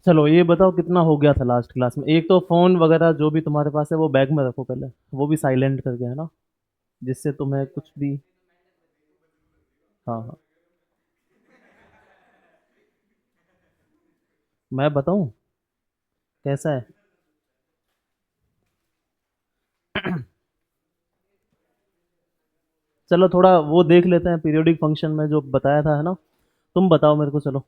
चलो ये बताओ कितना हो गया था लास्ट क्लास में। एक तो फोन वगैरह जो भी तुम्हारे पास है वो बैग में रखो पहले, वो भी साइलेंट करके, है ना, जिससे तुम्हें कुछ भी। हाँ हाँ। मैं बताऊं कैसा है? चलो थोड़ा वो देख लेते हैं पीरियोडिक फंक्शन में जो बताया था, है ना। तुम बताओ मेरे को, चलो।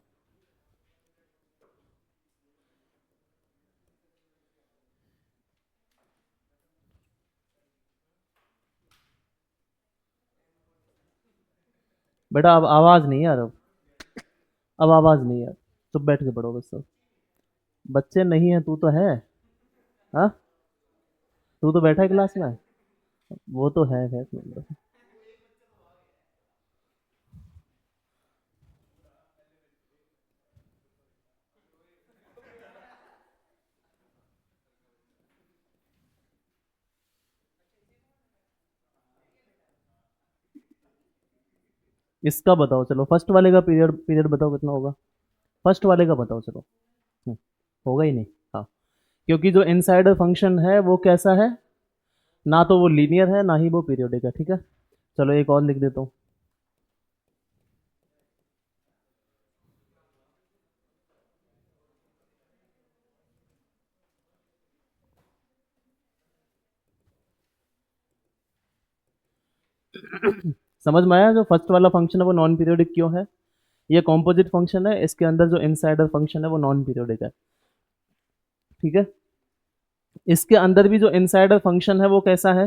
बेटा अब आवाज नहीं यार, अब आवाज नहीं यार। चुप बैठ के पढ़ो बस सब। बच्चे नहीं है, तू तो है। हाँ, तू तो बैठा है क्लास में। वो तो है मतलब। इसका बताओ चलो, फर्स्ट वाले का पीरियड पीरियड बताओ कितना होगा। फर्स्ट वाले का बताओ चलो। हम्म, होगा ही नहीं। हाँ, क्योंकि जो इनसाइडर फंक्शन है वो कैसा है, ना तो वो लीनियर है ना ही वो पीरियोडिक है, ठीक है। चलो एक और लिख देता हूँ। समझ में आया, जो फर्स्ट वाला फंक्शन है वो नॉन पीरियोडिक क्यों है। ये कॉम्पोजिट फंक्शन है, इसके अंदर जो इनसाइडर फंक्शन है वो नॉन पीरियोडिक है, ठीक है। इसके अंदर भी जो इनसाइडर फंक्शन है वो कैसा है,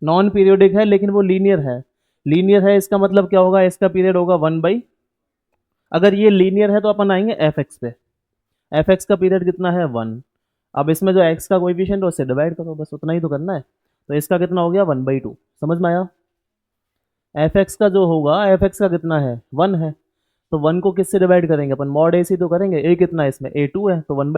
नॉन पीरियोडिक है, लेकिन वो लीनियर है। लीनियर है इसका मतलब क्या होगा, इसका पीरियड होगा 1/। अगर ये लीनियर है तो अपन आएंगे एफ एक्स पे। एफ एक्स का पीरियड कितना है, 1। अब इसमें जो एक्स का कोएफिशिएंट है उससे डिवाइड करो, बस उतना ही तो करना है। तो इसका कितना हो गया, 1/2। समझ में आया। एफ एक्स का जो होगा, एफ एक्स का कितना है, 1 है। तो 1 को किससे डिवाइड करेंगे अपन, मॉड ए सी तो करेंगे। ए कितना है इसमें, A2 है, तो 1/।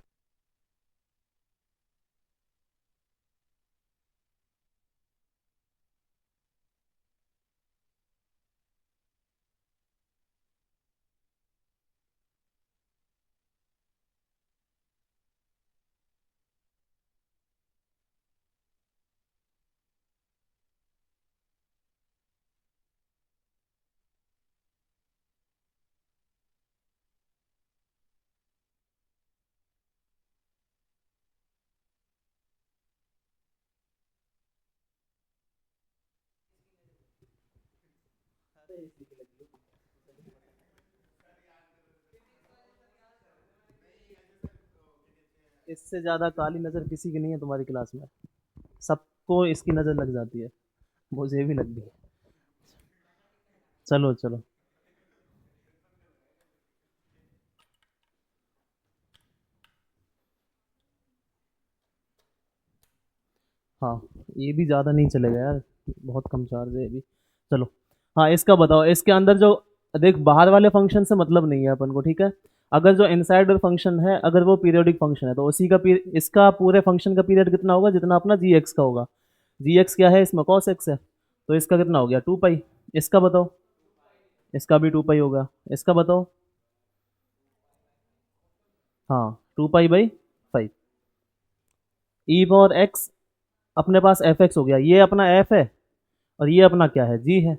इससे ज्यादा काली नजर किसी की नहीं है तुम्हारी क्लास में, सबको इसकी नजर लग जाती है। मुझे भी लग गई। चलो चलो। हाँ, ये भी ज़्यादा नहीं चलेगा यार, बहुत कम चार्ज है ये भी। चलो। हाँ, इसका बताओ, इसके अंदर जो, देख बाहर वाले फंक्शन से मतलब नहीं है अपन को, ठीक है। अगर जो इनसाइडर फंक्शन है अगर वो पीरियोडिक फंक्शन है तो उसी का इसका पूरे फंक्शन का पीरियड कितना होगा, जितना अपना जी एक्स का होगा। जी एक्स क्या है, इसमें कॉस एक्स है, तो इसका कितना हो गया, 2 पाई। इसका बताओ। इसका भी 2 पाई होगा। इसका बताओ। हाँ, 2 पाई/5। ई और एक्स, अपने पास एफ एक्स हो गया, ये अपना एफ है और ये अपना क्या है, जी है।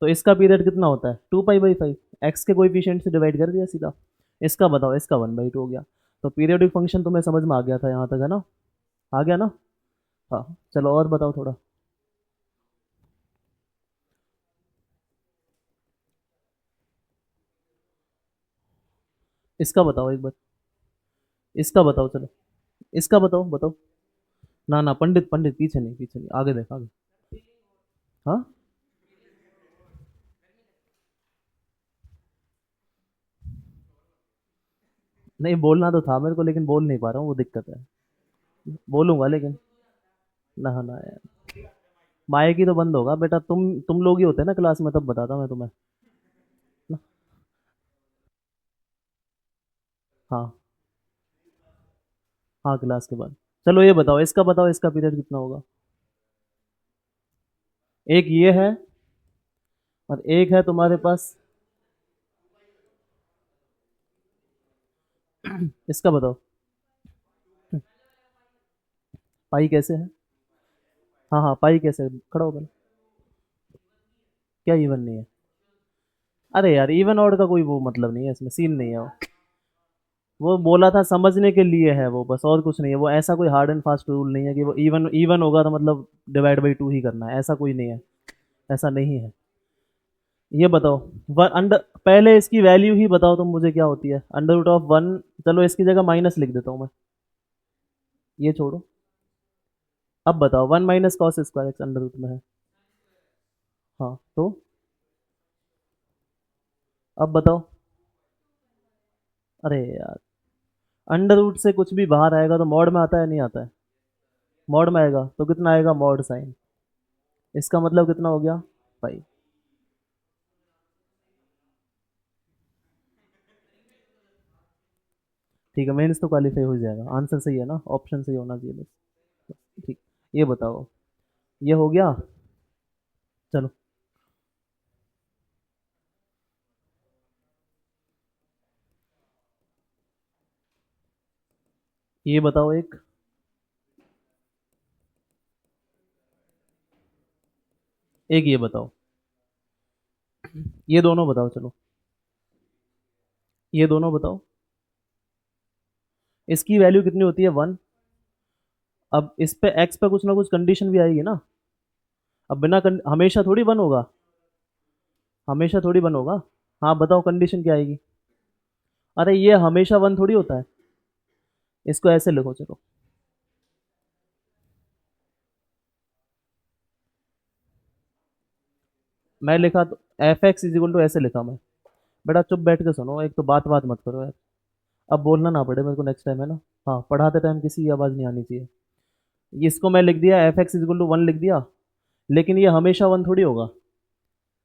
तो इसका पीरियड कितना होता है, 2 पाई/5। एक्स के कोएफिशिएंट से डिवाइड कर दिया सीधा। इसका बताओ, इसका 1/2 हो गया। तो पीरियोडिक फंक्शन तुम्हें समझ में आ गया था यहाँ तक, है ना। आ गया ना। हाँ। चलो और बताओ थोड़ा। इसका बताओ एक बार। इसका बताओ चलो। इसका बताओ बताओ। ना ना, पंडित पंडित, पीछे नहीं पीछे नहीं, आगे देख आगे। हाँ, नहीं बोलना तो था मेरे को, लेकिन बोल नहीं पा रहा हूँ, वो दिक्कत है। बोलूंगा लेकिन। ना ना यार, माइक ही तो बंद होगा बेटा, तुम लोग ही होते हैं ना क्लास में, तब बताता मैं तुम्हें ना। हाँ। हाँ, क्लास के बाद। चलो ये बताओ, इसका बताओ, इसका पीरियड कितना होगा। एक ये है और एक है तुम्हारे पास। इसका बताओ। पाई कैसे है? हाँ हाँ, पाई कैसे है? खड़ा हो पहले। क्या इवन नहीं है? अरे यार, इवन ऑड का कोई वो मतलब नहीं है, इसमें सीन नहीं है वो बोला था समझने के लिए है वो, बस और कुछ नहीं है वो। ऐसा कोई हार्ड एंड फास्ट रूल नहीं है कि वो इवन इवन होगा तो मतलब डिवाइड बाई टू ही करना है, ऐसा कोई नहीं है। ऐसा नहीं है। ये बताओ, वन अंडर, पहले इसकी वैल्यू ही बताओ तुम मुझे क्या होती है, अंडर रूट ऑफ वन। चलो इसकी जगह माइनस लिख देता हूँ मैं, ये छोड़ो। अब बताओ, one minus cos square x under root में है। हाँ तो अब बताओ। अरे यार, अंडर रूट से कुछ भी बाहर आएगा तो मॉड में आता है, नहीं आता है? मॉड में आएगा तो कितना आएगा, मॉड साइन। इसका मतलब कितना हो गया, पाई। ठीक है, मेंस तो क्वालिफाई हो जाएगा, आंसर सही है ना, ऑप्शन सही होना चाहिए बस। ठीक। ये बताओ, ये हो गया। चलो, ये बताओ एक, एक ये बताओ, ये दोनों बताओ चलो, ये दोनों बताओ। इसकी वैल्यू कितनी होती है, वन। अब इस पे एक्स पे कुछ ना कुछ कंडीशन भी आएगी ना। अब हमेशा थोड़ी वन होगा, हमेशा थोड़ी वन होगा। हाँ बताओ, कंडीशन क्या आएगी? अरे ये हमेशा वन थोड़ी होता है। इसको ऐसे लिखो चलो। मैं लिखा तो f x is equal to, ऐसे लिखा मैं। बेटा चुप बैठ के सुनो, एक तो बात बात मत करो यार। अब बोलना ना पड़े मेरे को नेक्स्ट टाइम, है ना। हाँ, पढ़ाते टाइम किसी की आवाज़ नहीं आनी चाहिए। इसको मैं लिख दिया, f x is equal to one लिख दिया। लेकिन ये हमेशा वन थोड़ी होगा।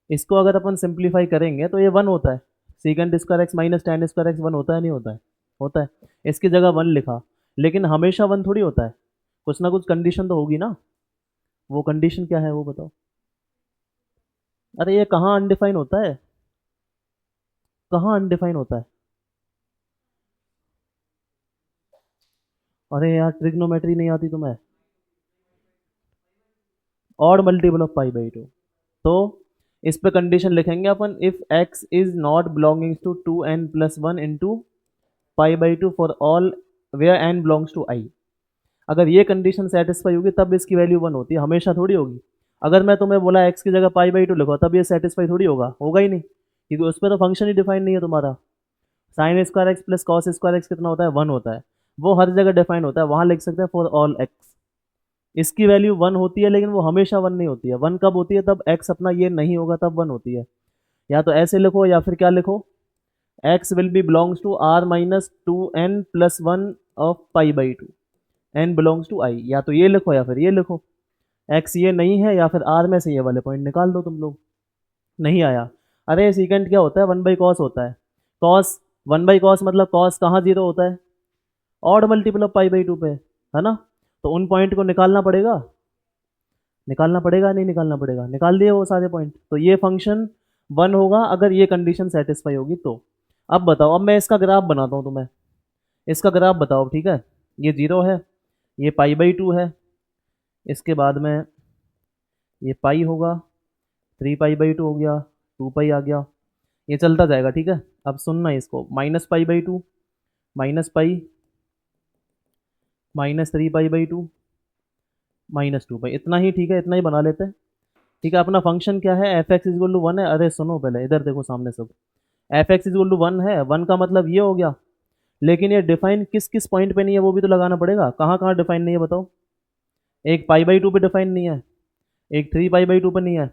इसको अगर अपन सिंप्लीफाई करेंगे तो ये वन होता है। Secant square x minus ten square x one होता है, नहीं होता है? होता है। इसकी जगह वन लिखा। लेकिन हमेशा वन थोड़ी होता है, कुछ ना कुछ कंडीशन तो होगी ना। वो कंडीशन क्या है वो बताओ। अरे ये कहाँ अनडिफाइन होता है, कहाँ अनडिफाइन होता है? अरे यार, ट्रिग्नोमेट्री नहीं आती तुम्हें? Odd multiple of pi by two. तो इस पे कंडीशन लिखेंगे अपन, if x is not belonging to two n plus one into pi by two for all where n belongs to I. अगर ये कंडीशन सेटिस्फाई होगी तब इसकी वैल्यू वन होती है, हमेशा थोड़ी होगी। अगर मैं तुम्हें बोला एक्स की जगह पाई बाई टू लिखो, तब ये सेटिस्फाई थोड़ी होगा, होगा ही नहीं, क्योंकि उस पर तो फंक्शन ही डिफाइन नहीं है तुम्हारा। Sign square x plus cos square x कितना होता है, वन होता है। वो हर जगह डिफाइन होता है, वहां लिख सकते हैं फॉर ऑल एक्स। इसकी वैल्यू वन होती है, लेकिन वो हमेशा वन नहीं होती है। वन कब होती है, तब एक्स अपना ये नहीं होगा तब वन होती है। या तो ऐसे लिखो या फिर क्या लिखो, x will be belongs to R minus two n plus one of pi by two, n belongs to I. या तो ये लिखो या फिर ये लिखो। एक्स ये नहीं है या फिर आर में से ये वाले पॉइंट निकाल दो तुम लोग। नहीं आया? अरे सीकेंड क्या होता है, वन बाई कॉस होता है। कॉस, वन बाई कॉस मतलब कॉस कहाँ जीरो होता है, odd multiple of pi by to पे, है ना। तो उन पॉइंट को निकालना पड़ेगा, निकालना पड़ेगा, नहीं निकालना पड़ेगा, निकाल दिए वो सारे पॉइंट, तो ये फंक्शन वन होगा अगर ये कंडीशन सेटिस्फाई होगी तो। अब बताओ, अब मैं इसका ग्राफ बनाता हूँ तुम्हें। इसका ग्राफ बताओ, ठीक है। ये जीरो है, ये पाई बाई टू है, इसके बाद में ये पाई होगा, थ्री पाई बाई टू हो गया, टू पाई आ गया। ये चलता जाएगा, ठीक है। अब सुनना इसको, minus pi by two, minus pi, minus three pi by two, minus two pi, इतना ही, ठीक है, इतना ही बना लेते हैं। ठीक है, अपना फंक्शन क्या है, f x is equal to one है। अरे सुनो पहले, इधर देखो सामने सब। F x is equal to one है, वन का मतलब ये हो गया। लेकिन ये डिफाइन किस किस पॉइंट पे नहीं है वो भी तो लगाना पड़ेगा, कहाँ कहाँ डिफाइन नहीं है बताओ। एक पाई बाई टू पे डिफाइन नहीं है, एक थ्री पाई बाई टू पे नहीं है,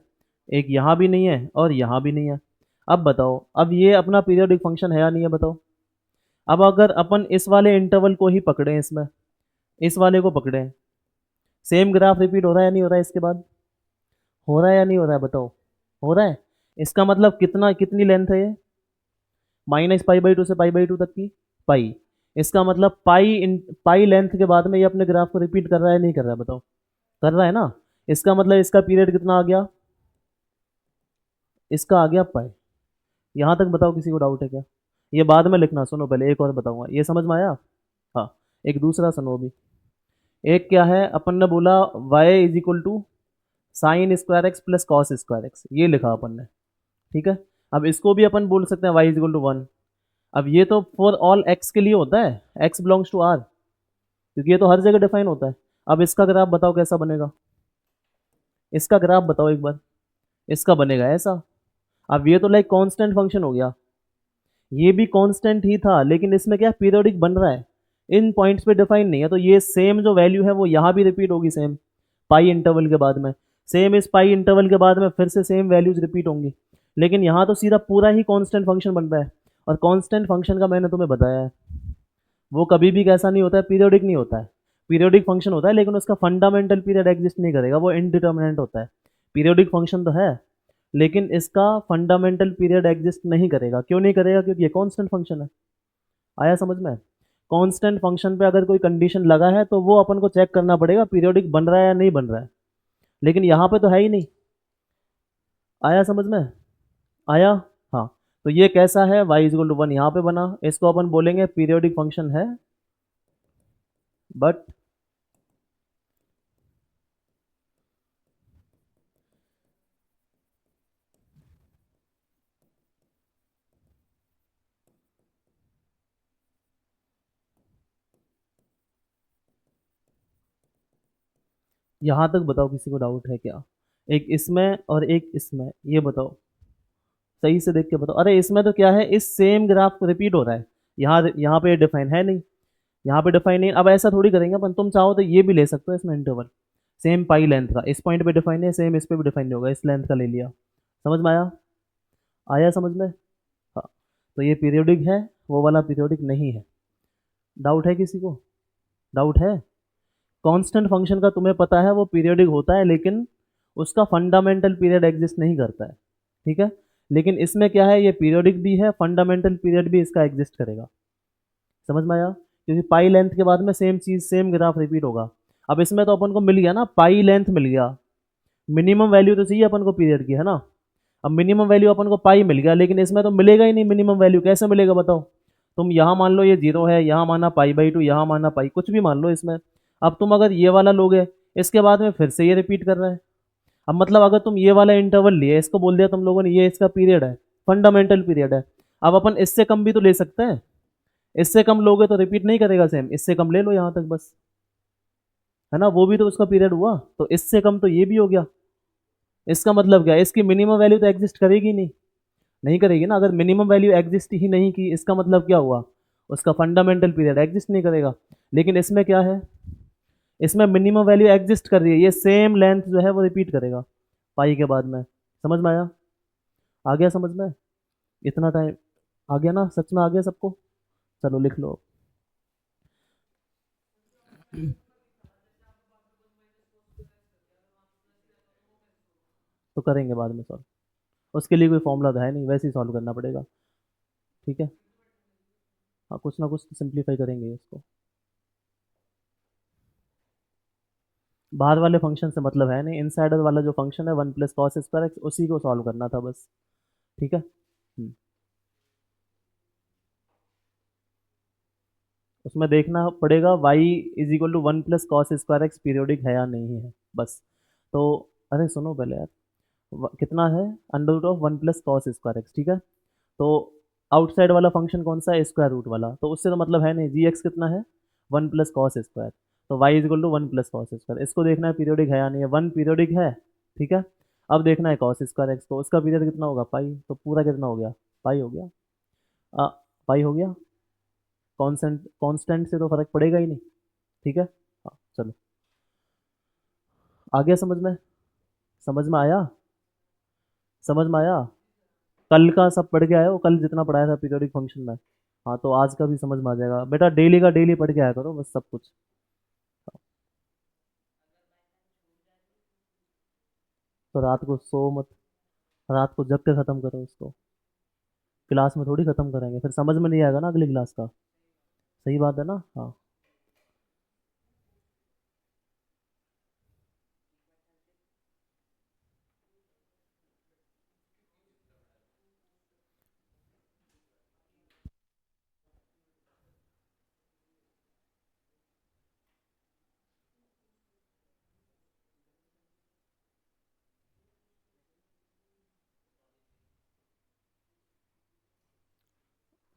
एक यहाँ भी नहीं है और यहाँ भी नहीं है। अब बताओ, अब ये अपना पीरियोडिक फंक्शन है या नहीं है बताओ। अब अगर अपन इस वाले इंटरवल को ही पकड़े, इसमें इस वाले को पकड़े, सेम ग्राफ रिपीट हो रहा है या नहीं हो रहा है इसके बाद? हो रहा है या नहीं हो रहा है बताओ? हो रहा है। इसका मतलब कितना, कितनी लेंथ है ये, माइनस पाई बाई टू से पाई बाई टू तक की पाई। इसका मतलब पाई इन पाई लेंथ के बाद में ये अपने ग्राफ को रिपीट कर रहा है, नहीं कर रहा है बताओ? कर रहा है ना। इसका मतलब इसका पीरियड कितना आ गया, इसका आ गया पाई। यहाँ तक बताओ, किसी को डाउट है क्या? ये बाद में लिखना, सुनो पहले एक और बताऊंगा, ये समझ में आया? हाँ, एक दूसरा सुनो भी। एक क्या है, अपन ने बोला y is equal to sine square x plus cos square x, ये लिखा अपन ने, ठीक है। अब इसको भी अपन बोल सकते हैं y is equal to one. अब ये तो फॉर ऑल x के लिए होता है, x बिलोंग्स टू r, क्योंकि ये तो हर जगह डिफाइन होता है। अब इसका ग्राफ बताओ कैसा बनेगा, इसका ग्राफ बताओ एक बार। इसका बनेगा ऐसा। अब ये तो लाइक कांस्टेंट फंक्शन हो गया, ये भी कांस्टेंट ही था, लेकिन इसमें क्या पीरियोडिक बन रहा है, इन पॉइंट्स पे डिफाइन नहीं है, तो ये सेम जो वैल्यू है वो यहाँ भी रिपीट होगी सेम पाई इंटरवल के बाद में, सेम इस पाई इंटरवल के बाद में फिर से सेम वैल्यूज रिपीट होंगी। लेकिन यहाँ तो सीधा पूरा ही कांस्टेंट फंक्शन बन रहा है, और कांस्टेंट फंक्शन का मैंने तुम्हें बताया है, वो कभी भी कैसा नहीं होता है, पीरियोडिक नहीं होता है। पीरियोडिक फंक्शन होता है लेकिन उसका फंडामेंटल पीरियड एग्जिस्ट नहीं करेगा, वो इनडिटर्मिनेंट होता है। पीरियोडिक फंक्शन तो है, लेकिन इसका फंडामेंटल पीरियड एग्जिस्ट नहीं करेगा। क्यों नहीं करेगा? क्योंकि ये कांस्टेंट फंक्शन है। आया समझ में? कांस्टेंट फंक्शन पे अगर कोई कंडीशन लगा है तो वो अपन को चेक करना पड़ेगा पीरियोडिक बन रहा है या नहीं बन रहा है, लेकिन यहाँ पे तो है ही नहीं। आया समझ में? आया? हाँ। तो ये कैसा है, y is equal to one यहाँ पे बना, इसको अपन बोलेंगे पीरियोडिक फंक्शन है, बट यहाँ तक बताओ किसी को डाउट है क्या? एक इसमें और एक इसमें, ये बताओ, सही से देख के बताओ। अरे इसमें तो क्या है, इस सेम ग्राफ को रिपीट हो रहा है, यहाँ यहाँ पे डिफाइन है नहीं, यहाँ पे डिफाइन नहीं। अब ऐसा थोड़ी करेंगे अपन, तुम चाहो तो ये भी ले सकते हो इसमें इंटरवल, सेम पाई लेंथ का, इस पॉइंट पे डिफाइन है, सेम इस पे भी डिफाइन नहीं होगा, इस लेंथ का ले लिया। समझ में आया? आया समझ में? हाँ। तो ये पीरियोडिक है, वो वाला पीरियोडिक नहीं है। डाउट है किसी को? डाउट है? कांस्टेंट फंक्शन का तुम्हें पता है वो पीरियोडिक होता है, लेकिन उसका फंडामेंटल पीरियड एग्जिस्ट नहीं करता है, ठीक है। लेकिन इसमें क्या है, ये पीरियोडिक भी है, फंडामेंटल पीरियड भी इसका एग्जिस्ट करेगा। समझ में आया? क्योंकि पाई लेंथ के बाद में सेम चीज, सेम ग्राफ रिपीट होगा। अब इसमें तो अपन को मिल गया ना, पाई लेंथ मिल गया, मिनिमम वैल्यू तो चाहिए अपन को पीरियड की, है ना। अब मिनिमम वैल्यू अपन को पाई मिल गया, लेकिन इसमें तो मिलेगा ही नहीं मिनिमम वैल्यू, कैसे मिलेगा बताओ? तुम यहाँ मान लो ये जीरो है, यहाँ माना पाई बाई टू, यहाँ माना पाई, कुछ भी मान लो इसमें। अब तुम अगर ये वाला लोगे, इसके बाद में फिर से ये रिपीट कर रहा है। अब मतलब अगर तुम ये वाला इंटरवल लिए, इसको बोल दिया तुम लोगों ने ये इसका पीरियड है, फंडामेंटल पीरियड है। अब अपन इससे कम भी तो ले सकते हैं, इससे कम लोगे तो रिपीट नहीं करेगा सेम, इससे कम ले लो यहाँ तक बस, है ना, वो भी तो उसका पीरियड हुआ, तो इससे कम तो ये भी हो गया। इसका मतलब क्या है, इसकी मिनिमम वैल्यू तो एग्जिस्ट करेगी नहीं, नहीं करेगी ना। अगर मिनिमम वैल्यू एग्जिस्ट ही नहीं की, इसका मतलब क्या हुआ, उसका फंडामेंटल पीरियड एग्जिस्ट नहीं करेगा। लेकिन इसमें क्या है, इसमें मिनिमम वैल्यू एग्जिस्ट कर रही है, ये सेम लेंथ जो है वो रिपीट करेगा पाई के बाद में। समझ में आया? आ गया समझ में? इतना टाइम आ गया ना, सच में आ गया सबको? चलो लिख लो। तो करेंगे बाद में सॉल्व, उसके लिए कोई फॉर्मूला तो है नहीं, वैसे ही सॉल्व करना पड़ेगा, ठीक है। हाँ, कुछ ना कुछ सिंप्लीफाई करेंगे इसको, बाहर वाले फंक्शन से मतलब है नहीं, इनसाइडर वाला जो फंक्शन है one plus cos square x, उसी को सॉल्व करना था बस, ठीक है। उसमें देखना पड़ेगा y is equal to one plus cos square x periodic है या नहीं है, बस। तो अरे सुनो पहले यार, कितना है, under root of one plus cos square x, ठीक है। तो आउटसाइड वाला फंक्शन कौन सा है, स्क्वायर रूट वाला, तो उससे तो मतलब है नहीं, जी एक्स कितना है, वन प्लस कॉस स्क्वायर, तो y is equal to one plus cos square. इसको देखना है पीरियोडिक है या नहीं है, वन पीरियोडिक है, ठीक है। अब देखना है कॉस स्क्वायर एक्स को, उसका पीरियड कितना होगा पाई, तो पूरा कितना हो गया, पाई हो गया, आ, पाई हो गया। कांस्टेंट कांस्टेंट से तो फर्क पड़ेगा ही नहीं, ठीक है। हाँ चलो, आ गया समझ में? समझ में आया? समझ में आया? कल का सब पढ़ के आए हो, कल जितना पढ़ाया था पीरियोडिक फंक्शन में? हाँ, तो आज का भी समझ में आ जाएगा बेटा, डेली का डेली पढ़ के आया करो बस सब कुछ। तो रात को सो मत, रात को जग के ख़त्म करो उसको, क्लास में थोड़ी ख़त्म करेंगे, फिर समझ में नहीं आएगा ना अगली क्लास का। सही बात है ना? हाँ।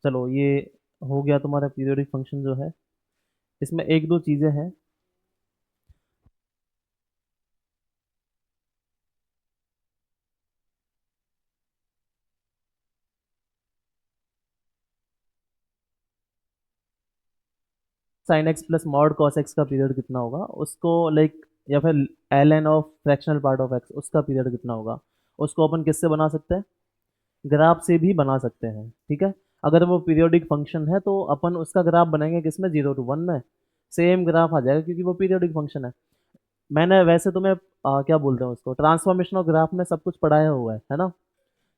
चलो ये हो गया तुम्हारा पीरियोडिक फंक्शन जो है। इसमें एक दो चीज़ें हैं। Sine x plus mod cos x का पीरियड कितना होगा उसको लाइक, या फिर l n of fractional part of x उसका पीरियड कितना होगा, उसको अपन किससे बना सकते हैं? ग्राफ से भी बना सकते हैं, ठीक है। अगर वो पीरियोडिक फंक्शन है तो अपन उसका ग्राफ बनाएंगे किसमें, 0 to 1 में। सेम ग्राफ आ जाएगा क्योंकि वो पीरियोडिक फंक्शन है। मैंने वैसे तुम्हें क्या बोलते हैं उसको, ट्रांसफॉर्मेशन ऑफ ग्राफ में सब कुछ पढ़ाया हुआ है ना।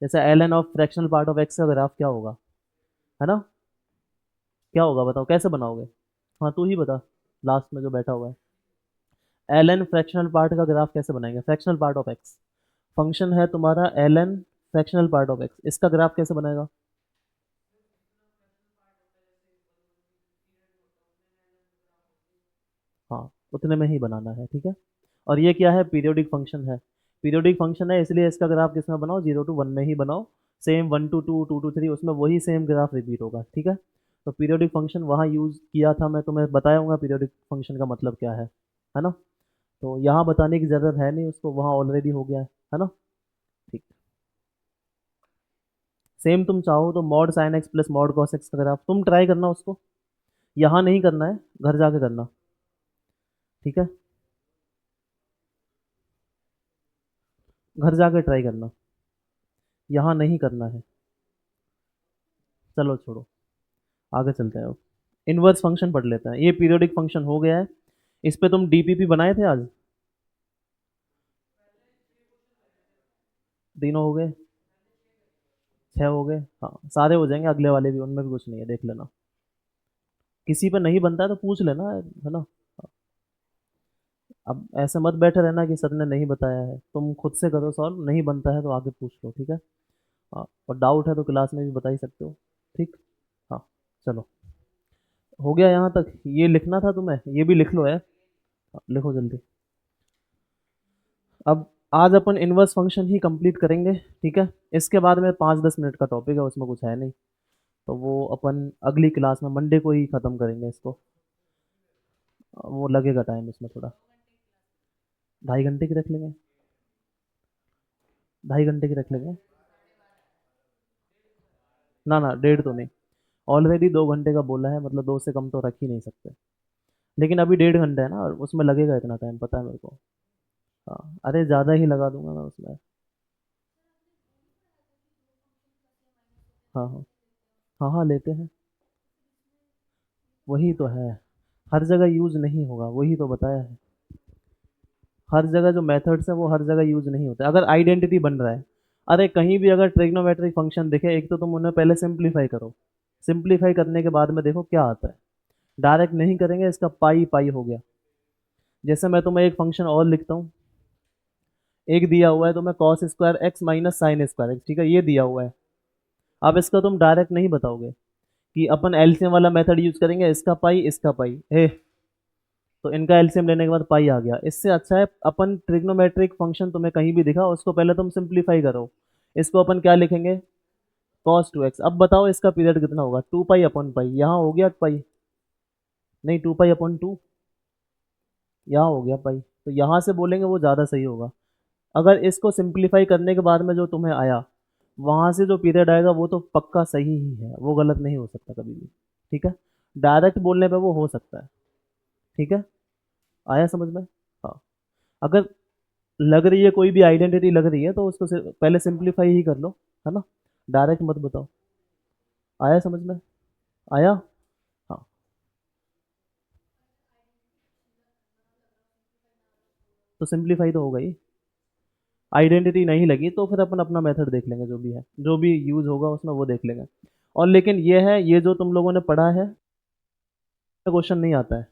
जैसे l n of fractional part of x का ग्राफ क्या होगा, है ना। क्या होगा बताओ, कैसे बनाओगे? हाँ तू ही बता, लास्ट में जो बैठा हुआ है। एल एन फ्रैक्शनल पार्ट का ग्राफ कैसे बनाएंगे, fractional part of x function है तुम्हारा l n fractional part of x, इसका ग्राफ कैसे बनेगा? हाँ उतने में ही बनाना है, ठीक है। और ये क्या है, पीरियोडिक फंक्शन है। पीरियोडिक फंक्शन है इसलिए इसका ग्राफ किसमें बनाओ, 0 to 1 में ही बनाओ। सेम 1 to 2, 2 to 3 उसमें वही सेम ग्राफ रिपीट होगा, ठीक है। तो पीरियोडिक फंक्शन वहाँ यूज़ किया था, मैं तुम्हें बताऊंगा पीरियोडिक फंक्शन का मतलब क्या है ना। तो यहाँ बताने की ज़रूरत है नहीं, उसको वहाँ ऑलरेडी हो गया है ना। ठीक। सेम तुम चाहो तो mod sine x plus mod cos x का ग्राफ तुम ट्राई करना उसको, यहाँ नहीं करना है, घर जाके करना, ठीक है। घर जाके ट्राई करना, यहाँ नहीं करना है। चलो छोड़ो, आगे चलते हैं अब। इनवर्स फंक्शन पढ़ लेते हैं, ये पीरियोडिक फंक्शन हो गया है। इस पे तुम डीपीपी बनाए थे आज? तीनों हो गए, 6 हो गए, हाँ सारे हो जाएंगे, अगले वाले भी, उनमें भी कुछ नहीं है, देख लेना। किसी पे नहीं बनता है तो पूछ लेना, है ना। अब ऐसे मत बैठे रहना कि सर ने नहीं बताया है, तुम खुद से करो सॉल्व, नहीं बनता है तो आगे पूछ लो, ठीक है। हाँ और डाउट है तो क्लास में भी बता ही सकते हो, ठीक। हाँ चलो, हो गया यहाँ तक, ये लिखना था तुम्हें, ये भी लिख लो है। हाँ, लिखो जल्दी। अब आज अपन इनवर्स फंक्शन ही कंप्लीट करेंगे, ठीक है। इसके बाद में 5-10 मिनट का टॉपिक है, उसमें कुछ है नहीं, तो वो अपन अगली क्लास में मंडे को ही ख़त्म करेंगे इसको। वो लगेगा टाइम इसमें थोड़ा, 2.5 घंटे की रख लेंगे, 2.5 घंटे की रख लेंगे। ना ना, डेढ़ तो नहीं, ऑलरेडी 2 घंटे का बोला है, मतलब 2 से कम तो रख ही नहीं सकते। लेकिन अभी 1.5 घंटा है ना, और उसमें लगेगा इतना टाइम, पता है मेरे को। हाँ अरे ज़्यादा ही लगा दूंगा मैं उसमें। हाँ हाँ, हाँ हाँ लेते हैं। वही तो है, हर जगह यूज़ नहीं होगा, वही तो बताया है। हर जगह जो मेथड्स है वो हर जगह यूज़ नहीं होते, अगर आइडेंटिटी बन रहा है। अरे कहीं भी अगर ट्रिग्नोमेट्रिक फंक्शन दिखे, एक तो तुम उन्हें पहले सिंप्लीफाई करो, सिंप्लीफाई करने के बाद में देखो क्या आता है। डायरेक्ट नहीं करेंगे, इसका पाई पाई हो गया। जैसे मैं तुम्हें एक फंक्शन और लिखता हूँ, एक दिया हुआ है तुम्हें cos square x minus sign square x, ठीक है, ये दिया हुआ है। अब इसका तुम डायरेक्ट नहीं बताओगे कि अपन एलसीएम वाला मेथड यूज करेंगे, इसका पाई हे, तो इनका एलसीएम लेने के बाद पाई आ गया। इससे अच्छा है अपन ट्रिग्नोमेट्रिक फंक्शन तुम्हें कहीं भी दिखा, उसको पहले तुम सिंप्लीफाई करो। इसको अपन क्या लिखेंगे, cos 2x। अब बताओ इसका पीरियड कितना होगा, 2 पाई अपॉन पाई, यहाँ हो गया पाई, नहीं 2 पाई अपॉन 2, यहाँ हो गया पाई, तो यहाँ से बोलेंगे वो ज़्यादा सही होगा। अगर इसको सिंप्लीफाई करने के बाद में जो तुम्हें आया, वहाँ से जो पीरियड आएगा वो तो पक्का सही ही है, वो गलत नहीं हो सकता कभी भी, ठीक है। डायरेक्ट बोलने पे वो हो सकता है, ठीक है। आया समझ में? हाँ, अगर लग रही है कोई भी आइडेंटिटी लग रही है तो उसको पहले सिंप्लीफाई ही कर लो, है ना। डायरेक्ट मत बताओ। आया समझ में? आया। हाँ तो सिंप्लीफाई तो होगा ही। आइडेंटिटी नहीं लगी तो फिर अपन अपना मेथड देख लेंगे, जो भी है, जो भी यूज़ होगा उसमें वो देख लेंगे। और लेकिन ये है, ये जो तुम लोगों ने पढ़ा है, क्वेश्चन नहीं आता है,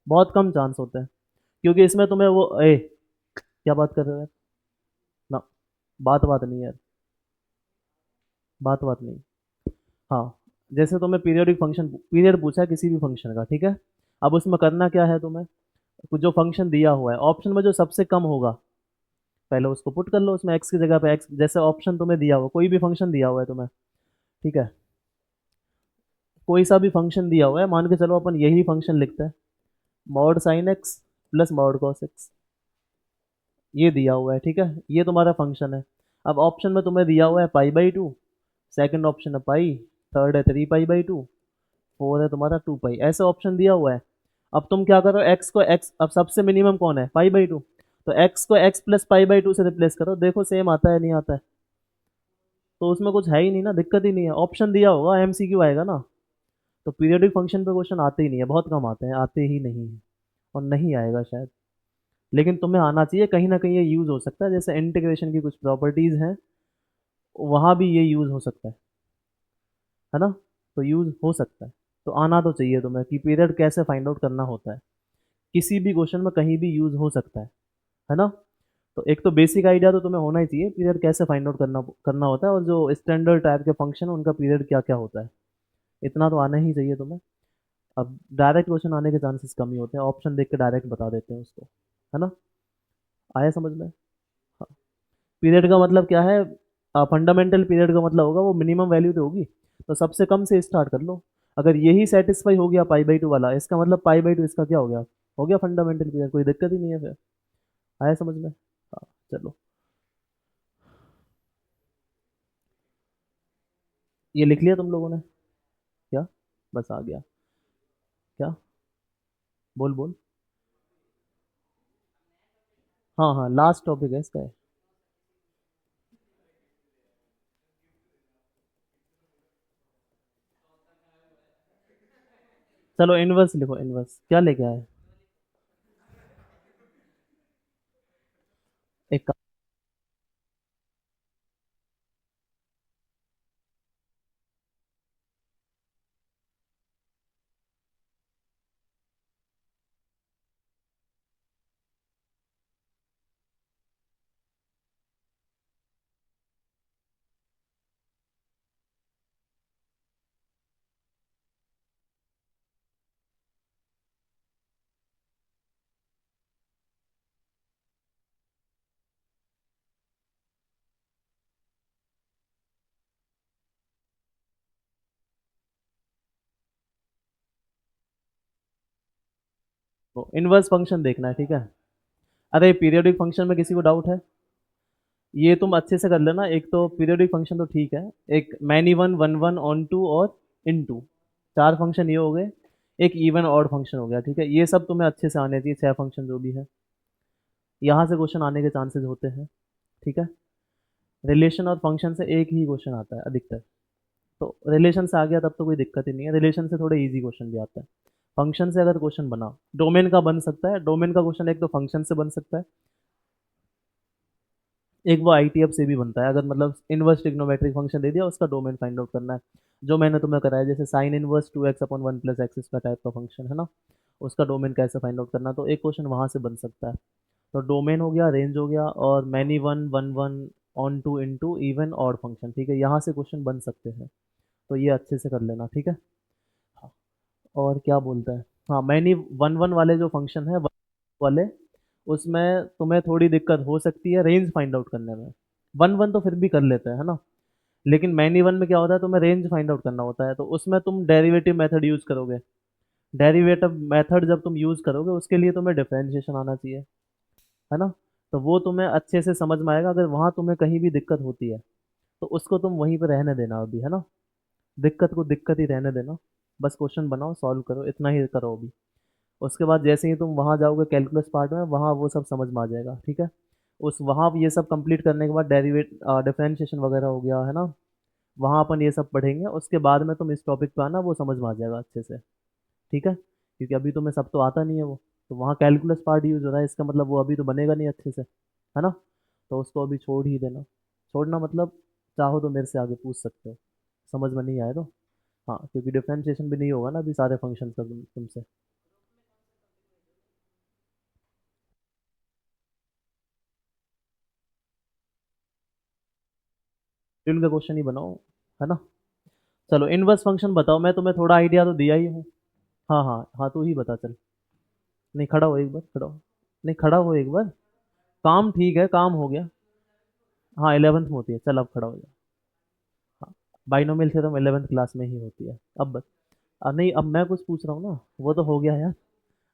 बहुत कम चांस होता है। क्योंकि इसमें तुम्हें वो क्या बात कर रहे हो यार, ना, बात नहीं यार, बात नहीं। हाँ, जैसे तुम्हें पीरियोडिक फंक्शन पीरियड पूछा है किसी भी फंक्शन का, ठीक है। अब उसमें करना क्या है तुम्हें, कुछ जो फंक्शन दिया हुआ है ऑप्शन में जो सबसे कम होगा, पहले उसको पुट कर लो उसमें, एक्स की जगह पे एक्स, जैसे ऑप्शन तुम्हें दिया हुआ, कोई भी फंक्शन दिया हुआ है तुम्हें, ठीक है। कोई सा भी फंक्शन दिया हुआ है, मान के चलो अपन यही फंक्शन लिखते हैं, mod sine x plus mod cos x, ये दिया हुआ है, ठीक है, ये तुम्हारा फंक्शन है। अब ऑप्शन में तुम्हें दिया हुआ है पाई बाई टू, सेकेंड ऑप्शन है पाई, थर्ड है 3 पाई बाई 2, फोर है तुम्हारा 2 पाई, ऐसे ऑप्शन दिया हुआ है। अब तुम क्या करो, एक्स को एक्स, अब सबसे मिनिमम कौन है, पाई बाई 2, तो एक्स को एक्स प्लस पाई बाई 2 से रिप्लेस करो, देखो सेम आता है नहीं आता है, तो उसमें कुछ है ही नहीं ना, दिक्कत ही नहीं है, ऑप्शन दिया होगा, एमसीक्यू आएगा ना। तो पीरियोडिक फंक्शन पे क्वेश्चन आते ही नहीं है, बहुत कम आते हैं, आते ही नहीं है, और नहीं आएगा शायद, लेकिन तुम्हें आना चाहिए, कहीं ना कहीं ये यूज़ हो सकता है, जैसे इंटीग्रेशन की कुछ प्रॉपर्टीज़ हैं, वहाँ भी ये यूज़ हो सकता है ना, तो यूज़ हो सकता है, तो आना तो चाहिए तुम्हें कि पीरियड कैसे फाइंड आउट करना होता है, किसी भी क्वेश्चन में कहीं भी यूज़ हो सकता है ना। तो एक तो बेसिक आइडिया तो तुम्हें होना ही चाहिए, पीरियड कैसे फाइंड आउट करना करना होता है, और जो स्टैंडर्ड टाइप के फंक्शन है उनका पीरियड क्या क्या होता है, इतना तो आना ही चाहिए तुम्हें। अब डायरेक्ट क्वेश्चन आने के चांसेस कम ही होते हैं, ऑप्शन देख के डायरेक्ट बता देते हैं उसको, है ना, आया समझ में। हाँ, पीरियड का मतलब क्या है, फंडामेंटल पीरियड का मतलब होगा वो मिनिमम वैल्यू तो होगी, तो सबसे कम से स्टार्ट कर लो, अगर यही सेटिस्फाई हो गया पाई बाई 2 वाला, इसका मतलब पाई बाई 2 इसका क्या हो गया फंडामेंटल पीरियड, कोई दिक्कत ही नहीं है फिर, आया समझ में। हाँ, चलो, ये लिख लिया तुम लोगों ने क्या, बस आ गया, क्या, बोल बोल। हाँ हाँ, लास्ट टॉपिक है इसका। चलो इनवर्स लिखो, इनवर्स क्या लेके आए, एक इनवर्स फंक्शन देखना है, ठीक है। अरे पीरियोडिक फंक्शन में किसी को डाउट है, ये तुम अच्छे से कर लेना, एक तो पीरियोडिक फंक्शन तो ठीक है, एक many one, one one, onto और इन टू, चार फंक्शन ये हो गए, एक इवन ऑड फंक्शन हो गया, ठीक है, ये सब तुम्हें अच्छे से आने चाहिए, छह फंक्शन जो भी है, यहाँ से क्वेश्चन आने के चांसेस होते हैं, ठीक है। रिलेशन और फंक्शन से एक ही क्वेश्चन आता है अधिकतर, तो रिलेशन से आ गया तब तो कोई दिक्कत ही नहीं है, रिलेशन से थोड़े इजी क्वेश्चन भी आता है, फंक्शन से अगर क्वेश्चन बना, डोमेन का बन सकता है, डोमेन का क्वेश्चन एक तो फंक्शन से बन सकता है, एक वो आईटीएफ से भी बनता है, अगर मतलब इनवर्स ट्रिग्नोमेट्रिक फंक्शन दे दिया, उसका डोमेन फाइंड आउट करना है, जो मैंने तुम्हें कराया, जैसे साइन इनवर्स 2x/1 + x इसका टाइप का फंक्शन है ना, उसका डोमेन कैसे फाइंड आउट करना, तो एक क्वेश्चन वहाँ से बन सकता है। तो डोमेन हो गया, रेंज हो गया, और many one, one one, onto, into, even odd function, ठीक है, यहाँ से क्वेश्चन बन सकते हैं, तो ये अच्छे से कर लेना, ठीक है। हाँ, और क्या बोलता है, हाँ मैनी वन वन वाले जो फंक्शन है वाले, उसमें तुम्हें थोड़ी दिक्कत हो सकती है रेंज फाइंड आउट करने में, वन वन तो फिर भी कर लेते हैं, है ना, लेकिन मैनी वन में क्या होता है, तुम्हें रेंज फाइंड आउट करना होता है, तो उसमें तुम डेरिवेटिव मेथड यूज़ करोगे, डेरिवेटिव मेथड जब तुम यूज़ करोगे, उसके लिए तुम्हें डिफरेंशिएशन आना चाहिए, है ना, तो वो तुम्हें अच्छे से समझ में आएगा, अगर वहाँ तुम्हें कहीं भी दिक्कत होती है, तो उसको तुम वहीं पर रहने देना अभी, है ना, दिक्कत को दिक्कत ही रहने देना, बस क्वेश्चन बनाओ, सॉल्व करो, इतना ही करो अभी, उसके बाद जैसे ही तुम वहाँ जाओगे कैलकुलस पार्ट में, वहाँ वो सब समझ में आ जाएगा, ठीक है। उस वहाँ ये सब कंप्लीट करने के बाद डेरिवेट डिफरेंशिएशन वगैरह हो गया, है ना, वहाँ अपन ये सब पढ़ेंगे, उसके बाद में तुम इस टॉपिक पे आना, वो समझ में आ जाएगा अच्छे से, ठीक है, क्योंकि अभी तुम्हें सब तो आता नहीं है वो, तो वहाँ कैलकुलस पार्ट यूज हो रहा है, इसका मतलब वो अभी तो बनेगा नहीं अच्छे से, है ना, तो उसको अभी छोड़ ही देना, छोड़ना मतलब चाहो तो मेरे से आगे पूछ सकते हो, समझ में नहीं आए तो, हाँ, क्योंकि डिफरेंशिएशन भी नहीं होगा ना अभी सारे फंक्शन का तुमसे। फिर का क्वेश्चन ही बनाओ, है ना। चलो इनवर्स फंक्शन बताओ, मैं तुम्हें थोड़ा आइडिया तो दिया ही हूँ। हाँ हाँ हाँ, तू ही बता चल। नहीं खड़ा हो एक बार, खड़ा हो, नहीं खड़ा हो एक बार, काम ठीक है, काम हो गया। हाँ 11th में होती है, चल अब खड़ा हो जा। हाँ, बाइनोमियल थ्योरम 11th क्लास में ही होती है, अब बस। नहीं, अब मैं कुछ पूछ रहा हूँ ना, वो तो हो गया यार,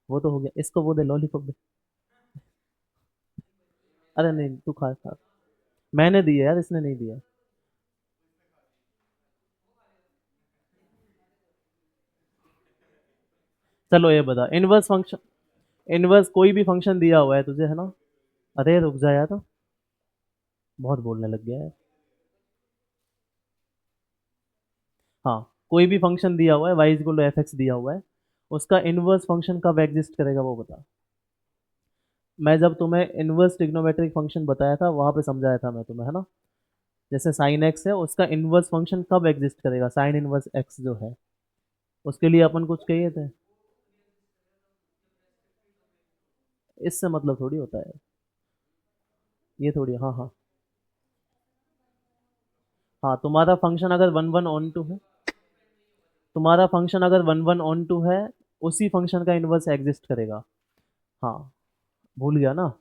वो तो हो गया, इसको वो दे, लॉलीपॉप दे। अरे नहीं, तू खा खा। मैंने दी है यार, इसने नहीं दिया। चलो ये बता, इनवर्स फंक्शन, इनवर्स कोई भी फंक्शन दिया हुआ है तुझे, है ना? अरे रुक जा यार, तो बहुत बोलने लग गया है। हाँ, कोई भी फंक्शन दिया हुआ है, y equal to f x दिया हुआ है, उसका इनवर्स फंक्शन कब एग्जिस्ट करेगा वो बता। मैं जब तुम्हें इनवर्स ट्रिग्नोमेट्रिक फंक्शन बताया था वहां पे समझाया था मैं तुम्हें, है ना? जैसे साइन एक्स है, उसका इनवर्स फंक्शन कब एग्जिस्ट करेगा, साइन इनवर्स एक्स जो है, उसके लिए अपन कुछ कहिए थे। इससे मतलब थोड़ी होता है, ये थोड़ी, हाँ हाँ। हाँ, तुम्हारा फंक्शन अगर वन वन ऑन टू है, तुम्हारा फंक्शन अगर वन वन ऑन टू है, उसी फंक्शन का इनवर्स एग्जिस्ट करेगा। हाँ, भूल गया ना?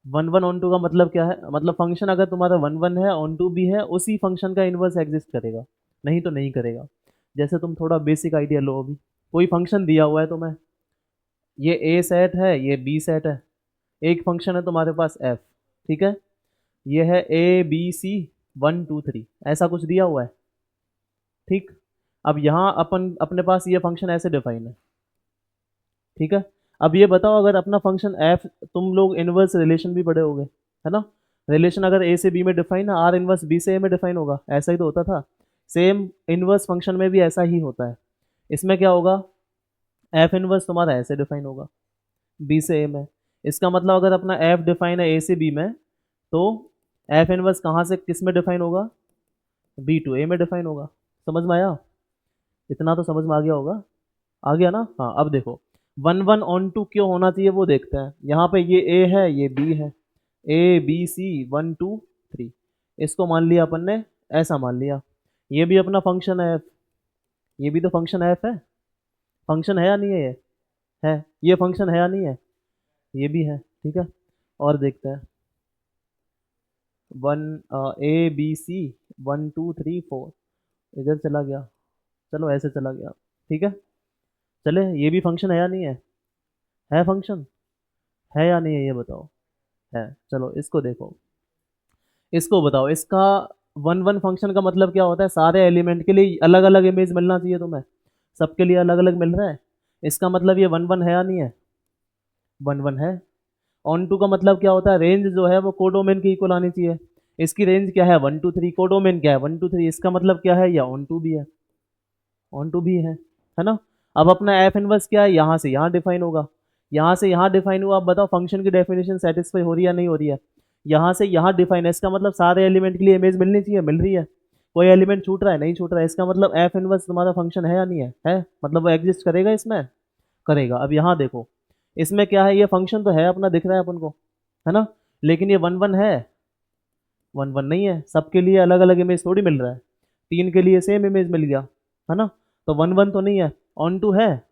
वन वन ऑन टू का मतलब क्या है, मतलब फंक्शन अगर तुम्हारा वन वन है, ऑन टू भी है, उसी फंक्शन का इनवर्स एग्जिस्ट करेगा, नहीं तो नहीं करेगा। जैसे तुम थोड़ा बेसिक आइडिया लो अभी, कोई फंक्शन दिया हुआ है तुम्हें, ये ए सेट है, ये बी सेट है, एक फंक्शन है तुम्हारे पास एफ, ठीक है? ये है A B C one two three, ऐसा कुछ दिया हुआ है, ठीक? अब यहाँ अपन अपने पास ये फंक्शन ऐसे डिफाइन है, ठीक है? अब ये बताओ, अगर अपना फंक्शन एफ, तुम लोग इनवर्स रिलेशन भी पढ़े होगे, है ना? रिलेशन अगर ए से बी में डिफाइन है, आर इनवर्स बी से ए में डिफाइन होगा, ऐसा ही तो होता था। सेम इनवर्स फंक्शन में भी ऐसा ही होता है। इसमें क्या होगा, एफ इनवर्स तुम्हारा ऐसे डिफाइन होगा, बी से ए में। इसका मतलब अगर अपना एफ डिफाइन है ए से बी में, तो एफ इनवर्स कहाँ से किस में डिफाइन होगा, बी टू ए में डिफाइन होगा। समझ में आया? इतना तो समझ में आ गया होगा। आ गया ना? हाँ, अब देखो, वन वन ऑन टू क्यों होना चाहिए वो देखते हैं। यहाँ पे ये ए है, ये बी है, A B C one two three, इसको मान लिया अपन ने, ऐसा मान लिया। ये भी अपना फंक्शन है एफ, ये भी तो फंक्शन एफ है। फंक्शन है या नहीं है ये? है। ये फंक्शन है या नहीं है? ये भी है, ठीक है। और देखते हैं, one, A B C one two three four, इधर चला गया, चलो ऐसे चला गया, ठीक है। चले, ये भी फंक्शन है या नहीं है फंक्शन, है या नहीं है ये बताओ। है, चलो इसको देखो, इसको बताओ, इसका वन वन फंक्शन का मतलब क्या होता है, सारे एलिमेंट के लिए अलग अलग इमेज मिलना चाहिए तुम्हें, सबके लिए अलग अलग मिल रहा है, इसका मतलब ये वन वन है या नहीं है? वन वन है। ऑन टू का मतलब क्या होता है, रेंज जो है वो कोडोमेन के इक्वल आनी चाहिए। इसकी रेंज क्या है, वन टू थ्री, कोडोमेन क्या है, वन टू थ्री, इसका मतलब क्या है, या ऑन टू भी है, ऑन टू भी है ना? अब अपना एफ इनवर्स क्या है, यहाँ से यहाँ डिफाइन होगा, यहाँ से यहाँ डिफाइन हुआ। अब बताओ फंक्शन की डेफिनेशन सेटिस्फाई हो रही है या नहीं हो रही है? यहाँ से यहाँ डिफाइन है, इसका मतलब सारे एलिमेंट के लिए इमेज मिलनी चाहिए, मिल रही है। कोई एलिमेंट छूट रहा है, नहीं छूट रहा है, इसका मतलब एफ इनवर्स तुम्हारा फंक्शन है या नहीं है मतलब वो एग्जिस्ट करेगा इसमें, करेगा। अब यहाँ देखो, इसमें क्या है, ये फंक्शन तो है अपना, दिख रहा है अपन को, है ना? लेकिन ये वन वन है, वन वन नहीं है, सबके लिए अलग अलग इमेज थोड़ी मिल रहा है, तीन के लिए सेम इमेज मिल गया, है ना? तो वन वन तो नहीं है। ऑन टू है?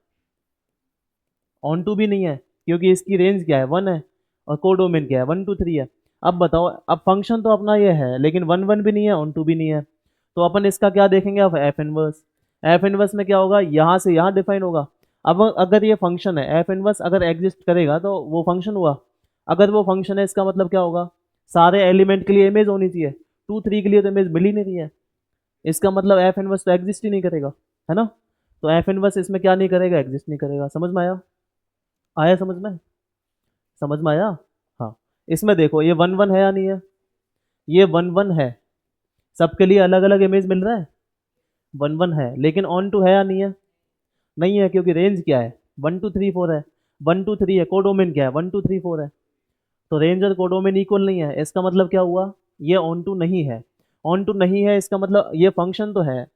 ऑन टू भी नहीं है, क्योंकि इसकी रेंज क्या है, वन है, और कोडोमेन क्या है, वन टू थ्री है। अब बताओ, अब फंक्शन तो अपना ये है, लेकिन वन वन भी नहीं है, ऑन टू भी नहीं है, तो अपन इसका क्या देखेंगे, अब एफ इनवर्स। एफ इनवर्स में क्या होगा, यहाँ से यहाँ डिफाइन होगा। अब अगर ये फंक्शन है, एफ इनवर्स अगर एग्जिस्ट करेगा तो वो फंक्शन हुआ। अगर वो फंक्शन है, इसका मतलब क्या होगा, सारे एलिमेंट के लिए इमेज होनी चाहिए, टू थ्री के लिए तो इमेज मिल ही नहीं रही है, इसका मतलब एफ इनवर्स तो एग्जिस्ट ही नहीं करेगा, है ना? तो एफ इनवर्स इसमें क्या नहीं करेगा, एग्जिस्ट नहीं करेगा। समझ में आया? आया समझ में? समझ में आया? हाँ। इसमें देखो, ये वन वन है या नहीं है? ये वन वन है, सबके लिए अलग अलग इमेज मिल रहा है, वन वन है, लेकिन ऑन टू है या नहीं है? नहीं है, क्योंकि रेंज क्या है, वन टू थ्री फोर है, वन टू थ्री है, कोडोमेन क्या है, वन टू थ्री फोर है, तो रेंज और कोडोमेन इक्वल नहीं है, इसका मतलब क्या हुआ, ये ऑन टू नहीं है। ऑन टू नहीं है, इसका मतलब ये फंक्शन तो है,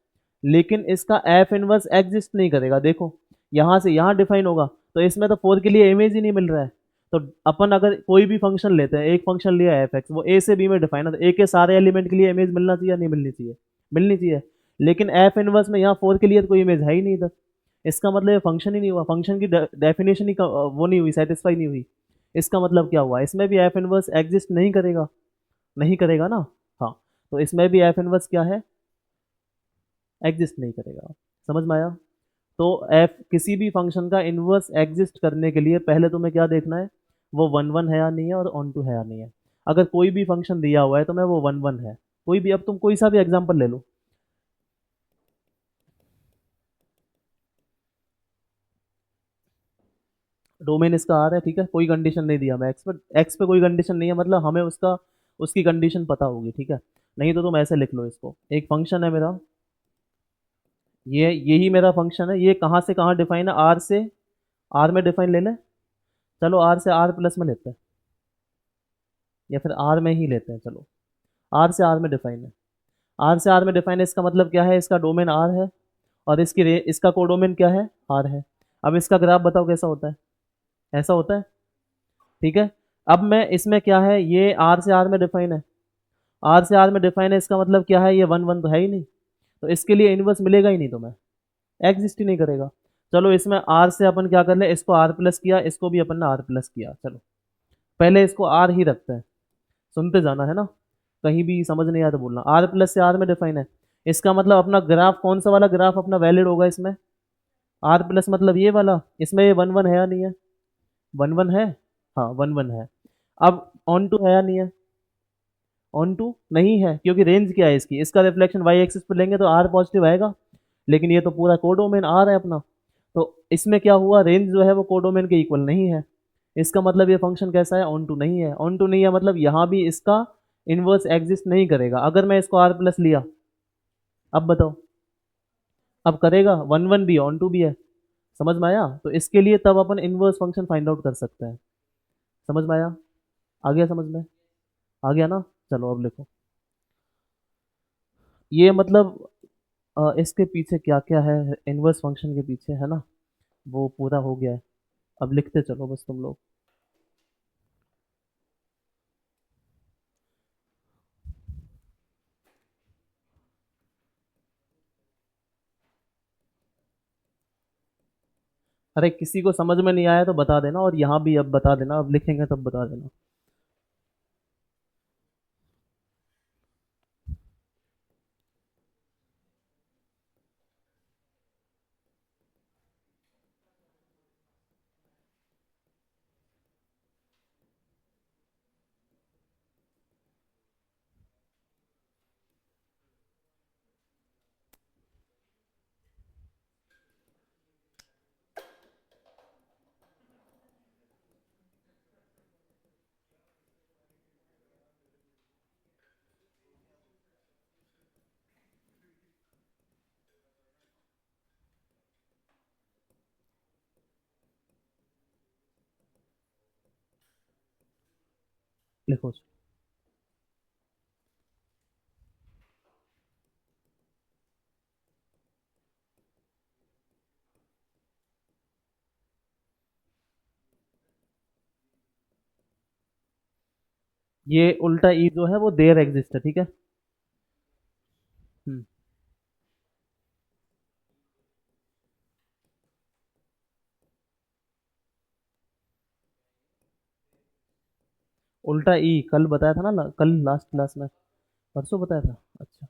लेकिन इसका एफ इनवर्स एग्जिस्ट नहीं करेगा। देखो, यहाँ से यहाँ डिफाइन होगा, तो इसमें तो फोर के लिए इमेज ही नहीं मिल रहा है। तो अपन अगर कोई भी फंक्शन लेते हैं, एक फंक्शन लिया एफ एक्स, वो ए से बी में डिफाइन है, तो ए के सारे एलिमेंट के लिए इमेज मिलना चाहिए या नहीं मिलनी चाहिए? मिलनी चाहिए। लेकिन एफ इनवर्स में यहाँ फोर के लिए तो कोई इमेज है ही नहीं इधर, इसका मतलब ये फंक्शन ही नहीं हुआ, फंक्शन की डेफिनेशन ही वो नहीं हुई, सेटिस्फाई नहीं हुई। इसका मतलब क्या हुआ, इसमें भी एफ इनवर्स एग्जिस्ट नहीं करेगा, नहीं करेगा ना? हाँ, तो इसमें भी एफ इनवर्स क्या है, एग्जिस्ट नहीं करेगा। समझ में आया? तो एफ किसी भी फंक्शन का इन्वर्स एग्जिस्ट करने के लिए पहले तुम्हें क्या देखना है, वो वन वन है या नहीं है और ऑन टू है या नहीं है। अगर कोई भी फंक्शन दिया हुआ है तो मैं वो वन वन है, कोई भी, अब तुम कोई सा भी एग्जांपल ले लो। डोमेन इसका आर है, ठीक है, कोई कंडीशन नहीं दिया मैं एक्स पर, एक्स पे कोई कंडीशन नहीं है, मतलब हमें उसका उसकी कंडीशन पता होगी, ठीक है। नहीं तो तुम ऐसे लिख लो इसको, एक फंक्शन है मेरा, ये यही मेरा फंक्शन है, ये कहाँ से कहाँ डिफाइन है, आर से आर में डिफाइन ले लें, चलो आर से आर प्लस में लेते हैं, या फिर आर में ही लेते हैं, चलो आर से आर में डिफाइन है। आर से आर में डिफाइन है, इसका मतलब क्या है, इसका डोमेन आर है और इसका कोडोमेन क्या है, आर है। अब इसका ग्राफ बताओ कैसा होता है, ऐसा होता है, ठीक है। अब मैं इसमें क्या है, ये आर से आर में डिफाइन है, आर से आर में डिफाइन है, इसका मतलब क्या है, ये वन वन तो है ही नहीं, तो इसके लिए इन्वर्स मिलेगा ही नहीं, तो मैं एग्जिस्ट ही नहीं करेगा। चलो इसमें आर से अपन क्या कर ले, इसको आर प्लस किया, इसको भी अपन ने आर प्लस किया, चलो पहले इसको आर ही रखते हैं, सुनते जाना है ना, कहीं भी समझ नहीं आया तो बोलना। आर प्लस से आर में डिफाइन है, इसका मतलब अपना ग्राफ कौन सा वाला ग्राफ अपना वैलिड होगा इसमें, आर प्लस मतलब ये वाला, इसमें ये वन वन है या नहीं है, वन वन है, हाँ वन वन है। अब ऑन टू है या नहीं है, ऑन टू नहीं है, क्योंकि रेंज क्या है इसकी, इसका रिफ्लेक्शन वाई एक्सिस पर लेंगे तो आर पॉजिटिव आएगा, लेकिन ये तो पूरा कोडोमेन आर है अपना, तो इसमें क्या हुआ, रेंज जो है वो कोडोमेन के इक्वल नहीं है। इसका मतलब ये फंक्शन कैसा है, ऑन टू नहीं है, ऑन टू नहीं है मतलब यहाँ भी इसका इनवर्स एग्जिस्ट नहीं करेगा। अगर मैं इसको आर प्लस लिया, अब बताओ, अब करेगा, वन वन भी ऑन टू भी है, समझ में आया। तो इसके लिए तब अपन इनवर्स फंक्शन फाइंड आउट कर सकते हैं, समझ में आया, आ गया समझ में, आ गया ना। चलो अब लिखो, ये मतलब इसके पीछे क्या क्या है, इनवर्स फंक्शन के पीछे है ना, वो पूरा हो गया है। अब लिखते चलो बस तुम लोग। अरे किसी को समझ में नहीं आया तो बता देना, और यहाँ भी अब बता देना, अब लिखेंगे तब बता देना। लिखो, ये उल्टा ई जो है वो देयर एग्जिस्ट है, ठीक है। हम्म, उल्टा ई कल बताया था ना, कल लास्ट क्लास में, परसों बताया था, अच्छा।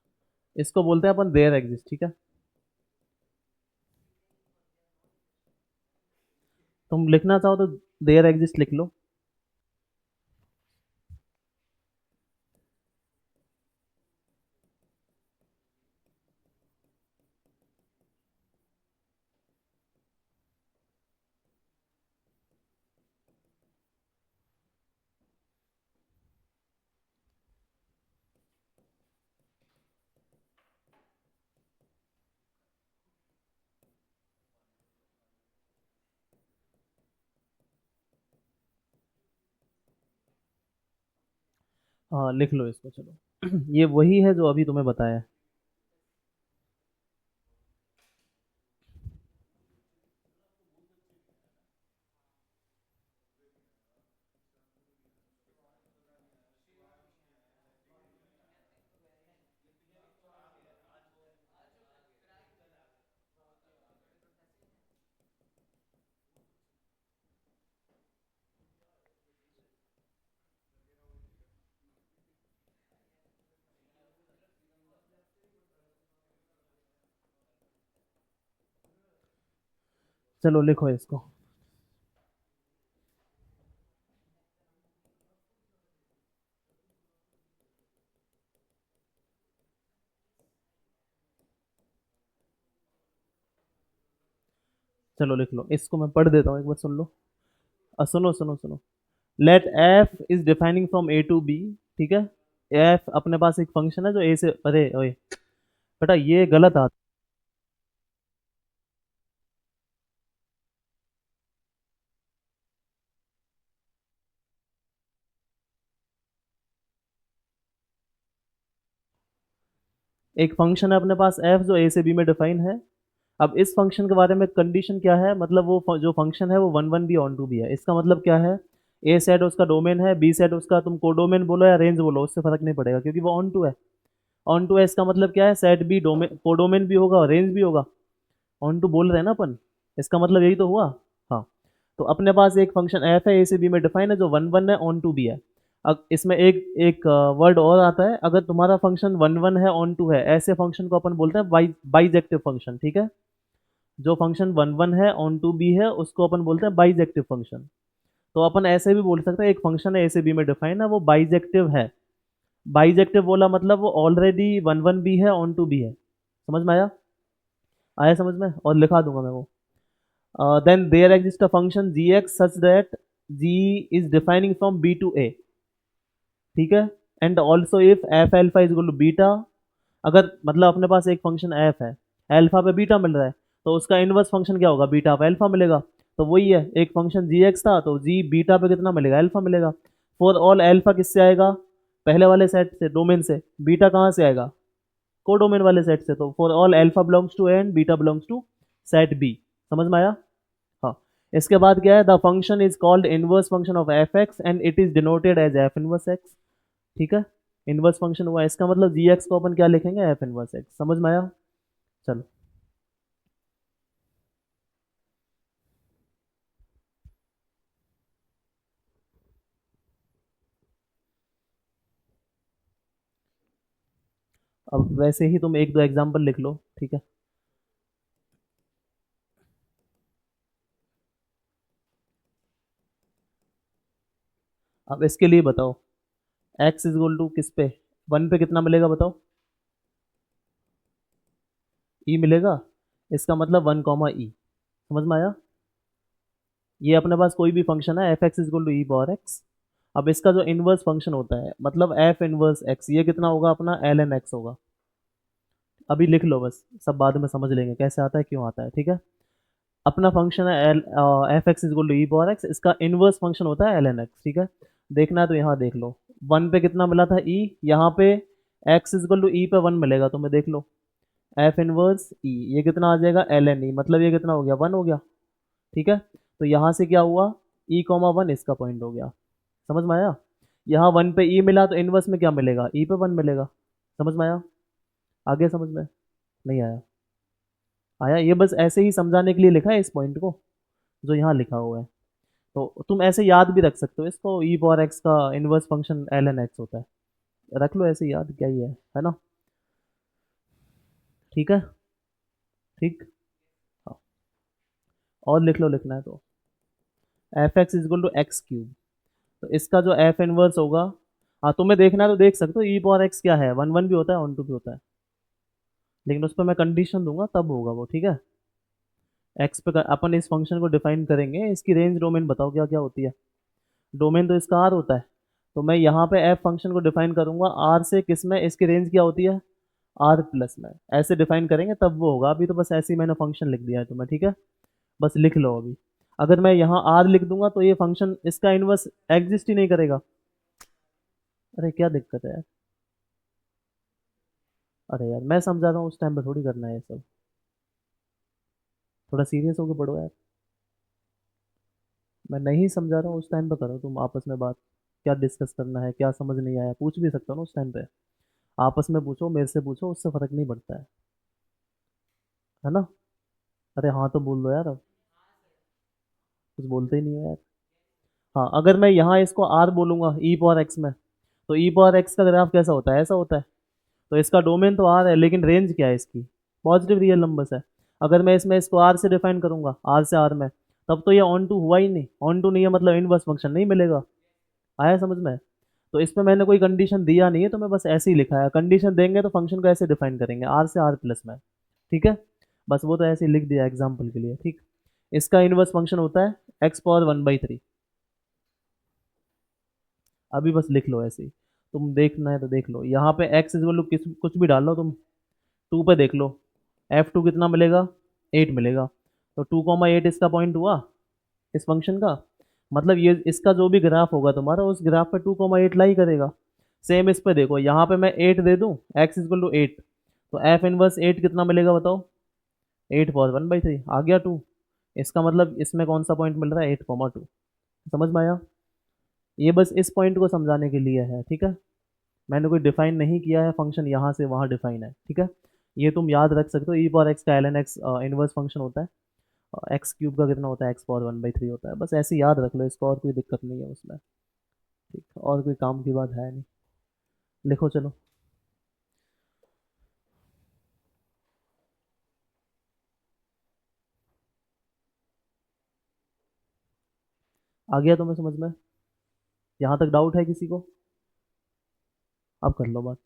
इसको बोलते हैं अपन देयर एग्जिस्ट, ठीक है। तुम लिखना चाहो तो देयर एग्जिस्ट लिख लो। हाँ लिख लो इसको, चलो ये वही है जो अभी तुम्हें बताया है। चलो लिखो इसको। चलो लिख लो, इसको मैं पढ़ देता हूँ, एक बार सुन लो। सुनो सुनो सुनो। Let f is defining from A to B, ठीक है। एफ अपने पास एक फंक्शन है जो ए से, अरे ओए बेटा ये गलत आता। एक फंक्शन है अपने पास एफ जो ए से बी में डिफाइन है। अब इस फंक्शन के बारे में कंडीशन क्या है, मतलब वो जो फंक्शन है वो one one be onto B है। इसका मतलब क्या है, ए सेट उसका डोमेन है, बी सेट उसका, तुम कोडोमेन बोलो या रेंज बोलो, उससे फर्क नहीं पड़ेगा क्योंकि वो ऑन टू है। ऑन टू है इसका मतलब क्या है, सेट बी डोमेन कोडोमेन भी होगा और रेंज भी होगा। ऑन टू बोल रहे हैं ना अपन, इसका मतलब यही तो हुआ। हाँ, तो अपने पास एक फंक्शन एफ है ए से बी में डिफाइन है जो वन वन है ऑन टू बी है। अब इसमें एक एक वर्ड और आता है, अगर तुम्हारा फंक्शन वन वन है ऑन टू है, ऐसे फंक्शन को अपन बोलते हैं बाइजेक्टिव फंक्शन, ठीक है। जो फंक्शन वन वन है ऑन टू बी है उसको अपन बोलते हैं बाइजेक्टिव फंक्शन। तो अपन ऐसे भी बोल सकते हैं एक फंक्शन है ए से बी में डिफाइन है वो बाइजेक्टिव है। बाइजेक्टिव बोला मतलब वो ऑलरेडी वन वन भी है ऑन टू बी है। समझ में आया? आया समझ में, और लिखा दूंगा मैं वो। Then there exist a function g x such that g is defining from B to A, ठीक है। And also if f alpha is equal to beta, अगर मतलब अपने पास एक फंक्शन एफ है, एल्फा पे बीटा मिल रहा है, तो उसका इनवर्स फंक्शन क्या होगा, बीटा पे एल्फा मिलेगा। तो वही है, एक फंक्शन जी एक्स था तो जी बीटा पे कितना मिलेगा, एल्फा मिलेगा। फॉर ऑल एल्फा किससे आएगा, पहले वाले सेट से, डोमेन से। बीटा कहाँ से आएगा, कोडोमेन वाले सेट से। तो for all alpha belongs to A and beta belongs to set B. समझ में आया? हाँ। इसके बाद क्या है, the function is called inverse function of f x and it is denoted as f inverse x, ठीक है। इनवर्स फंक्शन हुआ, इसका मतलब जी एक्स को अपन क्या लिखेंगे, एफ इनवर्स एक्स। समझ में आया? चलो। अब वैसे ही तुम एक दो एग्जांपल लिख लो, ठीक है। अब इसके लिए बताओ, एक्स इज इक्वल टू किस पे, वन पे कितना मिलेगा बताओ, ई मिलेगा। इसका मतलब वन कॉमा ई। समझ में आया? ये अपने पास कोई भी फंक्शन है, f x is equal to e power x. अब इसका जो इनवर्स फंक्शन होता है, मतलब एफ इनवर्स एक्स, ये कितना होगा अपना, एल एन एक्स होगा। अभी लिख लो बस, सब बाद में समझ लेंगे कैसे आता है क्यों आता है, ठीक है। अपना फंक्शन है l f x is equal to e power x, इसका इनवर्स फंक्शन होता है एल एन एक्स, ठीक है। देखना है तो यहाँ देख लो, वन पे कितना मिला था ई, यहाँ पे एक्स इज इक्वल टू ई पे वन मिलेगा, तो मैं देख लो एफ इनवर्स ई, ये कितना आ जाएगा, एल एन ई, मतलब ये कितना हो गया, वन हो गया, ठीक है। तो यहाँ से क्या हुआ, ई कॉमा वन इसका पॉइंट हो गया। समझ में आया? यहाँ वन पे ई मिला तो इनवर्स में क्या मिलेगा, ई पे वन मिलेगा। समझ में आया? आगे समझ में नहीं आया? आया, ये बस ऐसे ही समझाने के लिए लिखा है इस पॉइंट को जो यहाँ लिखा हुआ है। तो तुम ऐसे याद भी रख सकते हो इसको, ई पावर एक्स का inverse function l n x होता है। रख लो ऐसे याद, क्या ही है ना। ठीक है। ठीक। हाँ। और लिख लो, लिखना है तो f x is equal to x cube. तो इसका जो एफ इनवर्स होगा, हाँ तुम्हें देखना है तो देख सकते हो, ई पावर एक्स क्या है, वन वन भी होता है ऑन टू भी होता है, लेकिन उस पर मैं कंडीशन दूंगा तब होगा वो, ठीक है। एक्स पे अपन इस फंक्शन को डिफाइन करेंगे, इसकी रेंज डोमेन बताओ क्या क्या होती है। डोमेन तो इसका आर होता है, तो मैं यहाँ पे एफ फंक्शन को डिफाइन करूंगा आर से, किस में, इसकी रेंज क्या होती है, आर प्लस में। ऐसे डिफाइन करेंगे तब वो होगा, अभी तो बस ऐसे ही मैंने फंक्शन लिख दिया है तुम्हें, ठीक है। बस लिख लो अभी। अगर मैं यहाँ आर लिख दूंगा तो ये फंक्शन इसका इनवर्स एग्जिस्ट ही नहीं करेगा। अरे क्या दिक्कत है यार, अरे यार मैं समझा रहा हूँ, उस टाइम पे थोड़ी करना है ये सब, थोड़ा सीरियस होकर पढ़ो यार। मैं नहीं समझा रहा हूँ, उस टाइम पे करो तुम आपस में बात, क्या डिस्कस करना है, क्या समझ नहीं आया, पूछ भी सकता हूँ ना उस टाइम पे। आपस में पूछो, मेरे से पूछो, उससे फर्क नहीं पड़ता है ना। अरे हाँ तो बोल दो यार, अब कुछ बोलते ही नहीं हो यार। हाँ, अगर मैं यहाँ इसको आर बोलूंगा ई पावर एक्स में, तो ई पावर एक्स का ग्राफ कैसा होता है, ऐसा होता है। तो इसका डोमेन तो आर है, लेकिन रेंज क्या है इसकी, पॉजिटिव रियल नंबर्स है। अगर मैं इसमें इसको आर से डिफाइन करूंगा, आर से आर में, तब तो ये ऑन टू हुआ ही नहीं, ऑन टू नहीं है मतलब इनवर्स फंक्शन नहीं मिलेगा। आया समझ में? तो इसमें मैंने कोई कंडीशन दिया नहीं है, तो मैं बस ऐसे ही लिखा है, कंडीशन देंगे तो फंक्शन को ऐसे डिफाइन करेंगे, आर से आर प्लस में। ठीक है, बस वो तो ऐसे ही लिख दिया एग्जाम्पल के लिए। ठीक, इसका इनवर्स फंक्शन होता है एक्स पावर 1/3। अभी बस लिख लो ऐसे ही, तुम देखना है तो देख लो, यहाँ पे एक्स इज किस कुछ भी डाल लो तुम, टू पे देख लो, F2 कितना मिलेगा, 8 मिलेगा। तो 2,8 इसका पॉइंट हुआ इस फंक्शन का, मतलब ये इसका जो भी ग्राफ होगा तुम्हारा, उस ग्राफ पे 2,8 लाई करेगा। सेम इस पे देखो, यहाँ पे मैं 8 दे दूँ, x इक्वल टू 8, तो एफ इनवर्स 8 कितना मिलेगा बताओ, 8 पावर 1/3 आ गया 2। इसका मतलब इसमें कौन सा पॉइंट मिल रहा है, 8,2। समझ में आया? ये बस इस पॉइंट को समझाने के लिए है। ठीक है, मैंने कोई डिफाइन नहीं किया है फंक्शन, यहाँ से वहाँ डिफाइन है। ठीक है, ये तुम याद रख सकते हो, ई पावर एक्स का ln x इनवर्स फंक्शन होता है, एक्स क्यूब का कितना होता है, x पावर 1/3 होता है। बस ऐसे याद रख लो इसको, और कोई दिक्कत नहीं है उसमें। ठीक है, और कोई काम की बात है नहीं। लिखो चलो। आ गया तुम्हें समझ में? यहाँ तक डाउट है किसी को? अब कर लो बात।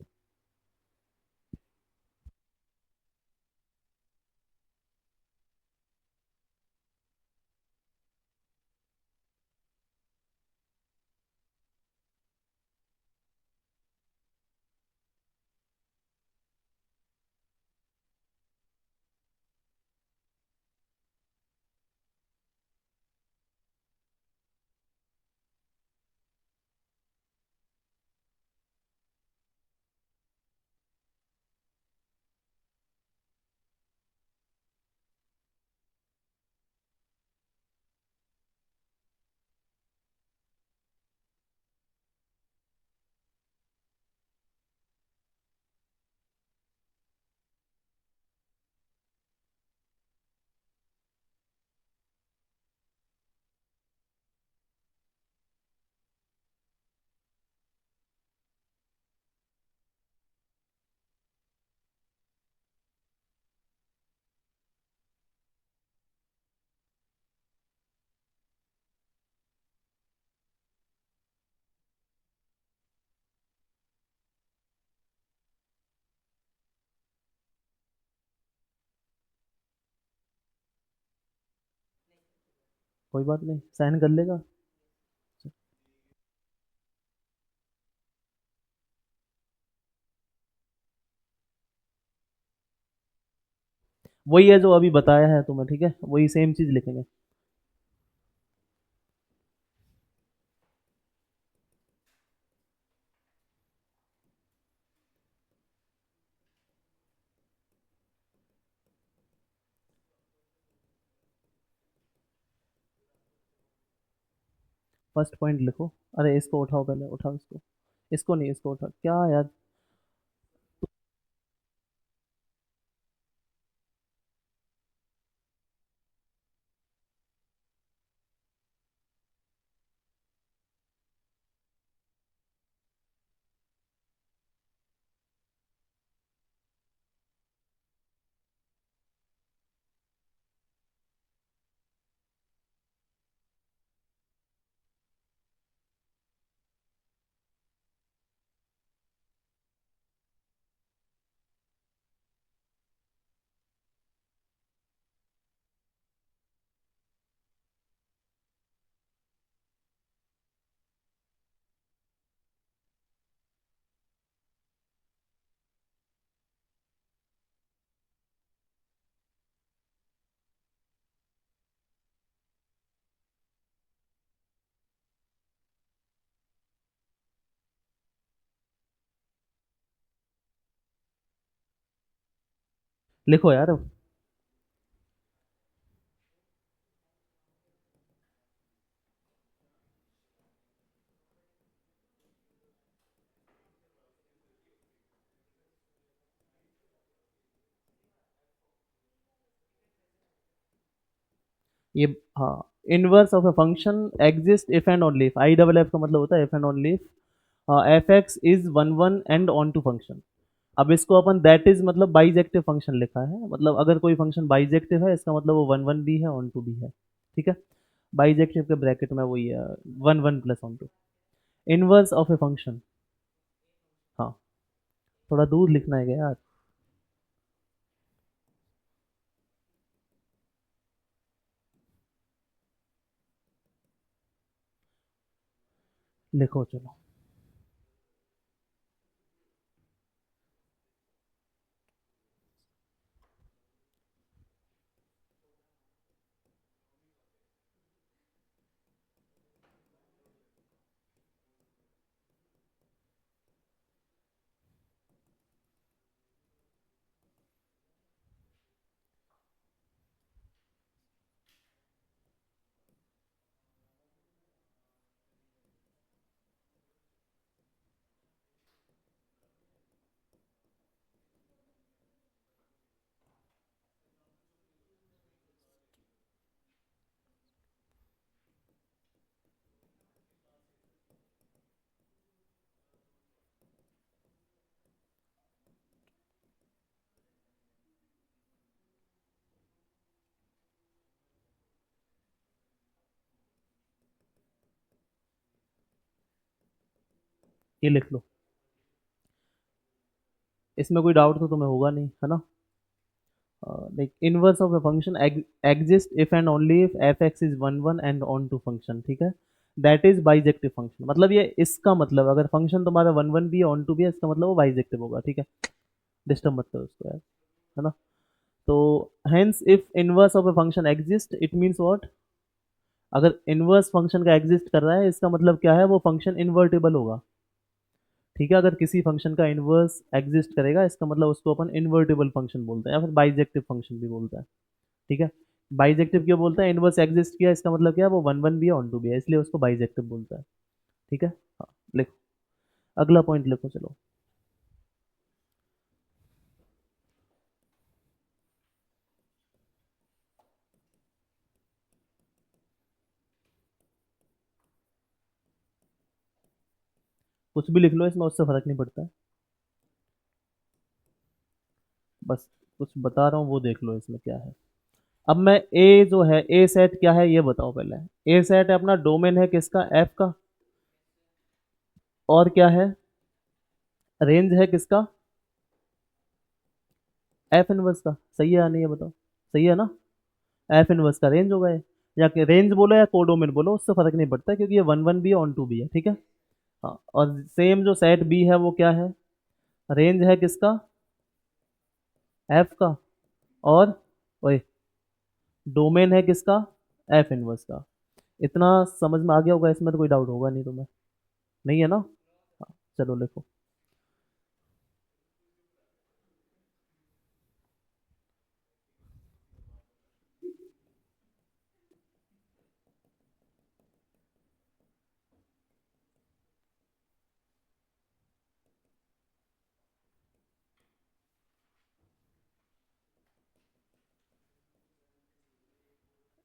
कोई बात नहीं, साइन कर लेगा। वही है जो अभी बताया है तुम्हें, ठीक है, वही सेम चीज़ लिखेंगे। फर्स्ट पॉइंट लिखो। अरे इसको उठाओ, पहले उठाओ इसको, इसको नहीं, इसको उठाओ क्या यार। लिखो यार। ये, हाँ, inverse of a function exist if and only if, IFF का मतलब होता है if and only if f x is one one and onto function. अब इसको अपन दैट इज मतलब बाइजेक्टिव फंक्शन लिखा है, मतलब अगर कोई फंक्शन बाइजेक्टिव है इसका मतलब वो वन वन भी है ऑन टू भी है। ठीक है, बाइजेक्टिव के ब्रैकेट में वही है, one one plus onto. Inverse of a function, हाँ थोड़ा दूर लिखना है क्या यार। लिखो चलो। ये लिख लो, इसमें कोई डाउट तो तुम्हें होगा नहीं है ना। Like inverse of a function exist if and only if f x is one one and onto function, ठीक है। दैट इज बाइजेक्टिव फंक्शन, मतलब ये इसका मतलब अगर फंक्शन तुम्हारा वन वन भी है ऑन टू भी है इसका मतलब वो बाइजेक्टिव होगा, ठीक है। डिस्टर्ब मत करो उसको यार, है ना। तो hence if inverse of a function exist it means what, अगर इनवर्स फंक्शन का एग्जिस्ट कर रहा है इसका मतलब क्या है, वो फंक्शन इन्वर्टेबल होगा। ठीक है, अगर किसी फंक्शन का इनवर्स एग्जिस्ट करेगा इसका मतलब उसको अपन इन्वर्टेबल फंक्शन बोलते हैं या फिर बाइजेक्टिव फंक्शन भी बोलते हैं। ठीक है, बाइजेक्टिव क्यों बोलते हैं, इनवर्स एग्जिस्ट किया इसका मतलब क्या है, वो वन वन भी है ऑन टू भी है इसलिए उसको बाइजेक्टिव बोलता है। ठीक है, हाँ लिखो, अगला पॉइंट लिखो चलो। कुछ भी लिख लो इसमें, उससे फर्क नहीं पड़ता है, बस कुछ बता रहा हूँ वो देख लो इसमें क्या है। अब मैं ए जो है ए सेट क्या है ये बताओ पहले। ए सेट है अपना डोमेन है किसका, एफ का। और क्या है, रेंज है किसका, एफ इनवर्स का। सही है या नहीं ये बताओ, सही है ना। एफ इनवर्स का रेंज होगा ये, या रेंज बोलो या कोडोमेन बोलो उससे फर्क नहीं पड़ता क्योंकि ये वन वन भी है ऑन टू भी है, ठीक है। हाँ, और सेम जो सेट बी है वो क्या है, रेंज है किसका, एफ का। और ओए, डोमेन है किसका, एफ इनवर्स का। इतना समझ में आ गया होगा, इसमें तो कोई डाउट होगा नहीं तुम्हें, नहीं है ना। हाँ, चलो लिखो।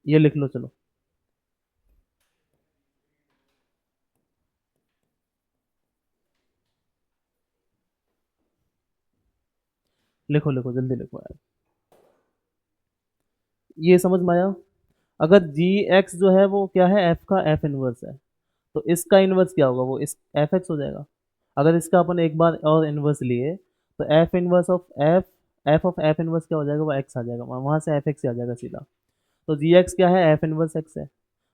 ये लिख लो चलो। लिखो लिखो जल्दी लिखो यार। ये समझ में आया। अगर जी एक्स जो है वो क्या है, एफ का एफ इनवर्स है, तो इसका इनवर्स क्या होगा, वो इस एफ एक्स हो जाएगा। अगर इसका अपन एक बार और इनवर्स लिए तो F inverse of F, F of F inverse क्या हो जाएगा, वो एक्स आ जाएगा, वहां से एफ एक्स आ जाएगा सीधा। तो जी एक्स क्या है, एफ इनवर्स एक्स है,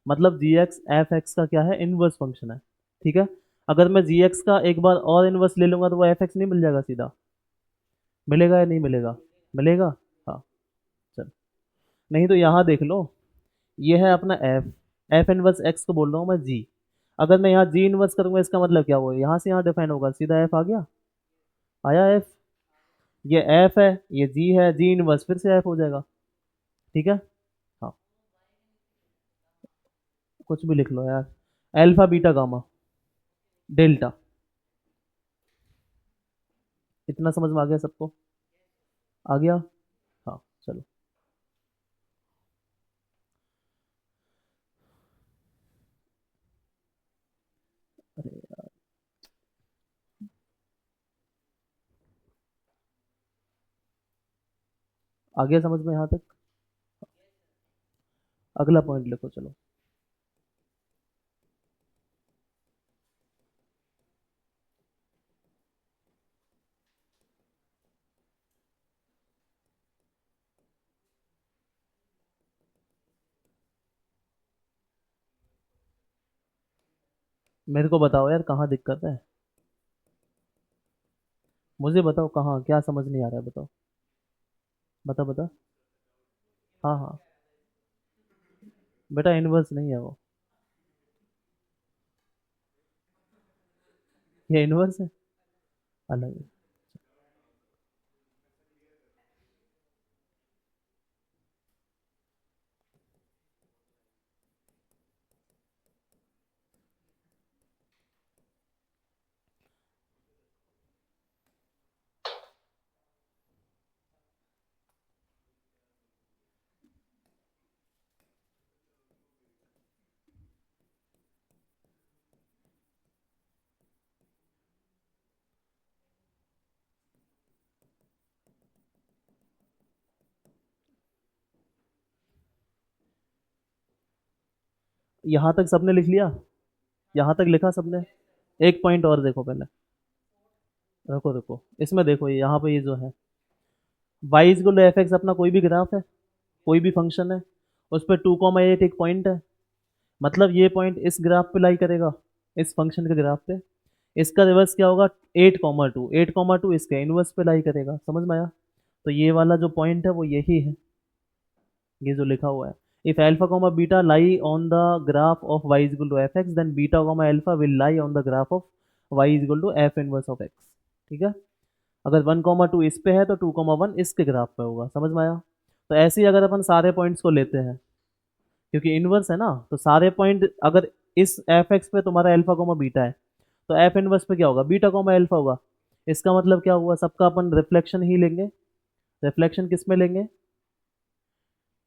मतलब जी एक्स एफ एक्स का क्या है, इनवर्स फंक्शन है। ठीक है, अगर मैं जी एक्स का एक बार और इनवर्स ले लूंगा तो वो एफ एक्स नहीं मिल जाएगा सीधा, मिलेगा या नहीं मिलेगा, मिलेगा। हाँ, चल, नहीं तो यहाँ देख लो, ये है अपना एफ, एफ इनवर्स एक्स को बोल रहा हूँ मैं जी। अगर मैं यहाँ जी इनवर्स करूंगा इसका मतलब क्या हुआ, यहाँ से यहाँ डिफाइन होगा सीधा एफ आ गया, आया एफ। ये एफ है, ये जी है, जी इनवर्स फिर से एफ हो जाएगा। ठीक है, हाँ कुछ भी लिख लो यार, अल्फा बीटा गामा डेल्टा। इतना समझ में आ गया सबको, आ गया। हाँ चलो। अरे आ गया समझ में यहाँ तक? अगला पॉइंट लिखो चलो। मेरे को बताओ यार कहाँ दिक्कत है, मुझे बताओ कहाँ, क्या समझ नहीं आ रहा है, बताओ। बता बता। हाँ हाँ। बेटा इनवर्स नहीं है वो, ये इनवर्स है, अलग है। यहाँ तक सबने लिख लिया? यहाँ तक लिखा सबने? एक पॉइंट और देखो पहले। रुको रुको, इसमें देखो ये यहाँ पे ये जो है y is equal to f x, अपना कोई भी ग्राफ है, कोई भी फंक्शन है, उस पर 2,8 एक पॉइंट है, मतलब ये पॉइंट इस ग्राफ पे लाई करेगा, इस फंक्शन के ग्राफ पे। इसका रिवर्स क्या होगा? 8,2, 8,2 इसके इनवर्स पे लाई करेगा, समझ में आया? तो ये वाला जो पॉइंट है वो यही है, ये जो लिखा हुआ है। If alpha comma beta lie on the graph of y is equal to f x, then beta comma alpha will lie on the graph of y is equal to f inverse of x. ठीक है? अगर 1,2 इस पे है तो 2,1 इसके graph पे होगा, समझ में आया? तो ऐसे ही अगर अपन सारे पॉइंट्स को लेते हैं, क्योंकि इनवर्स है ना, तो सारे पॉइंट अगर इस एफ एक्स पे तुम्हारा अल्फा कोमा बीटा है, तो एफ इनवर्स पे क्या होगा? बीटा कोमा अल्फा होगा। इसका मतलब क्या हुआ? सबका अपन रिफ्लेक्शन ही लेंगे। रिफ्लेक्शन किस में लेंगे?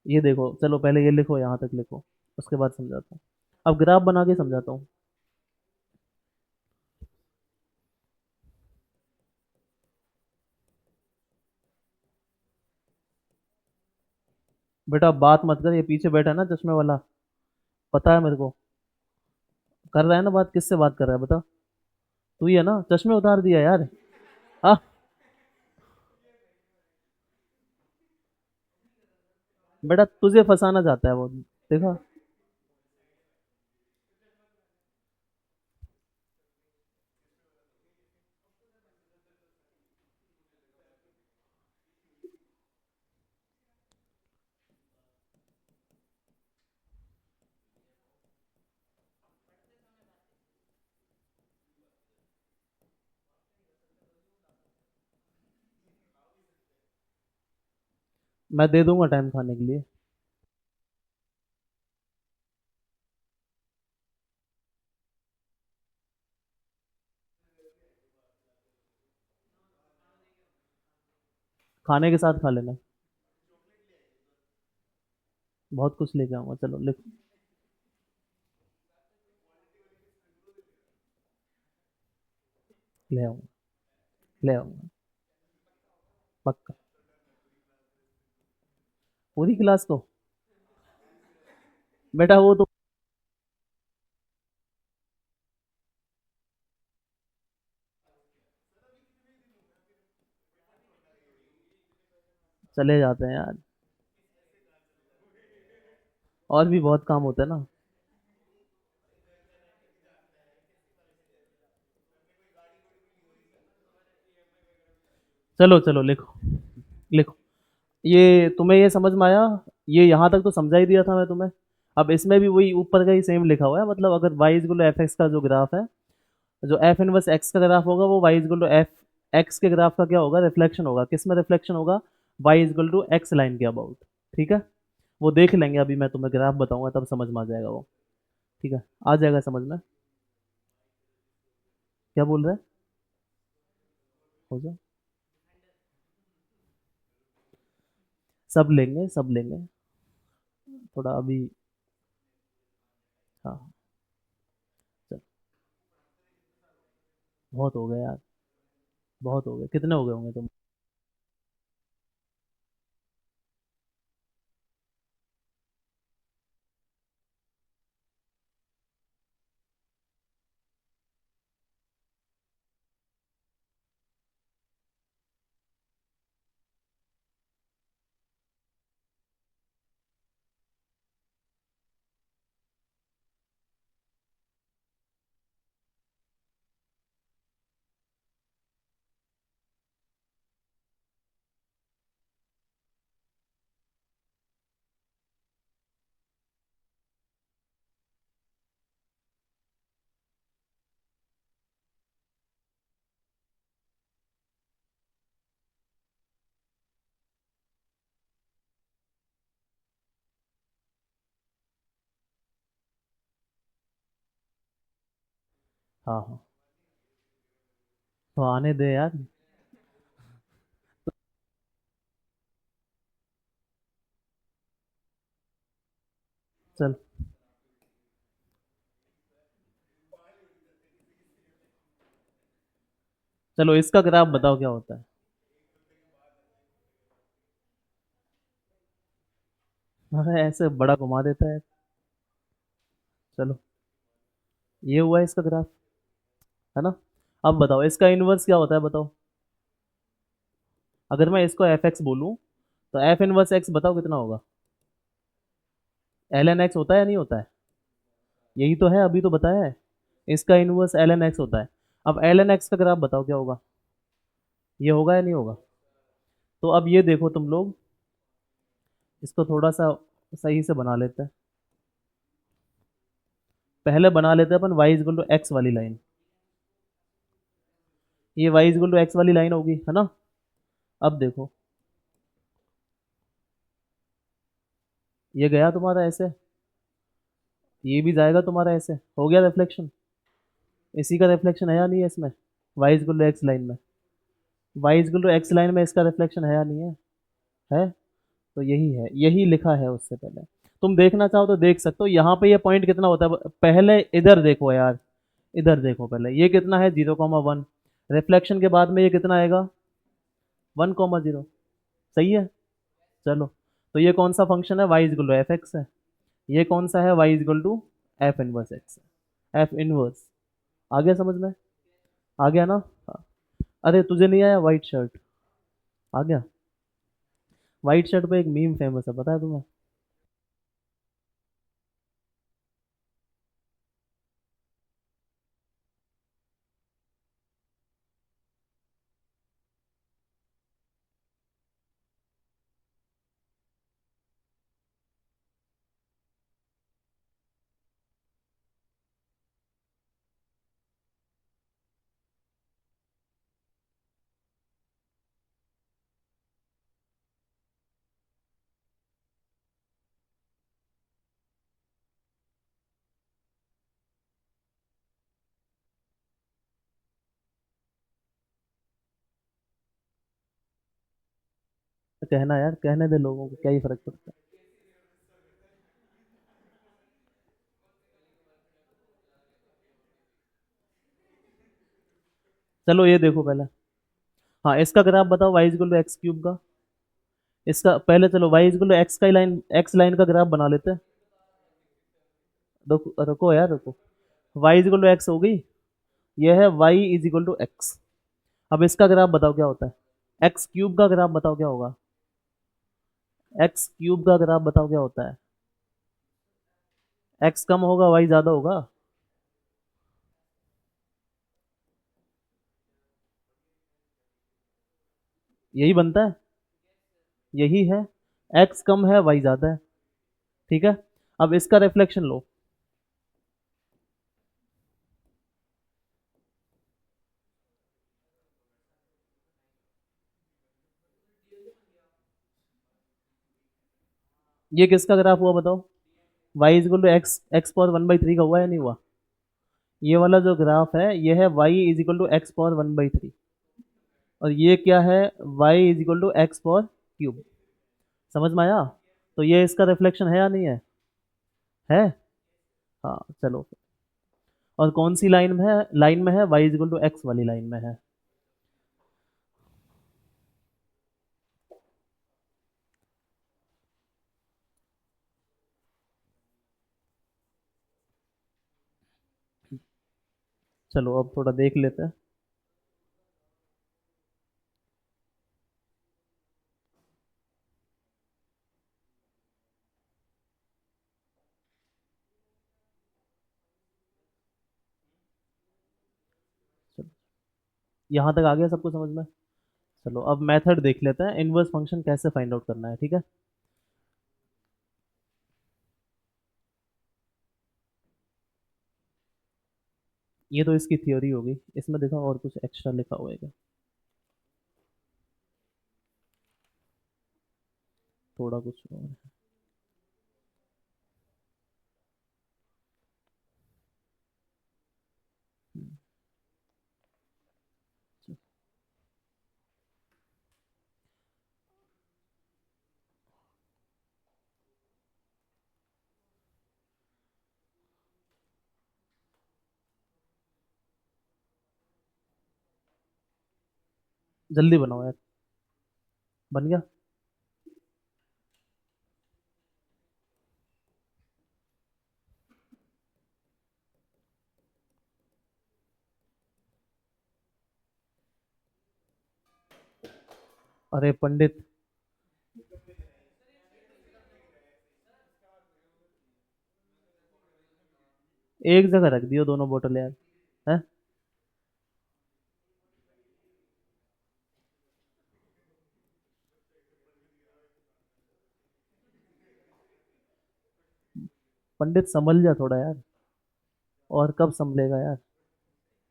ये देखो, चलो पहले ये लिखो, यहाँ तक लिखो, उसके बाद समझाता हूँ। अब ग्राफ बना के समझाता हूँ। बेटा बात मत कर, ये पीछे बैठा है ना चश्मे वाला, पता है मेरे को। कर रहा है ना बात, किससे बात कर रहा है बता? तू ही है ना, चश्मे उतार दिया यार। हाँ। बेटा तुझे फंसाना चाहता है वो, देखा? मैं दे दूंगा टाइम खाने के लिए। खाने के साथ खा लेना। बहुत कुछ लेके आऊंगा, चलो लिख। ले आऊंगा, ले आऊंगा, पक्का। पूरी क्लास को? बेटा वो तो चले जाते हैं यार, और भी बहुत काम होता है ना। चलो चलो लिखो, लिखो। ये तुम्हें ये समझ में आया? ये यहाँ तक तो समझा ही दिया था मैं तुम्हें। अब इसमें भी वही ऊपर का ही सेम लिखा हुआ है, मतलब अगर y इज एफ एक्स का जो ग्राफ है, जो एफ इनवर्स एक्स का ग्राफ होगा, वो y इज एफ एक्स के ग्राफ का क्या होगा? रिफ्लेक्शन होगा। किस में रिफ्लेक्शन होगा? y इज एक्स लाइन के अबाउट। ठीक है? वो देख लेंगे, अभी मैं तुम्हें ग्राफ बताऊंगा तब समझ में आ जाएगा वो। ठीक है? आ जाएगा समझ में। क्या बोल रहा है? हो जाए, सब लेंगे सब लेंगे, थोड़ा अभी। हाँ। चल, बहुत हो गया यार, बहुत हो गए, कितने हो गए होंगे तुम? हाँ हाँ, तो आने दे यार। चल, चलो इसका ग्राफ बताओ क्या होता है। अरे ऐसे बड़ा घुमा देता है। चलो, ये हुआ इसका ग्राफ, है ना। अब बताओ इसका इनवर्स क्या होता है, बताओ। अगर मैं इसको एफ एक्स बोलूँ, तो एफ इनवर्स एक्स बताओ कितना होगा। एल एन एक्स होता है या नहीं होता है। यही तो है, अभी तो बताया है। इसका इनवर्स एल एन एक्स होता है। अब एल एन एक्स का ग्राफ बताओ क्या होगा। ये होगा या नहीं होगा। तो अब ये देखो तुम लोग, इसको थोड़ा सा सही से बना लेते हैं। पहले बना लेते हैं अपन वाई इजल टू एक्स वाली लाइन। ये वाई इजल टू एक्स वाली लाइन होगी, है ना। अब देखो, ये गया तुम्हारा ऐसे, ये भी जाएगा तुम्हारा ऐसे, हो गया रिफ्लेक्शन। इसी का रिफ्लेक्शन है या नहीं है इसमें, y equal to x line में। Y equal to x line में इसका रिफ्लेक्शन है या नहीं है। है। तो यही है, यही लिखा है उससे पहले। तुम देखना चाहो तो देख सकते हो, यहाँ पे ये पॉइंट कितना होता है पहले इधर देखो यार। इधर देखो पहले, ये कितना है 0,1। रिफ्लेक्शन के बाद में ये कितना आएगा 1,0। सही है। चलो, तो ये कौन सा फंक्शन है, y is equal to f x है। ये कौन सा है, y is equal to f inverse x है, एफ इनवर्स। आ गया समझ में। आ गया ना। हाँ। अरे तुझे नहीं आया वाइट शर्ट। आ गया। वाइट शर्ट पे एक मीम फेमस है, पता है तुम्हें। तो कहना यार, कहने दे लोगों को, क्या ही फर्क पड़ता है। चलो ये देखो पहले। हाँ, इसका ग्राफ बताओ y is equal to x cube का। इसका पहले चलो वाई इजगल टू एक्स का लाइन, एक्स लाइन का ग्राफ बना लेते हैं। रुको रुको यार रुको। वाई इजगल टू एक्स हो गई। ये है y is equal to x. अब इसका ग्राफ बताओ क्या होता है। एक्स क्यूब का ग्राफ बताओ क्या होगा। एक्स क्यूब का ग्राफ बताओ क्या होता है। एक्स कम होगा वाई ज्यादा होगा। यही बनता है। यही है। एक्स कम है वाई ज्यादा है। ठीक है। अब इसका रिफ्लेक्शन लो। ये किसका ग्राफ हुआ बताओ। Y is equal to x, x power 1/3 का हुआ या नहीं हुआ। ये वाला जो ग्राफ है ये है y is equal to x power 1/3। और ये क्या है, y is equal to x power cube. समझ में आया। तो ये इसका रिफ्लेक्शन है या नहीं है। है। हाँ चलो। और कौन सी लाइन में है, लाइन में है वाई इक्वल टू एक्स वाली लाइन में है। चलो अब थोड़ा देख लेते हैं। चलो, यहाँ तक आ गया सबको समझ में। चलो अब मेथड देख लेते हैं, इनवर्स फंक्शन कैसे फाइंड आउट करना है, ठीक है। ये तो इसकी थ्योरी होगी, इसमें देखो और कुछ एक्स्ट्रा लिखा हुआ है क्या? थोड़ा कुछ और है। जल्दी बनाओ यार। बन गया। अरे पंडित, एक जगह रख दियो दोनों बोतल यार। है। पंडित संभल जा थोड़ा यार। और कब संभलेगा यार।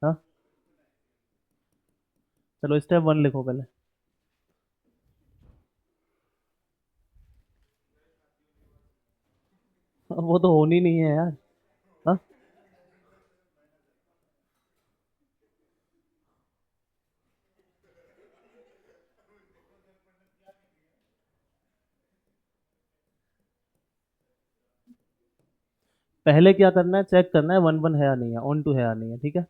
हाँ। चलो स्टेप वन लिखो पहले। वो तो होनी नहीं है यार। हाँ। पहले क्या करना है, चेक करना है वन वन है या नहीं है, ऑन टू है या नहीं है, ठीक है।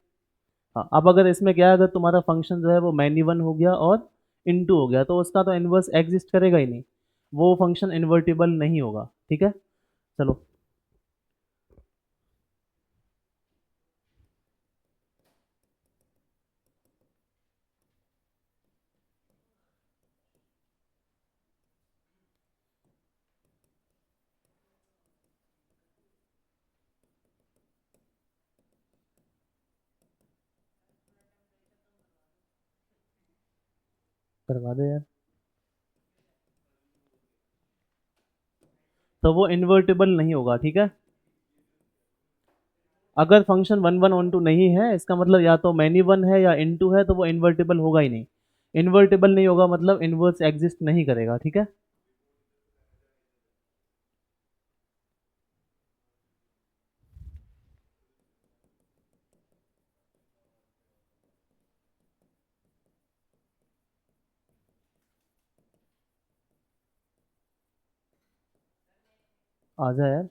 हाँ, अब अगर इसमें क्या है, अगर तुम्हारा फंक्शन जो है वो मैनी वन हो गया और इनटू हो गया तो उसका तो इन्वर्स एग्जिस्ट करेगा ही नहीं। वो फंक्शन इन्वर्टिबल नहीं होगा, ठीक है। चलो। करवा दो यार। तो वो इन्वर्टिबल नहीं होगा, ठीक है। अगर function one one onto नहीं है, इसका मतलब या तो मैनी वन है या इन टू है, तो वो इन्वर्टिबल होगा ही नहीं। इन्वर्टिबल नहीं होगा मतलब इन्वर्स एग्जिस्ट नहीं करेगा, ठीक है। आ जा यार।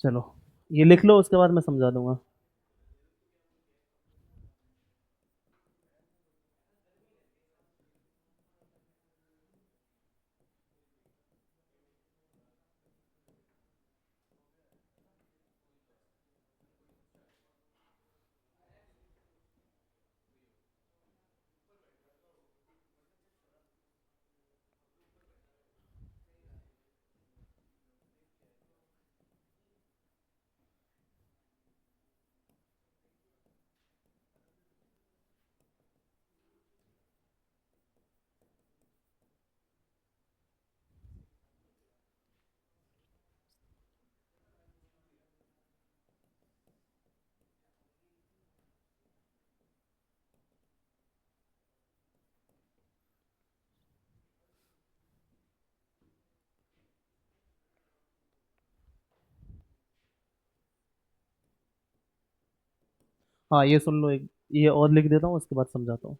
चलो ये लिख लो, उसके बाद मैं समझा दूंगा। हाँ ये सुन लो एक, ये और लिख देता हूँ, उसके बाद समझाता हूँ।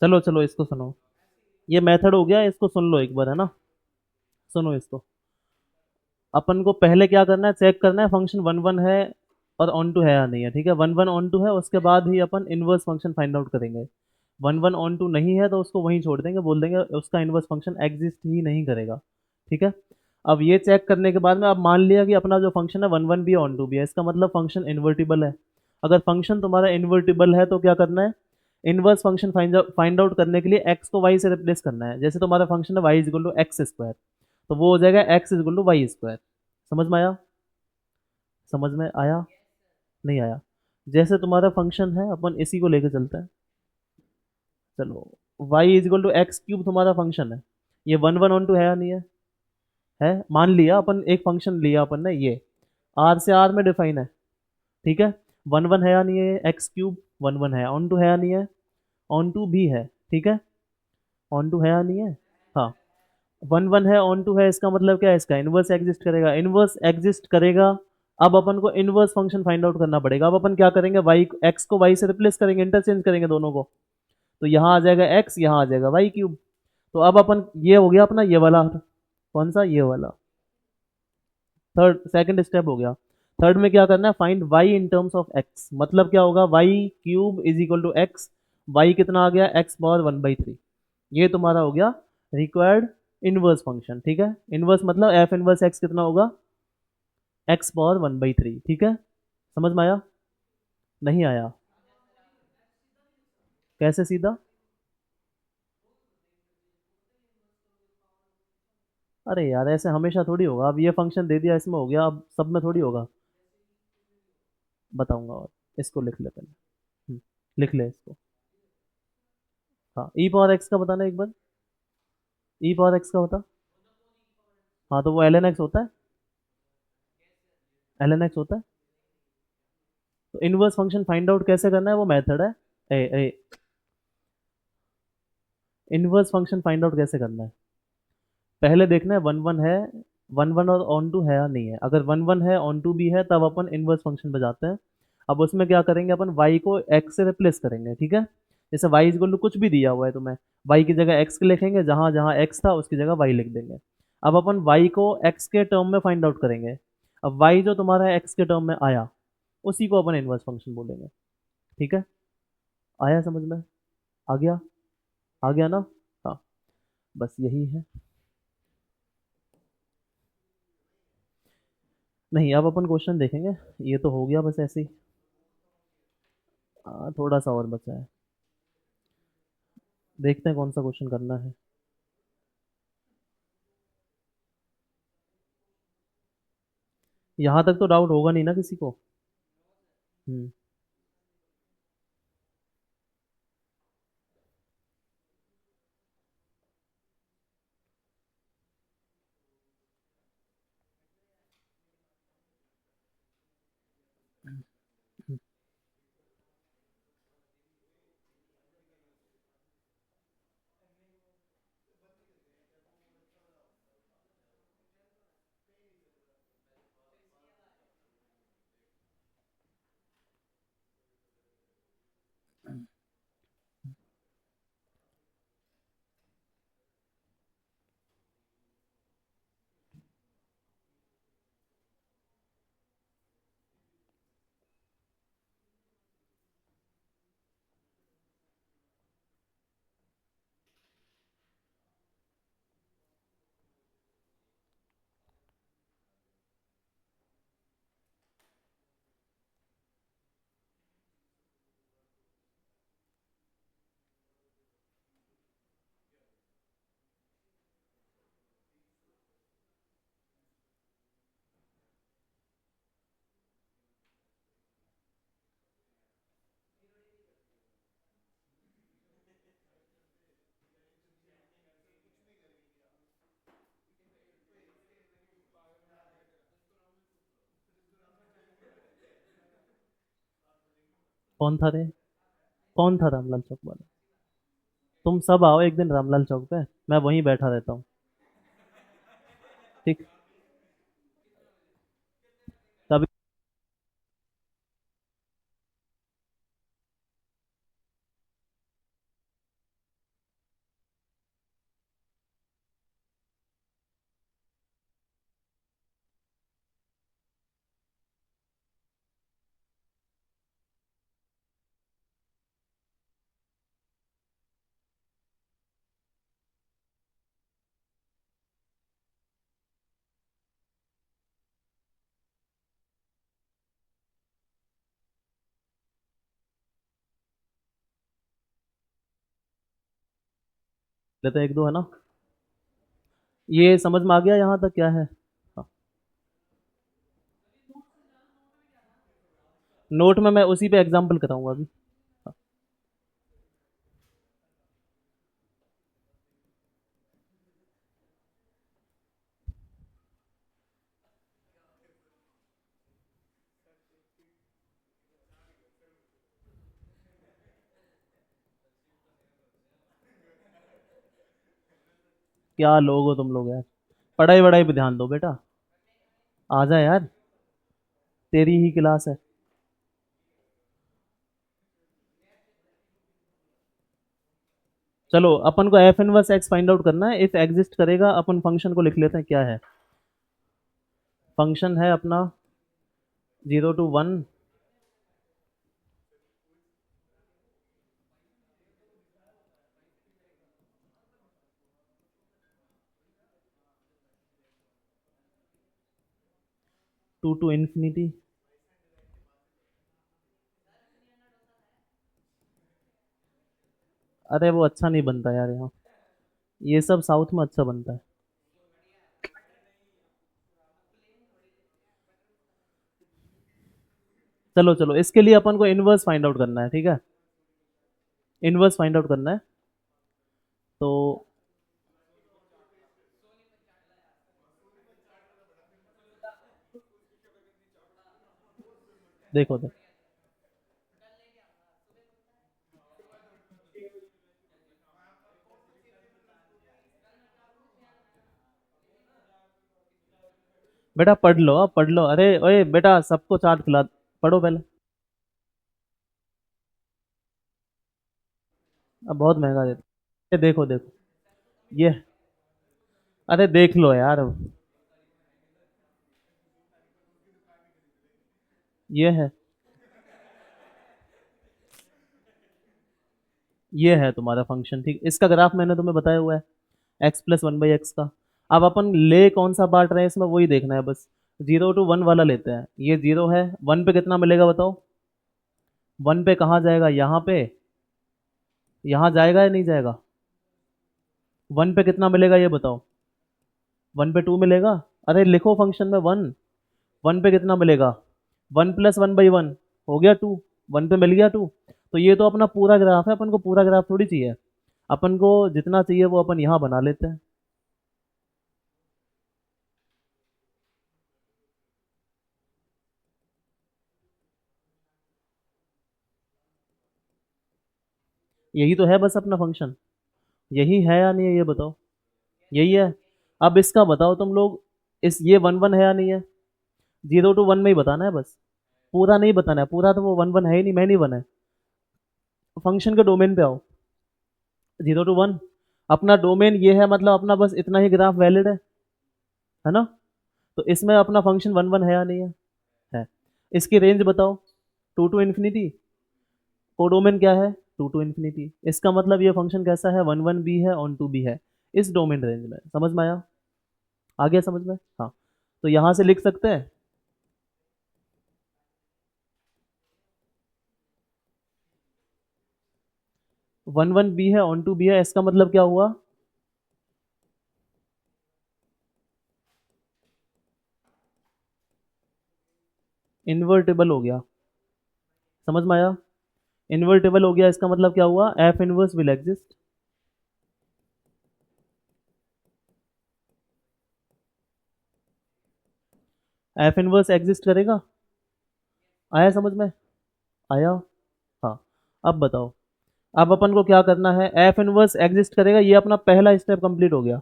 चलो चलो इसको सुनो। ये मेथड हो गया, इसको सुन लो एक बार, है ना। सुनो इसको। अपन को पहले क्या करना है, चेक करना है फंक्शन वन वन है और ऑन टू है या नहीं है, ठीक है। वन वन ऑन टू है, उसके बाद ही अपन इनवर्स फंक्शन फाइंड आउट करेंगे। वन वन ऑन टू नहीं है तो उसको वहीं छोड़ देंगे, बोल देंगे उसका इनवर्स फंक्शन एग्जिस्ट ही नहीं करेगा। ठीक है। अब ये चेक करने के बाद में अब मान लिया कि अपना जो फंक्शन है वन वन भी है ऑन टू भी है, इसका मतलब फंक्शन इन्वर्टिबल है। अगर फंक्शन तुम्हारा इन्वर्टिबल है तो क्या करना है, इनवर्स फंक्शन फाइंड आउट करने के लिए एक्स को वाई से रिप्लेस करना है। जैसे तुम्हारा फंक्शन है y is equal to x square, तो वो हो जाएगा x is equal to y square. समझ में आया? समझ में आया? नहीं आया? जैसे तुम्हारा फंक्शन है, अपन इसी को लेके चलते हैं। चलो, y is equal to x cube तुम्हारा फंक्शन है, ये वन वन ऑन टू है या नहीं है? है। मान लिया अपन एक फंक्शन लिया अपन ने, ये आर से आर में डिफाइन है। ठीक है। वन वन है या नहीं है? एक्स क्यूब वन वन है, ऑन टू है या नहीं है? ऑन टू भी है। ठीक है। ऑन टू है या नहीं है? हाँ। वन वन है, ऑन टू है, इसका मतलब क्या है, इसका इनवर्स एग्जिस्ट करेगा, इनवर्स एग्जिस्ट करेगा। अब अपन को इनवर्स फंक्शन फाइंड आउट करना पड़ेगा। अब अपन क्या करेंगे, वाई एक्स को वाई से रिप्लेस करेंगे, इंटरचेंज करेंगे दोनों को। तो यहाँ आ जाएगा एक्स, यहाँ आ जाएगा वाई क्यूब। तो अब अपन, ये हो गया अपना ये वाला, कौन सा, ये वाला थर्ड सेकंड स्टेप हो गया। थर्ड में क्या करना है, find y in terms of x. मतलब क्या होगा, y cube is equal to x. Y कितना आ गया, x power one by three. ये तुम्हारा हो गया रिक्वायर्ड इनवर्स फंक्शन। ठीक है। इनवर्स मतलब एफ इनवर्स एक्स कितना होगा, x power one by three. ठीक है। समझ में आया? नहीं आया? कैसे सीधा? अरे यार ऐसे हमेशा थोड़ी होगा, अब ये फंक्शन दे दिया इसमें हो गया, अब सब में थोड़ी होगा। बताऊंगा, और इसको लिख ले पहले। लिख ले इसको। हाँ, ई पावर एक्स का बताना एक बार। ई पावर एक्स का बता। हाँ, तो वो एल एन एक्स होता है, एल एन एक्स होता है। तो इनवर्स फंक्शन फाइंड आउट कैसे करना है, वो मेथड है। A a inverse function find out कैसे करना है, पहले देखना है वन वन है, वन वन और ऑन टू है या नहीं है। अगर वन वन है, ऑन टू भी है, तब अपन इनवर्स फंक्शन पे जाते हैं। अब उसमें क्या करेंगे, अपन y को x से रिप्लेस करेंगे। ठीक है। जैसे y इक्वल टू कुछ भी दिया हुआ है तुम्हें, y की जगह x लिखेंगे, जहां जहां x था उसकी जगह y लिख देंगे। अब अपन y को x के टर्म में फाइंड आउट करेंगे। अब y जो तुम्हारा x के टर्म में आया, उसी को अपन इनवर्स फंक्शन बोलेंगे। ठीक है। आया समझ में? आ गया? आ गया ना? हाँ, बस यही है। नहीं, अब अपन क्वेश्चन देखेंगे। ये तो हो गया बस ऐसे ही। थोड़ा सा और बचा है, देखते हैं कौन सा क्वेश्चन करना है। यहाँ तक तो डाउट होगा नहीं ना किसी को? हम्म। कौन था रे? कौन था रामलाल चौक वाला? तुम सब आओ एक दिन रामलाल चौक पे, मैं वहीं बैठा रहता हूँ। ठीक। तभी। लेते हैं एक दो, है ना। ये समझ में आ गया यहाँ तक क्या है? हाँ। नोट में मैं उसी पे एग्जाम्पल कराऊंगा अभी। हाँ। क्या लोग हो तुम लोग यार, पढ़ाई वढ़ाई पे ध्यान दो बेटा। आ जा यार, तेरी ही क्लास है। चलो अपन को F inverse x find out करना है। इफ एग्जिस्ट करेगा अपन फंक्शन को लिख लेते हैं, क्या है फंक्शन है अपना 0 to 1 2 to infinity। अरे वो अच्छा नहीं बनता यार यहाँ, ये सब साउथ में अच्छा बनता है। चलो चलो, इसके लिए अपन को इनवर्स फाइंड आउट करना है, ठीक है। इनवर्स फाइंड आउट करना है तो देखो देखो बेटा, पढ़ लो अब पढ़ लो। अरे ओए बेटा, सबको चाट खिला, पढ़ो पहले। अब बहुत महंगा देते, ये देखो देखो ये, अरे देख लो यार, ये है, ये है तुम्हारा फंक्शन, ठीक। इसका ग्राफ मैंने तुम्हें बताया हुआ है, x+1/x का। अब अपन ले कौन सा बांट रहे हैं इसमें, वही देखना है बस। 0 to 1 वाला लेते हैं, ये 0 है। 1 पे कितना मिलेगा बताओ? 1 पे कहाँ जाएगा, यहाँ पे, यहाँ जाएगा या नहीं जाएगा? 1 पे कितना मिलेगा ये बताओ? 1 पे 2 मिलेगा। अरे लिखो फंक्शन में 1। 1 पे कितना मिलेगा? 1+1/1 हो गया 2। 1 पे मिल गया 2। तो ये तो अपना पूरा ग्राफ है, अपन को पूरा ग्राफ थोड़ी चाहिए। अपन को जितना चाहिए वो अपन यहाँ बना लेते हैं। यही तो है बस अपना फंक्शन। यही है या नहीं है ये बताओ? यही है। अब इसका बताओ तुम लोग, इस ये 1 1 है या नहीं है? 0 to 1 में ही बताना है बस, पूरा नहीं बताना है। पूरा तो वो 1 1 है ही नहीं, मैं नहीं बना है। फंक्शन के डोमेन पे आओ। 0 to 1 अपना डोमेन ये है, मतलब अपना बस इतना ही ग्राफ वैलिड है ना। तो इसमें अपना फंक्शन 1 1 है या नहीं है? है। इसकी रेंज बताओ। 2 to infinity। कोडोमेन क्या है? 2 to infinity। इसका मतलब ये फंक्शन कैसा है? 1 1 भी है, ऑन टू भी है, इस डोमेन रेंज में। समझ में आया? आ गया समझ में? हाँ। तो यहाँ से लिख सकते हैं 1 1 भी है, ऑन टू भी है, इसका मतलब क्या हुआ? इन्वर्टेबल हो गया। समझ में आया? इन्वर्टेबल हो गया, इसका मतलब क्या हुआ? F inverse will exist. F inverse exist करेगा। आया समझ में? आया। हाँ। अब बताओ, अब अपन को क्या करना है? एफ इनवर्स एग्जिस्ट करेगा, ये अपना पहला स्टेप कंप्लीट हो गया।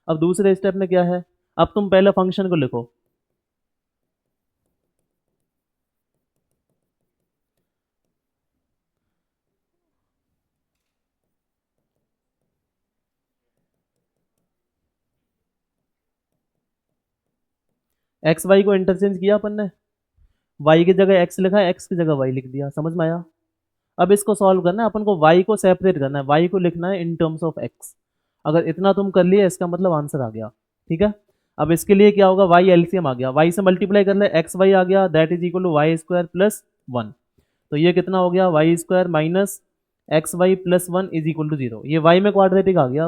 अब दूसरे स्टेप में क्या है? अब तुम पहले फंक्शन को लिखो। एक्स वाई को इंटरचेंज किया अपन ने, वाई की जगह एक्स लिखा, एक्स की जगह वाई लिख दिया। समझ में आया? अब इसको सॉल्व करना है अपन को, वाई को सेपरेट करना है, वाई को लिखना है इन टर्म्स ऑफ एक्स। अगर इतना तुम कर लिए इसका मतलब आंसर आ गया, ठीक है। अब इसके लिए क्या होगा? वाई एलसीएम आ गया, वाई से मल्टीप्लाई कर ले, एक्स वाई आ गया, that is equal to y square plus 1। तो ये कितना हो गया? Y square minus x y plus one is equal to zero, ये वाई में क्वाड्रेटिक आ गया।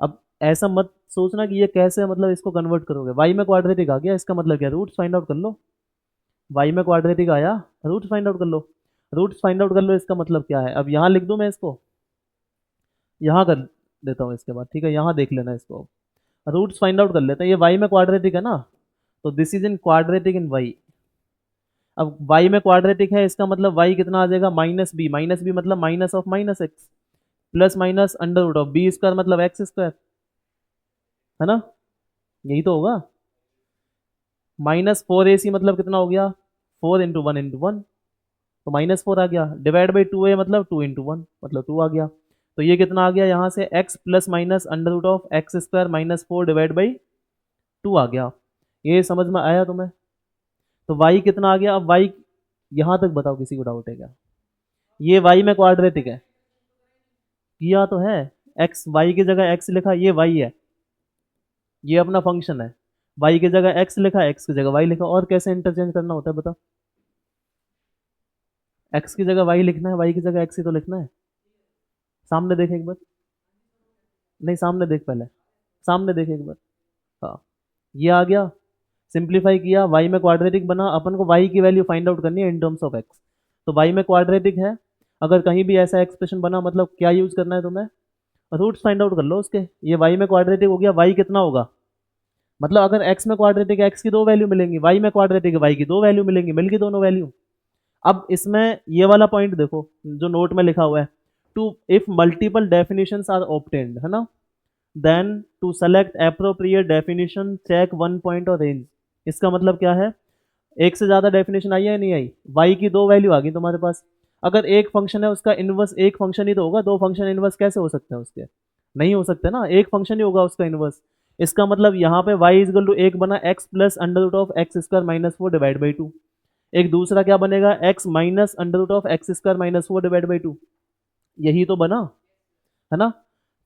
अब ऐसा मत सोचना कि ये कैसे मतलब इसको कन्वर्ट करोगे, वाई में क्वाड्रेटिक आ गया, इसका मतलब क्या, रूट्स फाइंड आउट कर लो। वाई में क्वाड्रेटिक आया, रूट्स फाइंड आउट कर लो। रूट्स फाइंड आउट कर लो, इसका मतलब क्या है, अब यहाँ लिख दूँ मैं इसको, यहाँ कर देता हूँ इसके बाद, ठीक है, यहाँ देख लेना इसको। रूट्स फाइंड आउट कर लेते हैं, ये वाई में क्वाड्रेटिक है ना, तो this is in quadratic in y. अब वाई में क्वाड्रेटिक है, इसका मतलब वाई कितना आ जाएगा, माइनस बी मतलब minus of minus x, plus minus under root of B square मतलब एक्स स्क्वायर, है ना, यही तो होगा। माइनस फोर ए सी मतलब कितना हो गया, फोर इंटू वन, तो माइनस फोर आ गया, डिवाइड बाई टू ए मतलब टू इंटू वन मतलब टू आ गया। तो ये कितना आ गया यहाँ से, x plus minus under root of x square minus four divide by two आ गया। ये समझ में आया तुम्हें। तो वाई कितना आ गया, अब वाई यहाँ तक बताओ, किसी को डाउट है क्या, ये वाई में क्वाड्रेटिक है, किया तो है, एक्स वाई की जगह एक्स लिखा, ये वाई है, ये अपना फंक्शन है, वाई की जगह एक्स लिखा, एक्स की जगह वाई लिखा, और कैसे इंटरचेंज करना होता है बता, एक्स की जगह वाई लिखना है, वाई की जगह एक्स ही तो लिखना है। सामने देख एक बार, नहीं सामने देख पहले, सामने देख एक बार, हाँ, ये आ गया, सिंप्लीफाई किया, वाई में क्वाड्रेटिक बना, अपन को वाई की वैल्यू फाइंड आउट करनी है इन टर्म्स ऑफ एक्स, तो वाई में क्वाड्रेटिक है, अगर कहीं भी ऐसा एक्सप्रेशन बना मतलब क्या यूज करना है तुम्हें, रूट्स फाइंड आउट कर लो उसके, ये वाई में क्वाड्रेटिक हो गया, वाई कितना होगा, मतलब अगर एक्स में क्वाड्रेटिक है एक्स की दो वैल्यू मिलेंगी, वाई में क्वाड्रेटिक है वाई की दो वैल्यू मिलेंगी, मिल गई दोनों वैल्यू। अब इसमें ये वाला पॉइंट देखो जो नोट में लिखा हुआ है, to if multiple definitions are obtained, है ना, then to select appropriate definition check one point और रेंज। इसका मतलब क्या है, एक से ज्यादा डेफिनेशन आई है नहीं आई, वाई की दो वैल्यू आ गई तुम्हारे पास, अगर एक फंक्शन है उसका इनवर्स एक फंक्शन ही तो होगा, दो फंक्शन इनवर्स कैसे हो सकते हैं उसके, नहीं हो सकते ना, एक फंक्शन ही होगा उसका इनवर्स। इसका मतलब यहाँ पे y इजल टू एक बना x plus under root of x square minus four divide by two, एक दूसरा क्या बनेगा, x minus under root of x square minus four divide by two, यही तो बना, है ना।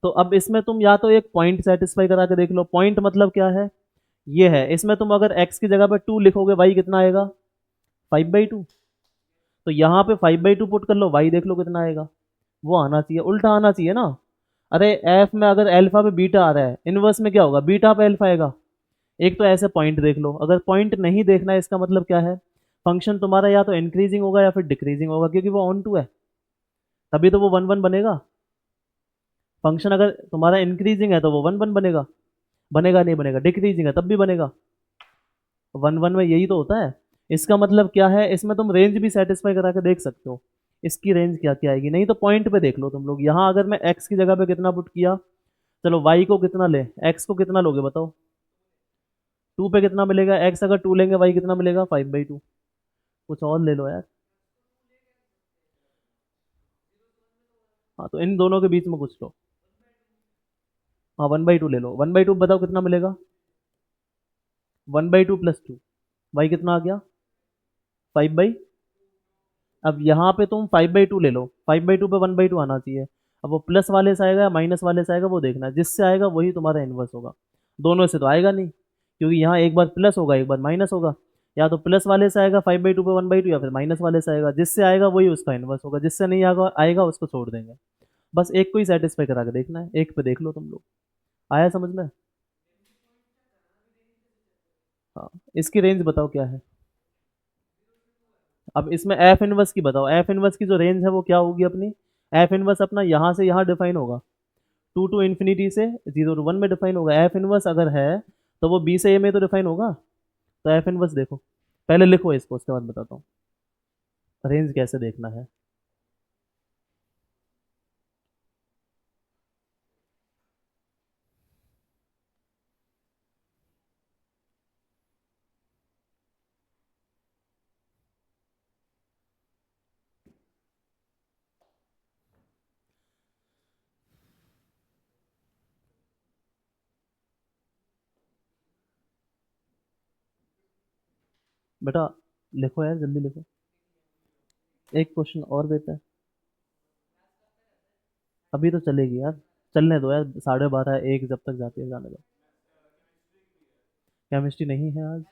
तो अब इसमें तुम या तो एक पॉइंट सेटिस्फाई करा के देख लो, पॉइंट मतलब क्या है, ये है, इसमें तुम अगर x की जगह पर टू लिखोगे y कितना आएगा, फाइव बाई टू, तो यहाँ पे फाइव बाई टू पुट कर लो, y देख लो कितना आएगा, वो आना चाहिए, उल्टा आना चाहिए ना। अरे एफ में अगर अल्फा पे बीटा आ रहा है, इनवर्स में क्या होगा, बीटा पे अल्फा आएगा। एक तो ऐसे पॉइंट देख लो, अगर पॉइंट नहीं देखना है इसका मतलब क्या है, फंक्शन तुम्हारा या तो इंक्रीजिंग होगा या फिर डिक्रीजिंग होगा, क्योंकि वो ऑन टू है, तभी तो वो वन वन बनेगा। फंक्शन अगर तुम्हारा इंक्रीजिंग है तो वो वन वन बनेगा, बनेगा नहीं बनेगा, डिक्रीजिंग है तब भी बनेगा, वन वन में यही तो होता है। इसका मतलब क्या है, इसमें तुम रेंज भी सेटिस्फाई करा के देख सकते हो, इसकी रेंज क्या क्या आएगी, नहीं तो पॉइंट पे देख लो तुम लोग, यहाँ अगर मैं एक्स की जगह पे कितना पुट किया, चलो वाई को कितना ले, एक्स को कितना लोगे बताओ, टू पे कितना मिलेगा, एक्स अगर टू लेंगे वाई कितना मिलेगा, फाइव बाई टू, कुछ और ले लो यार। हाँ तो इन दोनों के बीच में कुछ लो, हाँ वन बाई टू ले लो, वन बाई टू बताओ कितना मिलेगा, one by two plus two, y कितना आ गया, फाइव बाई, अब यहाँ पे तुम फाइव बाई टू ले लो, फाइव बाई टू पे वन बाई टू आना चाहिए, अब वो प्लस वाले से आएगा या माइनस वाले से आएगा वो देखना है, जिससे आएगा वही तुम्हारा इन्वर्स होगा, दोनों से तो आएगा नहीं, क्योंकि यहाँ एक बार प्लस होगा एक बार माइनस होगा, या तो प्लस वाले से आएगा फाइव बाई टू पे वन बाई टू, या फिर माइनस वाले से आएगा, जिससे आएगा वही उसका इन्वर्स होगा, जिससे नहीं आएगा आएगा उसको छोड़ देंगे। बस एक को ही सेटिस्फाई करा के देखना है, एक पे देख लो तुम लोग, आया समझ में। हाँ, इसकी रेंज बताओ क्या है, अब इसमें एफ इनवर्स की बताओ, एफ इनवर्स की जो रेंज है वो क्या होगी अपनी, एफ इनवर्स अपना यहाँ से यहाँ डिफाइन होगा, टू टू इन्फिनिटी से जीरो टू वन में डिफाइन होगा, एफ इनवर्स अगर है तो वो बी से ए में तो डिफाइन होगा, तो एफ इनवर्स देखो, पहले लिखो इसको उसके बाद बताता हूँ रेंज कैसे देखना है। बेटा लिखो यार जल्दी लिखो, एक क्वेश्चन और देते हैं, अभी तो चलेगी यार, चलने दो यार, 12:30 एक जब तक जाती है जाने दो, केमिस्ट्री नहीं है आज।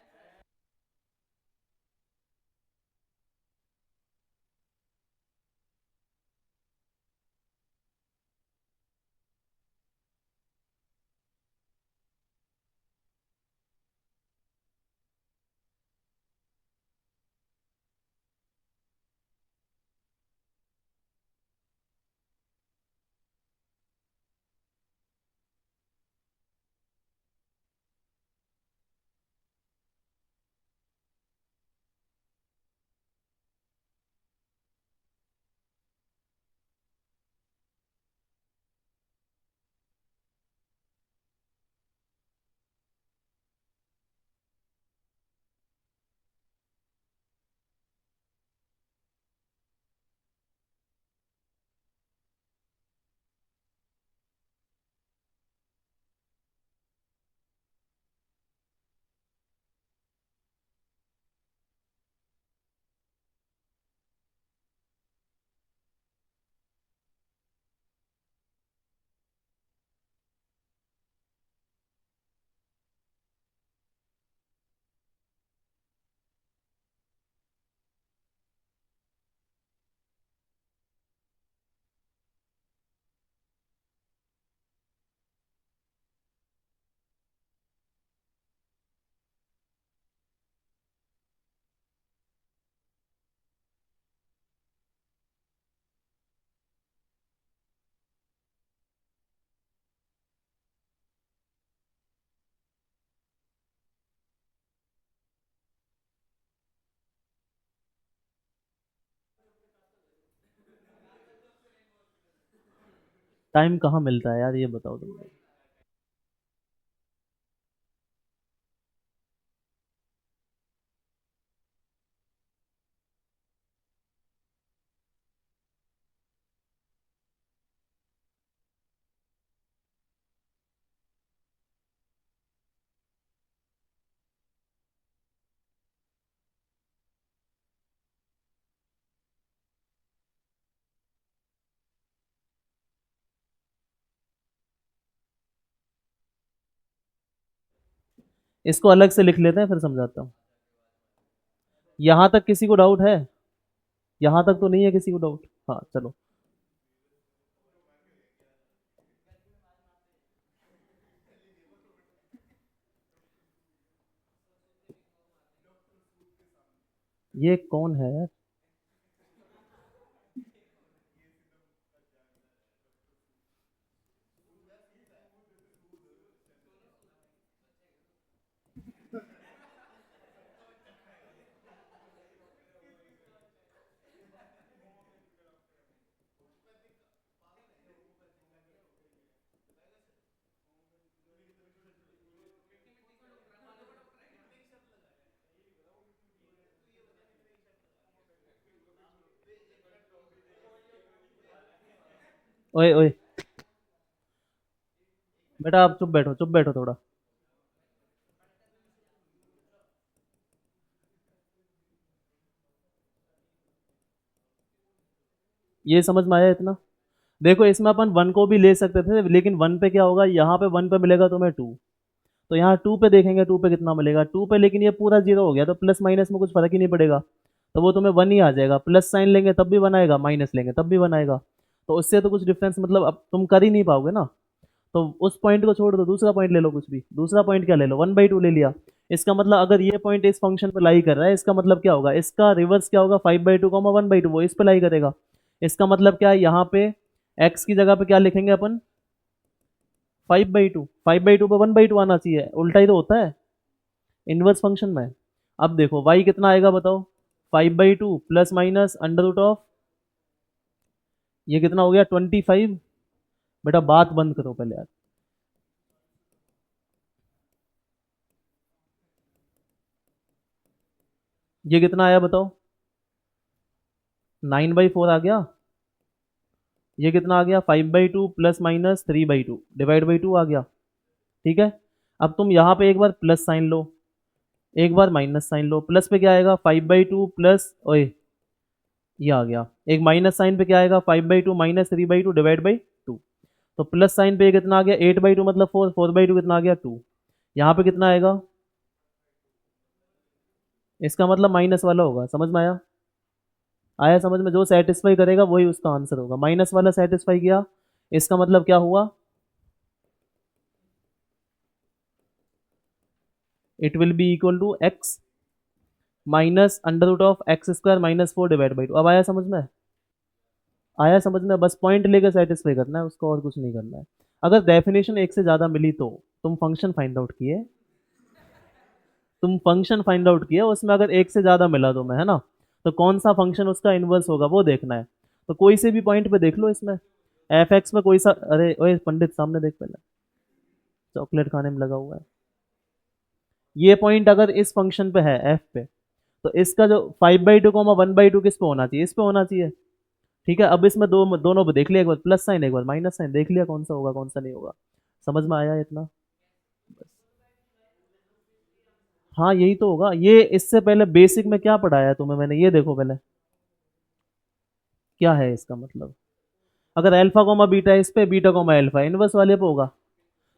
टाइम कहाँ मिलता है यार, ये बताओ तुम। इसको अलग से लिख लेते हैं, फिर समझाता हूँ। यहाँ तक किसी को डाउट है? यहाँ तक तो नहीं है किसी को डाउट? हाँ चलो। ये कौन है यार? ओए ओए, बेटा आप चुप बैठो, चुप बैठो थोड़ा। ये समझ में आया इतना? देखो इसमें अपन वन को भी ले सकते थे, लेकिन वन पे क्या होगा, यहाँ पे वन पे मिलेगा तुम्हें टू, तो यहाँ टू पे देखेंगे टू पे कितना मिलेगा, टू पे, लेकिन ये पूरा जीरो हो गया तो प्लस माइनस में कुछ फर्क ही नहीं पड़ेगा, तो वो तुम्हें वन ही आ जाएगा। प्लस साइन लेंगे तब भी वन आएगा, माइनस लेंगे तब भी वन आएगा, तो उससे तो कुछ डिफरेंस मतलब अब तुम कर ही नहीं पाओगे ना। तो उस पॉइंट को छोड़ दो, दूसरा पॉइंट ले लो कुछ भी। दूसरा पॉइंट क्या ले लो, 1/2 ले लिया। इसका मतलब अगर ये पॉइंट इस फंक्शन पर लाई कर रहा है, इसका मतलब क्या होगा, इसका रिवर्स क्या होगा, 5/2 1/2, वो इस पे लाई करेगा। इसका मतलब क्या है, यहाँ पे एक्स की जगह पे क्या लिखेंगे अपन, 5/2। 5/2 पे 1/2 आना चाहिए, उल्टा ही तो होता है इनवर्स फंक्शन में। अब देखो वाई कितना आएगा बताओ, 5/2 plus minus under root of, ये कितना हो गया, 25। बेटा बात बंद करो पहले यार। ये कितना आया बताओ, 9/4 आ गया। ये कितना आ गया, 5/2 plus minus 3/2 divide by two आ गया। ठीक है। अब तुम यहाँ पे एक बार प्लस साइन लो, एक बार माइनस साइन लो। प्लस पे क्या आएगा, 5/2 प्लस, ओए ये आ गया। एक माइनस साइन पे क्या आएगा, 5/2 माइनस 3/2 डिवाइड बाई टू। तो प्लस साइन पे ये कितना आ गया, 8/2 मतलब 4, 4/2 कितना आ गया, 2। यहाँ पे कितना आएगा, इसका मतलब माइनस वाला होगा, समझ में आया? आया समझ में? जो सेटिस्फाई करेगा वही उसका आंसर होगा। माइनस वाला सेटिस्फाई किया, इसका मतलब क्या हुआ, it will be equal to x minus under root of x square minus 4 divide by two. अब आया समझ में? आया समझ में? बस पॉइंट लेकर सेटिस्फाई करना है उसको, और कुछ नहीं करना है। अगर डेफिनेशन एक से ज़्यादा मिली तो तुम फंक्शन फाइंड आउट किए, तुम फंक्शन फाइंड आउट किया, उसमें अगर एक से ज़्यादा मिला तुम्हें, है ना, तो कौन सा फंक्शन उसका इन्वर्स होगा वो देखना है। तो कोई से भी पॉइंट पे देख लो इसमें, एफ एक्स में कोई सा, अरे ओए पंडित सामने देख पहले, चॉकलेट खाने में लगा हुआ है। ये पॉइंट अगर इस फंक्शन पे है एफ पे, तो इसका जो 5/2 1/2 किस पे होना चाहिए, इस पे होना चाहिए। ठीक है। अब इसमें दोनों पे देख लिया, एक बार प्लस साइन एक बार माइनस साइन, देख लिया कौन सा होगा कौन सा नहीं होगा। समझ में आया इतना? हाँ यही तो होगा। ये इससे पहले बेसिक में क्या पढ़ाया है तुम्हें मैंने, ये देखो पहले, क्या है इसका मतलब। अगर अल्फा कोमा बीटा इस पे, बीटा कोमा अल्फा इनवर्स वाले पे होगा,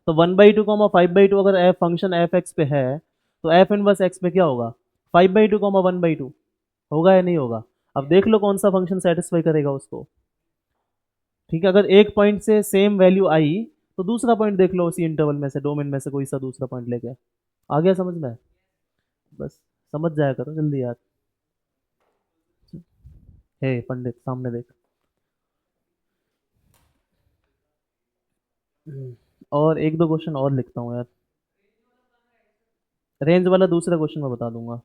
तो 1/2 5/2 अगर एफ फंक्शन एफ एक्स पे है, तो एफ इनवर्स एक्स पे क्या होगा, 5/2 1/2 होगा या नहीं होगा? अब देख लो कौन सा फंक्शन सेटिस्फाई करेगा उसको। ठीक है। अगर एक पॉइंट से सेम वैल्यू आई, तो दूसरा पॉइंट देख लो उसी इंटरवल में से, डोमेन में से कोई सा दूसरा पॉइंट लेके। आ गया समझ में? बस समझ जाया करो जल्दी यार। हे पंडित सामने देख। और एक दो क्वेश्चन और लिखता हूँ यार, रेंज वाला दूसरा क्वेश्चन मैं बता दूंगा।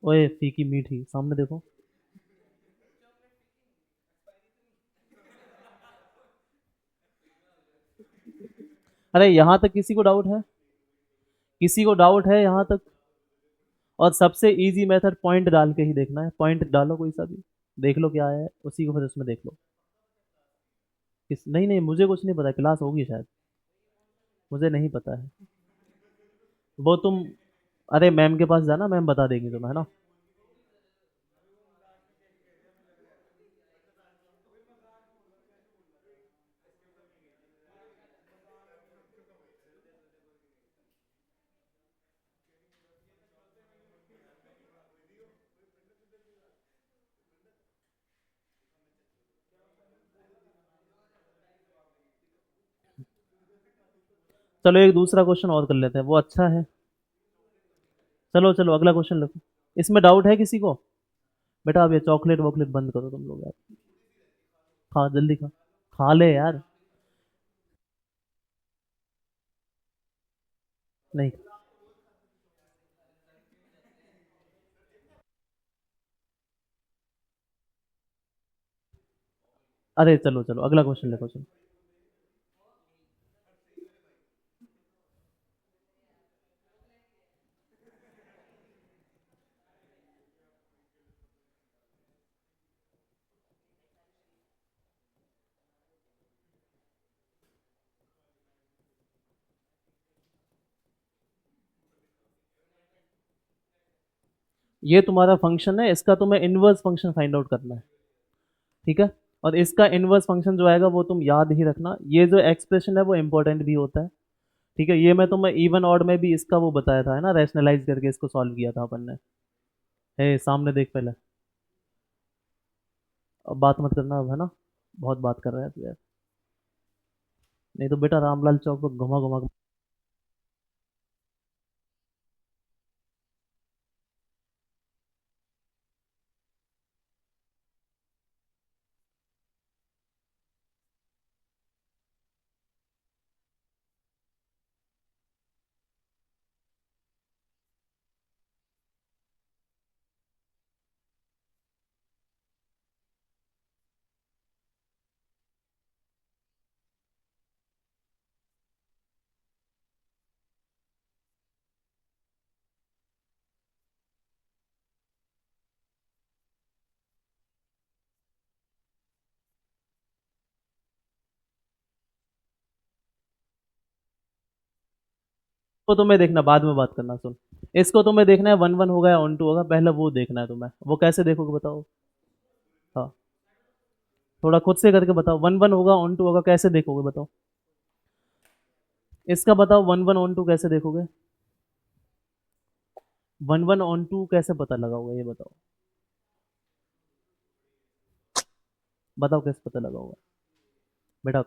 ओए फीकी मीठी, सामने देखो। अरे यहाँ तक किसी को डाउट है? किसी को डाउट है यहाँ तक? और सबसे इजी मेथड पॉइंट डाल के ही देखना है, पॉइंट डालो कोई सा भी, देख लो क्या है उसी को फिर उसमें देख लो। नहीं नहीं, मुझे कुछ नहीं पता, क्लास होगी शायद, मुझे नहीं पता है। वो तुम, अरे मैम के पास जाना, मैम बता देंगी तुम्हें, है ना। चलो एक दूसरा क्वेश्चन और कर लेते हैं, वो अच्छा है। चलो चलो अगला क्वेश्चन लिखो। इसमें डाउट है किसी को? बेटा अब ये चॉकलेट वॉकलेट बंद करो तुम लोग यार। खा जल्दी खा, खा ले यार। नहीं। अरे चलो चलो अगला क्वेश्चन लिखो चलो। ये तुम्हारा फंक्शन है, इसका तुम्हें इनवर्स फंक्शन फाइंड आउट करना है। ठीक है। और इसका इनवर्स फंक्शन जो आएगा वो तुम याद ही रखना, ये जो एक्सप्रेशन है वो इंपॉर्टेंट भी होता है। ठीक है, ये मैं तुम्हें इवन ऑड में भी इसका वो बताया था, है ना, रैशनलाइज करके इसको सॉल्व किया था अपन ने। सामने देख पहले। अब बात मत करना अब, है ना, बहुत बात कर रहा है तू यार। नहीं तो बेटा रामलाल चौक पर घुमा घुमा के-। तो तुम्हें देखना, बाद में बात करना, सुन। इसको तुम्हें देखना है, वन वन होगा या ऑन टू होगा, पहले वो देखना है तुम्हें, वो कैसे देखोगे बताओ। हाँ, थोड़ा खुद से करके बताओ, वन वन होगा ऑन टू होगा कैसे देखोगे बताओ। इसका बताओ, वन वन ऑन टू कैसे देखोगे? वन वन ऑन टू कैसे पता लगाओगे ये बताओ। बताओ कैसे पता लगाओगे बेटा।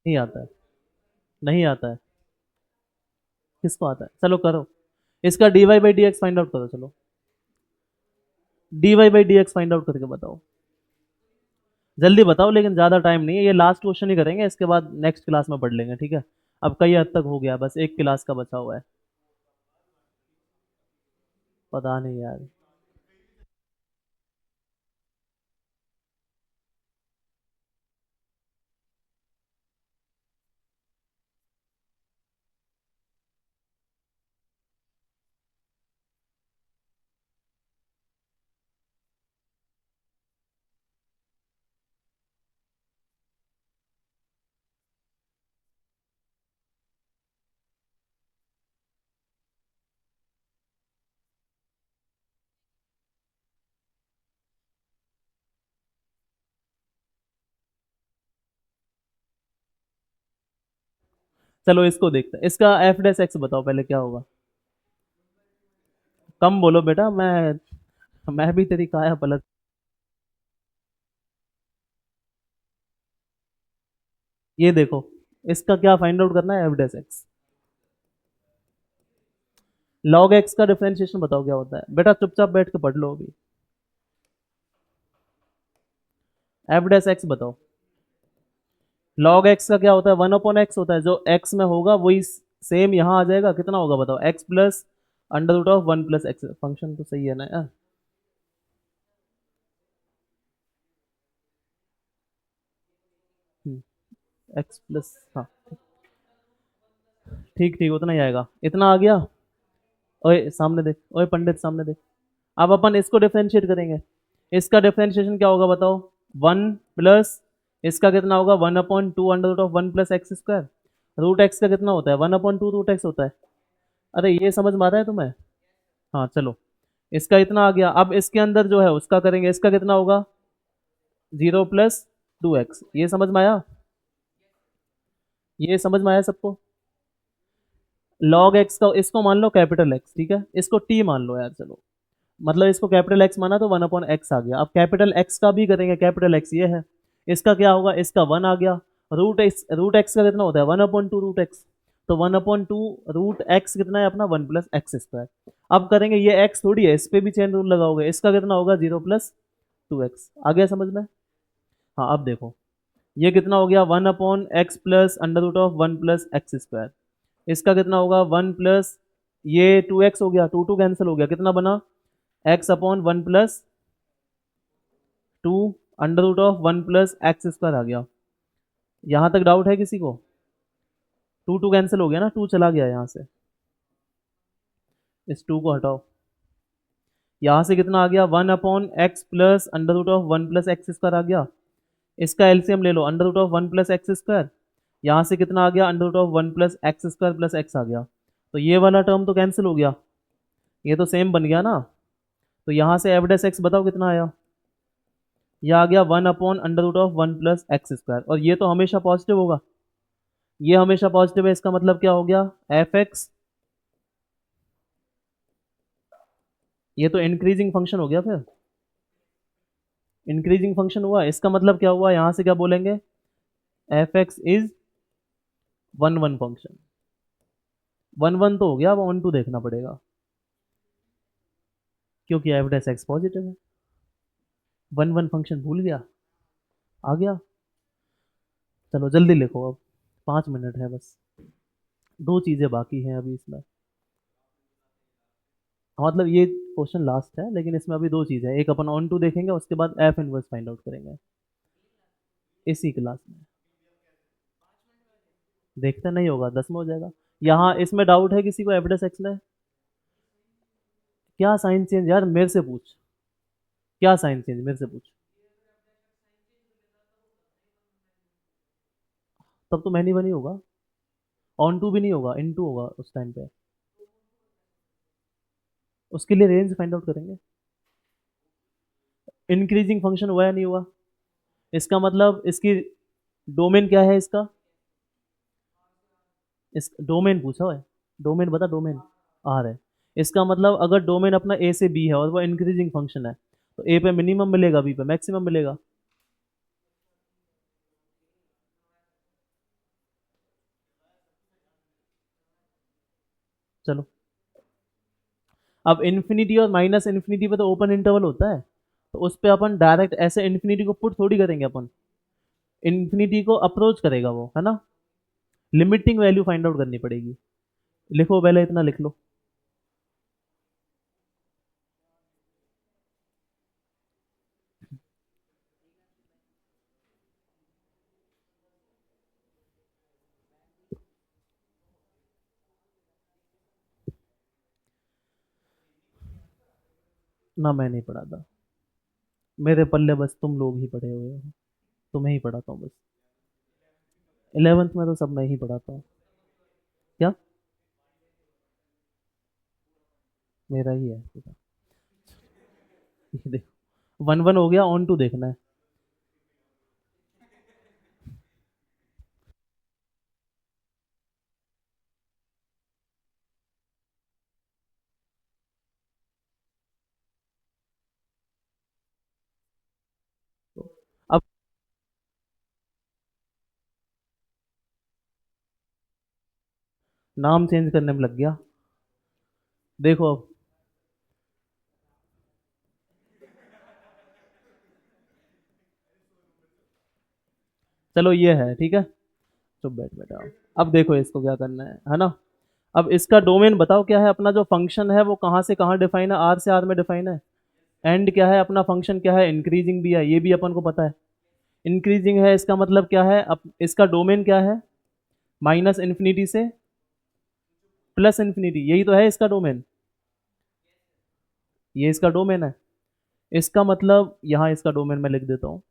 नहीं आता है, नहीं आता है। किसको आता है, चलो करो। इसका d y by d x find out करो चलो। D y by d x find out करके बताओ। जल्दी बताओ, लेकिन ज़्यादा टाइम नहीं है, ये लास्ट क्वेश्चन ही करेंगे, इसके बाद नेक्स्ट क्लास में पढ़ लेंगे, ठीक है। अब कई हद तक हो गया, बस एक क्लास का बचा हुआ है। पता नहीं यार। चलो इसको देखते हैं, इसका एफ डैश एक्स बताओ पहले क्या होगा। कम बोलो बेटा, मैं भी तेरी काया पलट। ये देखो, इसका क्या फाइंड आउट करना है, F dash x. Log x का डिफरेंशिएशन बताओ क्या होता है बेटा, चुपचाप बैठ के पढ़ लो अभी। एफ डैश एक्स बताओ। लॉग एक्स का क्या होता है, वन अपॉन एक्स होता है, जो एक्स में होगा वही सेम यहाँ आ जाएगा, कितना होगा बताओ, x plus under root of one plus x. Function तो सही है ना यार। एक्स प्लस, हाँ ठीक ठीक, उतना ही आएगा, इतना आ गया। ओए सामने देख, ओए पंडित सामने देख। अब अपन इसको डिफरेंशिएट करेंगे, इसका डिफरेंशिएशन क्या होगा बताओ, वन प्लस इसका कितना होगा, one upon two under root of one plus x square. Root x का कितना होता है, one upon two root x होता है। अरे ये समझ में आ रहा है तुम्हें। हाँ चलो, इसका इतना आ गया, अब इसके अंदर जो है उसका करेंगे, इसका कितना होगा, जीरो प्लस टू एक्स। ये समझ में आया, ये समझ में आया सबको। लॉग एक्स का इसको मान लो कैपिटल एक्स, ठीक है, इसको टी मान लो यार, चलो मतलब इसको कैपिटल एक्स माना तो वन अपॉन एक्स आ गया। अब कैपिटल एक्स का भी करेंगे, कैपिटल एक्स ये है, इसका क्या होगा, इसका वन आ गया। रूट एक्स का कितना होता है, one upon two root x. तो one upon two root x कितना है अपना, वन प्लस एक्स स्क्वायर। अब करेंगे, ये एक्स थोड़ी है, इस पे भी चेन रूल लगाओगे, इसका कितना होगा, जीरो प्लस टू एक्स। आ गया समझ में। हाँ अब देखो, ये कितना हो गया, one upon x plus under root of one plus x square. इसका कितना होगा, वन प्लस ये टू एक्स हो गया, टू टू कैंसिल हो गया, कितना बना, x upon one plus two under root of one plus x square आ गया। यहां तक डाउट है किसी को, टू टू कैंसिल हो गया ना, टू चला गया यहाँ से, इस टू को हटाओ। यहाँ से कितना आ गया, one upon x plus under root of one plus x square आ गया। इसका एलसीएम ले लो, under root of one plus x square. यहाँ से कितना आ गया, under root of one plus x square plus x आ गया। तो ये वाला टर्म तो कैंसिल हो गया, ये तो सेम बन गया ना। तो यहाँ से एफ डैश एक्स बताओ कितना आया, ये आ गया one upon under root of one plus x square, और ये तो हमेशा पॉजिटिव होगा, ये हमेशा पॉजिटिव है, इसका मतलब क्या हो गया, एफ एक्स। ये तो इंक्रीजिंग फंक्शन हो गया, फिर इंक्रीजिंग फंक्शन हुआ, इसका मतलब क्या हुआ, यहां से क्या बोलेंगे, F x is one one function. One one तो हो गया, अब वन टू देखना पड़ेगा, क्योंकि एफ डैश एक्स पॉजिटिव है। वन वन फंक्शन भूल गया, आ गया। चलो जल्दी लिखो अब, 5 मिनट है बस, दो चीजें बाकी हैं अभी इसमें। हाँ, मतलब ये क्वेश्चन लास्ट है, लेकिन इसमें अभी दो चीजें हैं, एक अपन ऑन टू देखेंगे, उसके बाद एफ इनवर्स फाइंड आउट करेंगे इसी क्लास में। देखते नहीं होगा, 10 में हो जाएगा। यहाँ इसमें डाउट है किसी को, एफ डैश एक्स में क्या साइन चेंज, यार मेरे से पूछ, क्या साइन चेंज मेरे से पूछ। तब तो मैनी बनी होगा, ऑन टू भी नहीं होगा, इन टू होगा उस टाइम पे। उसके लिए रेंज फाइंड आउट करेंगे। इंक्रीजिंग फंक्शन हुआ या नहीं हुआ, इसका मतलब इसकी डोमेन क्या है इसका, इस डोमेन पूछा है, डोमेन बता, डोमेन आर है। इसका मतलब अगर डोमेन अपना ए से बी है और वो इंक्रीजिंग फंक्शन है, तो ए पे मिनिमम मिलेगा, बी पे मैक्सिमम मिलेगा। चलो, अब इन्फिनिटी और माइनस इन्फिनिटी पे तो ओपन इंटरवल होता है, तो उस पे अपन डायरेक्ट ऐसे इन्फिनिटी को पुट थोड़ी करेंगे अपन, इन्फिनिटी को अप्रोच करेगा वो, है ना। लिमिटिंग वैल्यू फाइंड आउट करनी पड़ेगी। लिखो पहले, इतना लिख लो। ना मैं नहीं पढ़ाता, मेरे पल्ले बस तुम लोग ही पढ़े हुए हो, तुम्हें ही पढ़ाता हूँ बस। 11th में तो सब मैं ही पढ़ाता हूँ। क्या, मेरा ही है पूरा। ये देखो, वन वन हो गया, ऑन टू देखना है। नाम चेंज करने में लग गया। देखो अब, चलो ये है, ठीक है, चुप बैठ बेटा। अब देखो इसको क्या करना है ना। अब इसका डोमेन बताओ क्या है, अपना जो फंक्शन है वो कहाँ से कहाँ डिफाइन है, आर से आर में डिफाइन है। एंड क्या है, अपना फंक्शन क्या है, इंक्रीजिंग भी है, ये भी अपन को पता है। इंक्रीजिंग है इसका मतलब क्या है, अब इसका डोमेन क्या है, माइनस इन्फिनिटी से प्लस इन्फिनिटी, यही तो है इसका डोमेन। ये इसका डोमेन है। इसका मतलब यहाँ इसका डोमेन मैं लिख देता हूँ।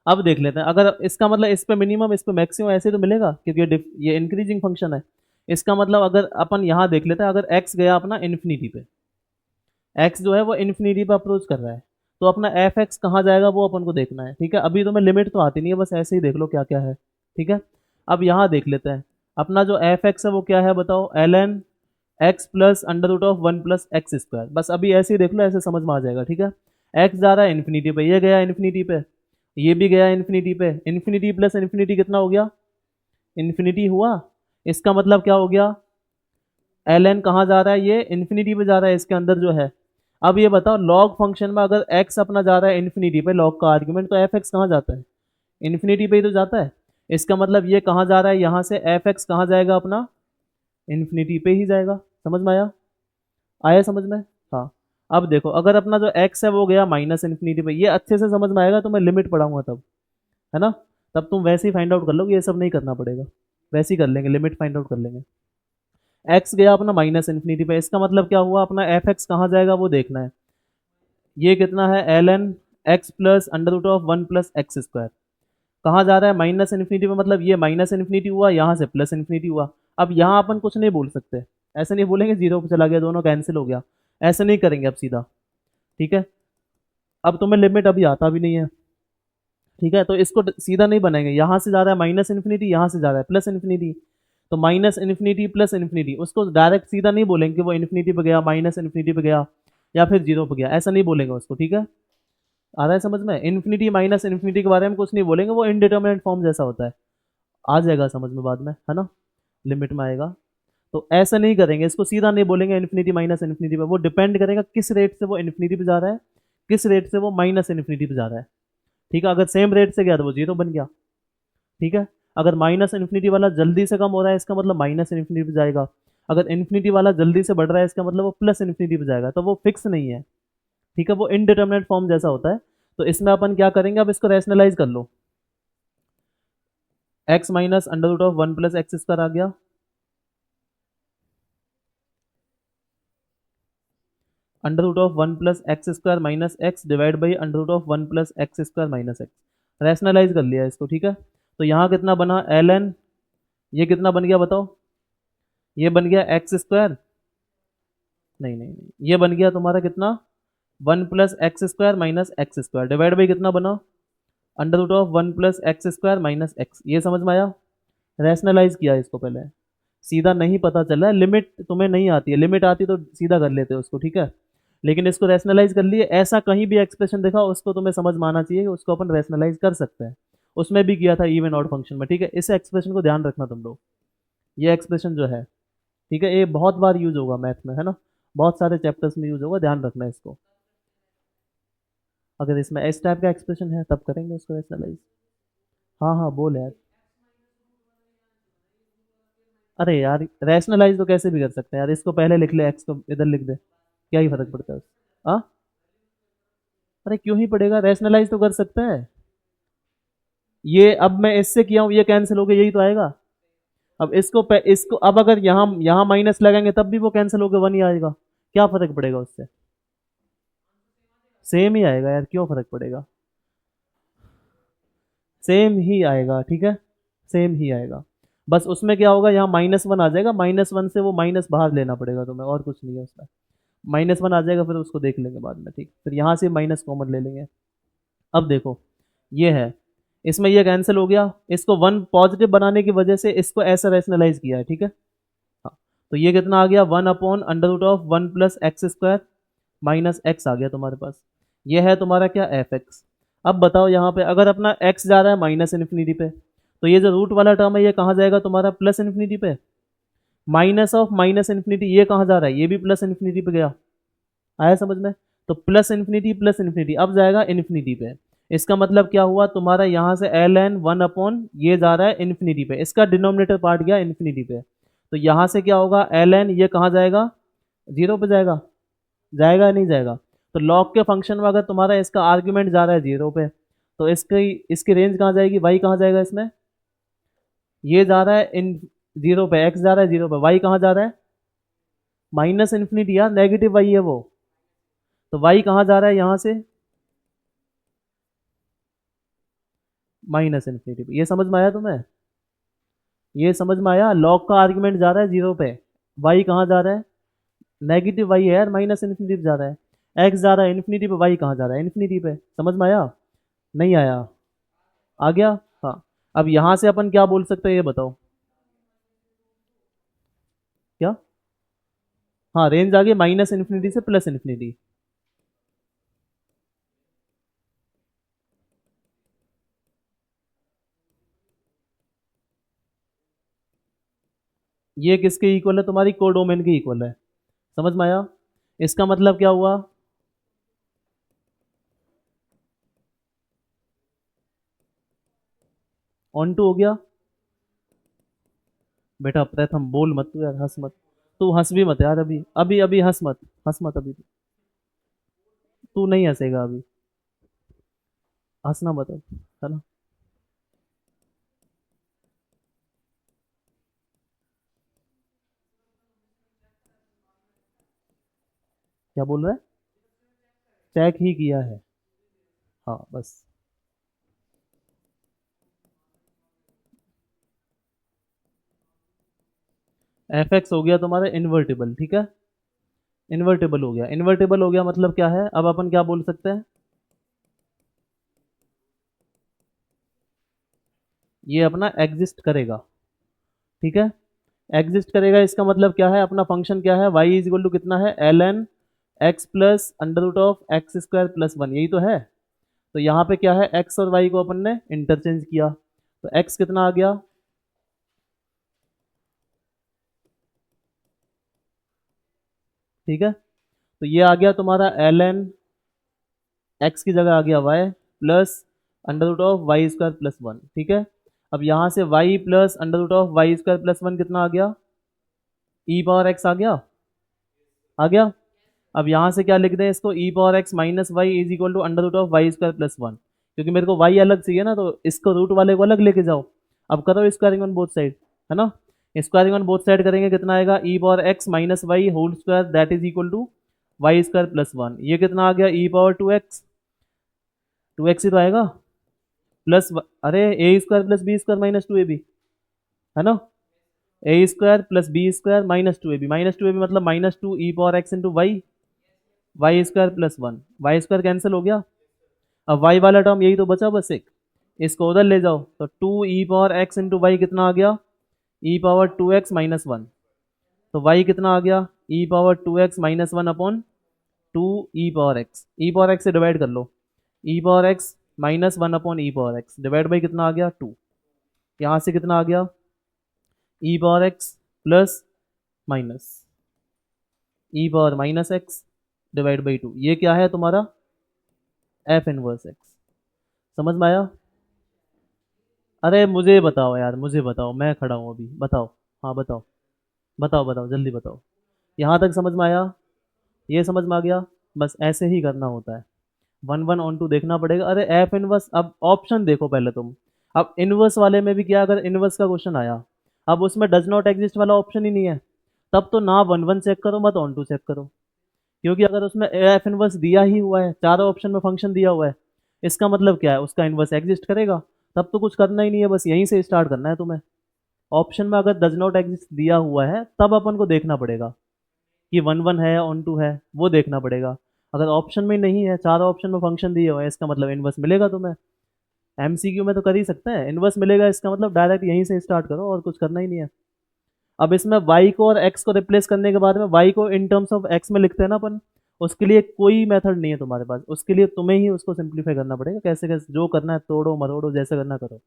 अब देख लेते हैं, अगर इसका मतलब इस पे मिनिमम इस पे मैक्सिमम ऐसे तो मिलेगा, क्योंकि ये इंक्रीजिंग फंक्शन है। इसका मतलब अगर अपन यहाँ देख लेते हैं, अगर x गया अपना इन्फिनिटी पे, x जो है वो इन्फिनिटी पे अप्रोच कर रहा है, तो अपना एफ एक्स कहाँ जाएगा वो अपन को देखना है, ठीक है। अभी तो मैं लिमिट तो आती नहीं है, बस ऐसे ही देख लो क्या क्या है, ठीक है। अब यहाँ देख लेते हैं, अपना जो एफ एक्स है वो क्या है बताओ, l n x plus under root of one plus x square. बस अभी ऐसे ही देख लो, ऐसे समझ में आ जाएगा, ठीक है। एक्स जा रहा है इन्फिनिटी पे, ये गया इन्फिनिटी पे, ये भी गया इन्फिनिटी पे, इन्फिनिटी प्लस इन्फिनिटी कितना हो गया, इन्फिनिटी हुआ। इसका मतलब क्या हो गया, एल एन कहाँ जा रहा है, ये इन्फिनिटी पे जा रहा है, इसके अंदर जो है। अब ये बताओ, लॉग फंक्शन में अगर x अपना जा रहा है इन्फिनिटी पे, लॉग का आर्ग्यूमेंट, तो एफ एक्स कहाँ जाता है, इन्फिनिटी पे ही तो जाता है। इसका मतलब ये कहाँ जा रहा है, यहाँ से एफ एक्स कहाँ जाएगा अपना, इन्फिनिटी पे ही जाएगा। समझ में आया, आया समझ में। हाँ। अब देखो, अगर अपना जो x है वो गया माइनस इन्फिनिटी पे, ये अच्छे से समझ में आएगा तो मैं लिमिट पढ़ाऊंगा तब, है ना। तब तुम वैसे ही फाइंड आउट कर लोगे, ये सब नहीं करना पड़ेगा, वैसे ही कर लेंगे, लिमिट फाइंड आउट कर लेंगे। x गया अपना माइनस इन्फिनिटी पे, इसका मतलब क्या हुआ, अपना एफ एक्स कहाँ जाएगा वो देखना है। ये कितना है, l n x plus under root of one plus x square, कहाँ जा रहा है, माइनस इन्फिनिटी पे, मतलब ये माइनस इन्फिनिटी हुआ, यहाँ से प्लस इन्फिनिटी हुआ। अब यहाँ अपन कुछ नहीं बोल सकते, ऐसे नहीं बोलेंगे जीरो पे चला गया, दोनों कैंसिल हो गया, ऐसे नहीं करेंगे अब सीधा, ठीक है। अब तुम्हें लिमिट अभी आता भी नहीं है, ठीक है, तो इसको सीधा नहीं बनाएंगे, यहाँ से जा रहा है माइनस इन्फिनिटी, यहाँ से जा रहा है प्लस इन्फिनिटी, तो माइनस इन्फिनिटी प्लस इन्फिनिटी, उसको डायरेक्ट सीधा नहीं बोलेंगे कि वो इन्फिनिटी पे गया, माइनस इन्फिनिटी पे गया, या फिर जीरो पे गया, ऐसा नहीं बोलेंगे उसको, ठीक है। आ रहा है समझ में, इन्फिनिटी माइनस इन्फिनिटी के बारे में कुछ नहीं बोलेंगे, वो इनडिटर्मिनेट फॉर्म जैसा होता है, आ जाएगा समझ में बाद में, है ना, लिमिट में आएगा। तो ऐसा नहीं करेंगे, इसको सीधा नहीं बोलेंगे इन्फिनिटी माइनस इन्फिनिटी पे, वो डिपेंड करेगा किस रेट से वो इन्फिनिटी पे जा रहा है, किस रेट से वो माइनस इन्फिनिटी पे जा रहा है, ठीक है। अगर सेम रेट से गया तो वो जीरो बन गया, ठीक है। अगर माइनस इन्फिनिटी वाला जल्दी से कम हो रहा है, इसका मतलब माइनस इन्फिनिटी पे जाएगा। अगर इन्फिनिटी वाला जल्दी से बढ़ रहा है, इसका मतलब वो प्लस इन्फिनिटी पे जाएगा, तो वो फिक्स नहीं है, ठीक है, वो इनडिटर्मिनेट फॉर्म जैसा होता है। तो इसमें अपन क्या करेंगे, अब इसको रैशनलाइज कर लो, x minus under root of one plus x square आ गया, under root of one plus x square minus x divide by under root of one plus x square minus x, rationalise कर लिया इसको, ठीक है। तो यहाँ कितना बना एल एन, ये कितना बन गया बताओ, ये बन गया एक्स स्क्वायर, नहीं नहीं नहीं, ये बन गया तुम्हारा कितना, one plus x square minus x square divide by कितना बना, under root of one plus x square minus x. ये समझ में आया, रैशनलाइज किया इसको पहले, सीधा नहीं पता चला है, लिमिट तुम्हें नहीं आती है, लिमिट आती तो सीधा कर लेते हो उसको, ठीक है। लेकिन इसको रैशनलाइज कर लिए, ऐसा कहीं भी एक्सप्रेशन देखा उसको तुम्हें समझ में आना चाहिए कि उसको अपन रैशनलाइज कर सकते हैं। उसमें भी किया था इवन ऑड फंक्शन में, ठीक है। इस एक्सप्रेशन को ध्यान रखना तुम लोग, ये एक्सप्रेशन जो है, ठीक है, ये बहुत बार यूज होगा मैथ में, है ना, बहुत सारे चैप्टर्स में यूज होगा, ध्यान रखना इसको। अगर इसमें इस टाइप का एक्सप्रेशन है तब करेंगे उसको रैशनलाइज। हाँ हाँ बोल यार, अरे यार रैशनलाइज तो कैसे भी कर सकते हैं यार, इसको पहले लिख ले, एक्स को इधर लिख दे, क्या ही फर्क पड़ता है उससे, हाँ। अरे क्यों ही पड़ेगा, रैशनलाइज तो कर सकते हैं। ये अब मैं इससे किया हूँ, ये कैंसिल हो गया, यही तो आएगा। अब इसको अब अगर यहाँ यहाँ माइनस लगाएंगे तब भी वो कैंसिल होकर वन ही आएगा, क्या फर्क पड़ेगा उससे, सेम ही आएगा यार, क्यों फर्क पड़ेगा, सेम ही आएगा, ठीक है, सेम ही आएगा। बस उसमें क्या होगा, यहाँ माइनस वन आ जाएगा, माइनस वन से वो माइनस बाहर लेना पड़ेगा तुम्हें, और कुछ नहीं है उसमें, माइनस वन आ जाएगा, फिर उसको देख लेंगे बाद में, ठीक, फिर यहाँ से माइनस कॉमन ले लेंगे। अब देखो, ये है, इसमें ये कैंसिल हो गया, इसको वन पॉजिटिव बनाने की वजह से इसको ऐसा रैशनलाइज किया है, ठीक है। हाँ, तो ये कितना आ गया, one upon under root of one plus x square minus x आ गया तुम्हारे पास, ये है तुम्हारा क्या, एफ एक्स। अब बताओ यहाँ पे अगर अपना एक्स जा रहा है माइनस इन्फिनिटी पे, तो ये जो रूट वाला टर्म है ये कहाँ जाएगा तुम्हारा प्लस इन्फिनिटी पे, माइनस ऑफ माइनस इन्फिनिटी ये कहाँ जा रहा है, ये भी प्लस इन्फिनिटी पे गया, आया समझ में। तो प्लस इन्फिनिटी अब जाएगा इन्फिनिटी पे। इसका मतलब क्या हुआ तुम्हारा, यहाँ से एल एन वन अपॉन ये जा रहा है इन्फिनिटी पे, इसका डिनोमिनेटर पार्ट गया इन्फिनिटी पे। तो यहाँ से क्या होगा, एल एन ये कहाँ जाएगा, जीरो पे जाएगा, जाएगा या नहीं जाएगा। तो लॉग के फंक्शन में अगर तुम्हारा इसका आर्ग्यूमेंट जा रहा है जीरो पे, तो इसकी रेंज कहाँ जाएगी, वाई कहाँ जाएगा इसमें, ये जा रहा है इन जीरो पे, एक्स जा रहा है जीरो पे, वाई कहाँ जा रहा है माइनस इन्फिनिटी, यार नेगेटिव वाई है वो, तो वाई कहाँ जा रहा है यहाँ से माइनस इन्फिनिटी पे। ये समझ में आया तुम्हें, ये समझ में आया, लॉग का आर्ग्यूमेंट जा रहा है जीरो पे, वाई कहाँ जा रहा है नेगेटिव वाई है यार, माइनस इन्फिनिटी पे जा रहा है, एक्स जा रहा है इन्फिनिटी पे, वाई कहाँ जा रहा है इन्फिनिटी पे, समझ में आया, नहीं आया, आ गया। हाँ, अब यहाँ से अपन क्या बोल सकते हैं ये बताओ, क्या, हाँ रेंज आ गई माइनस इन्फिनिटी से प्लस इन्फिनिटी। ये किसके इक्वल है, तुम्हारी कोडोमेन के इक्वल है, समझ में आया। इसका मतलब क्या हुआ, ऑन टू हो गया। बेटा प्रथम बोल मत तू यार, हंस मत, तू हंस भी मत यार, अभी अभी अभी हंस मत, हंस मत अभी, तू नहीं हंसेगा अभी, हंसना मत अब, है ना। क्या बोल रहा है, चेक ही किया है, हाँ बस। एफ एक्स हो गया तुम्हारा इन्वर्टेबल, ठीक है, इन्वर्टेबल हो गया, इन्वर्टेबल हो गया मतलब क्या है, अब अपन क्या बोल सकते हैं, ये अपना एग्जिस्ट करेगा, ठीक है, एग्जिस्ट करेगा, इसका मतलब क्या है, अपना फंक्शन क्या है, y इज इक्वल टू कितना है, l n x plus under root of x square plus one, यही तो है। तो यहाँ पे क्या है, x और y को अपन ने इंटरचेंज किया, तो x कितना आ गया, ठीक है, तो ये आ गया तुम्हारा एल एन एक्स की जगह आ गया y plus under root of y square plus one, ठीक है। अब यहाँ से y plus under root of y square plus one कितना आ गया, ई पावर एक्स आ गया, आ गया। अब यहाँ से क्या लिख दें इसको, e power x minus y is equal to under root of y square plus one, क्योंकि मेरे को वाई अलग चाहिए ना, तो इसको रूट वाले को अलग लेके जाओ। अब करो स्क्वायरिंग ऑन बोथ साइड, है ना, स्क्वायरिंग ऑन बोथ साइड करेंगे कितना आएगा, e power x minus y whole square that is equal to y square plus one, ये कितना आ गया, ई पावर टू एक्स ही तो आएगा, प्लस अरे a square plus b square minus two a b, है ना, a square plus b square minus two a b मतलब minus two e power x into y, y square plus one, y square cancel हो गया। अब Y वाला term यही तो बचा बस एक, इसको उधर ले जाओ, तो two e power x into y कितना आ गया, e power two x minus one, तो वाई कितना आ गया, e power two x minus one upon two e power x, e power x से डिवाइड कर लो, e power x minus one upon e power x divide by कितना आ गया टू, यहाँ से कितना आ गया, e power x plus minus e power minus x divide by to, ये क्या है तुम्हारा एफ इनवर्स एक्स, समझ में आया। अरे मुझे बताओ यार, मुझे बताओ, मैं खड़ा हूँ अभी, बताओ, हाँ बताओ, बताओ बताओ जल्दी बताओ, यहाँ तक समझ में आया, ये समझ में आ गया, बस ऐसे ही करना होता है, वन वन ऑन टू देखना पड़ेगा। अरे एफ इनवर्स, अब ऑप्शन देखो पहले तुम, अब इनवर्स वाले में भी क्या, अगर इनवर्स का क्वेश्चन आया, अब उसमें डज नॉट एग्जिस्ट वाला ऑप्शन ही नहीं है, तब तो ना वन वन चेक करो मत ऑन टू चेक करो, क्योंकि अगर उसमें एफ इनवर्स दिया ही हुआ है, चारों ऑप्शन में फंक्शन दिया हुआ है, इसका मतलब क्या है, उसका इनवर्स एग्जिस्ट करेगा, तब तो कुछ करना ही नहीं है, बस यहीं से स्टार्ट करना है तुम्हें। ऑप्शन में अगर डज नॉट एग्जिस्ट दिया हुआ है तब अपन को देखना पड़ेगा कि वन वन है ऑन टू है, वो देखना पड़ेगा। अगर ऑप्शन में नहीं है, चारों ऑप्शन में फंक्शन दिए हुए हैं, इसका मतलब इनवर्स मिलेगा तुम्हें, एमसीक्यू में तो कर ही सकते हैं, इनवर्स मिलेगा, इसका मतलब डायरेक्ट यहीं से स्टार्ट करो और कुछ करना ही नहीं है। अब इसमें y को और x को रिप्लेस करने के बाद में y को इन टर्म्स ऑफ x में लिखते हैं ना अपन, उसके लिए कोई मेथड नहीं है तुम्हारे पास, उसके लिए तुम्हें ही उसको सिंप्लीफाई करना पड़ेगा, कैसे कैसे जो करना है, तोड़ो मरोड़ो जैसे करना करो,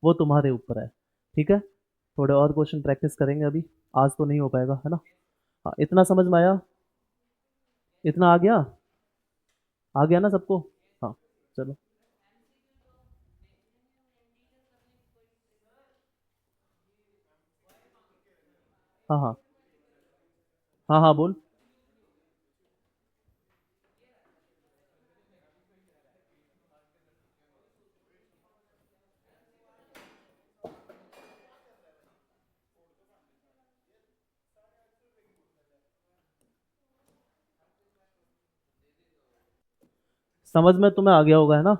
वो तुम्हारे ऊपर है। ठीक है, थोड़े और क्वेश्चन प्रैक्टिस करेंगे अभी, आज तो नहीं हो पाएगा, है ना। हाँ, इतना समझ में आया, इतना आ गया ना सबको। हाँ, चलो। हाँ हाँ। हाँ हाँ बोल। समझ में तुम्हें आ गया होगा, है ना।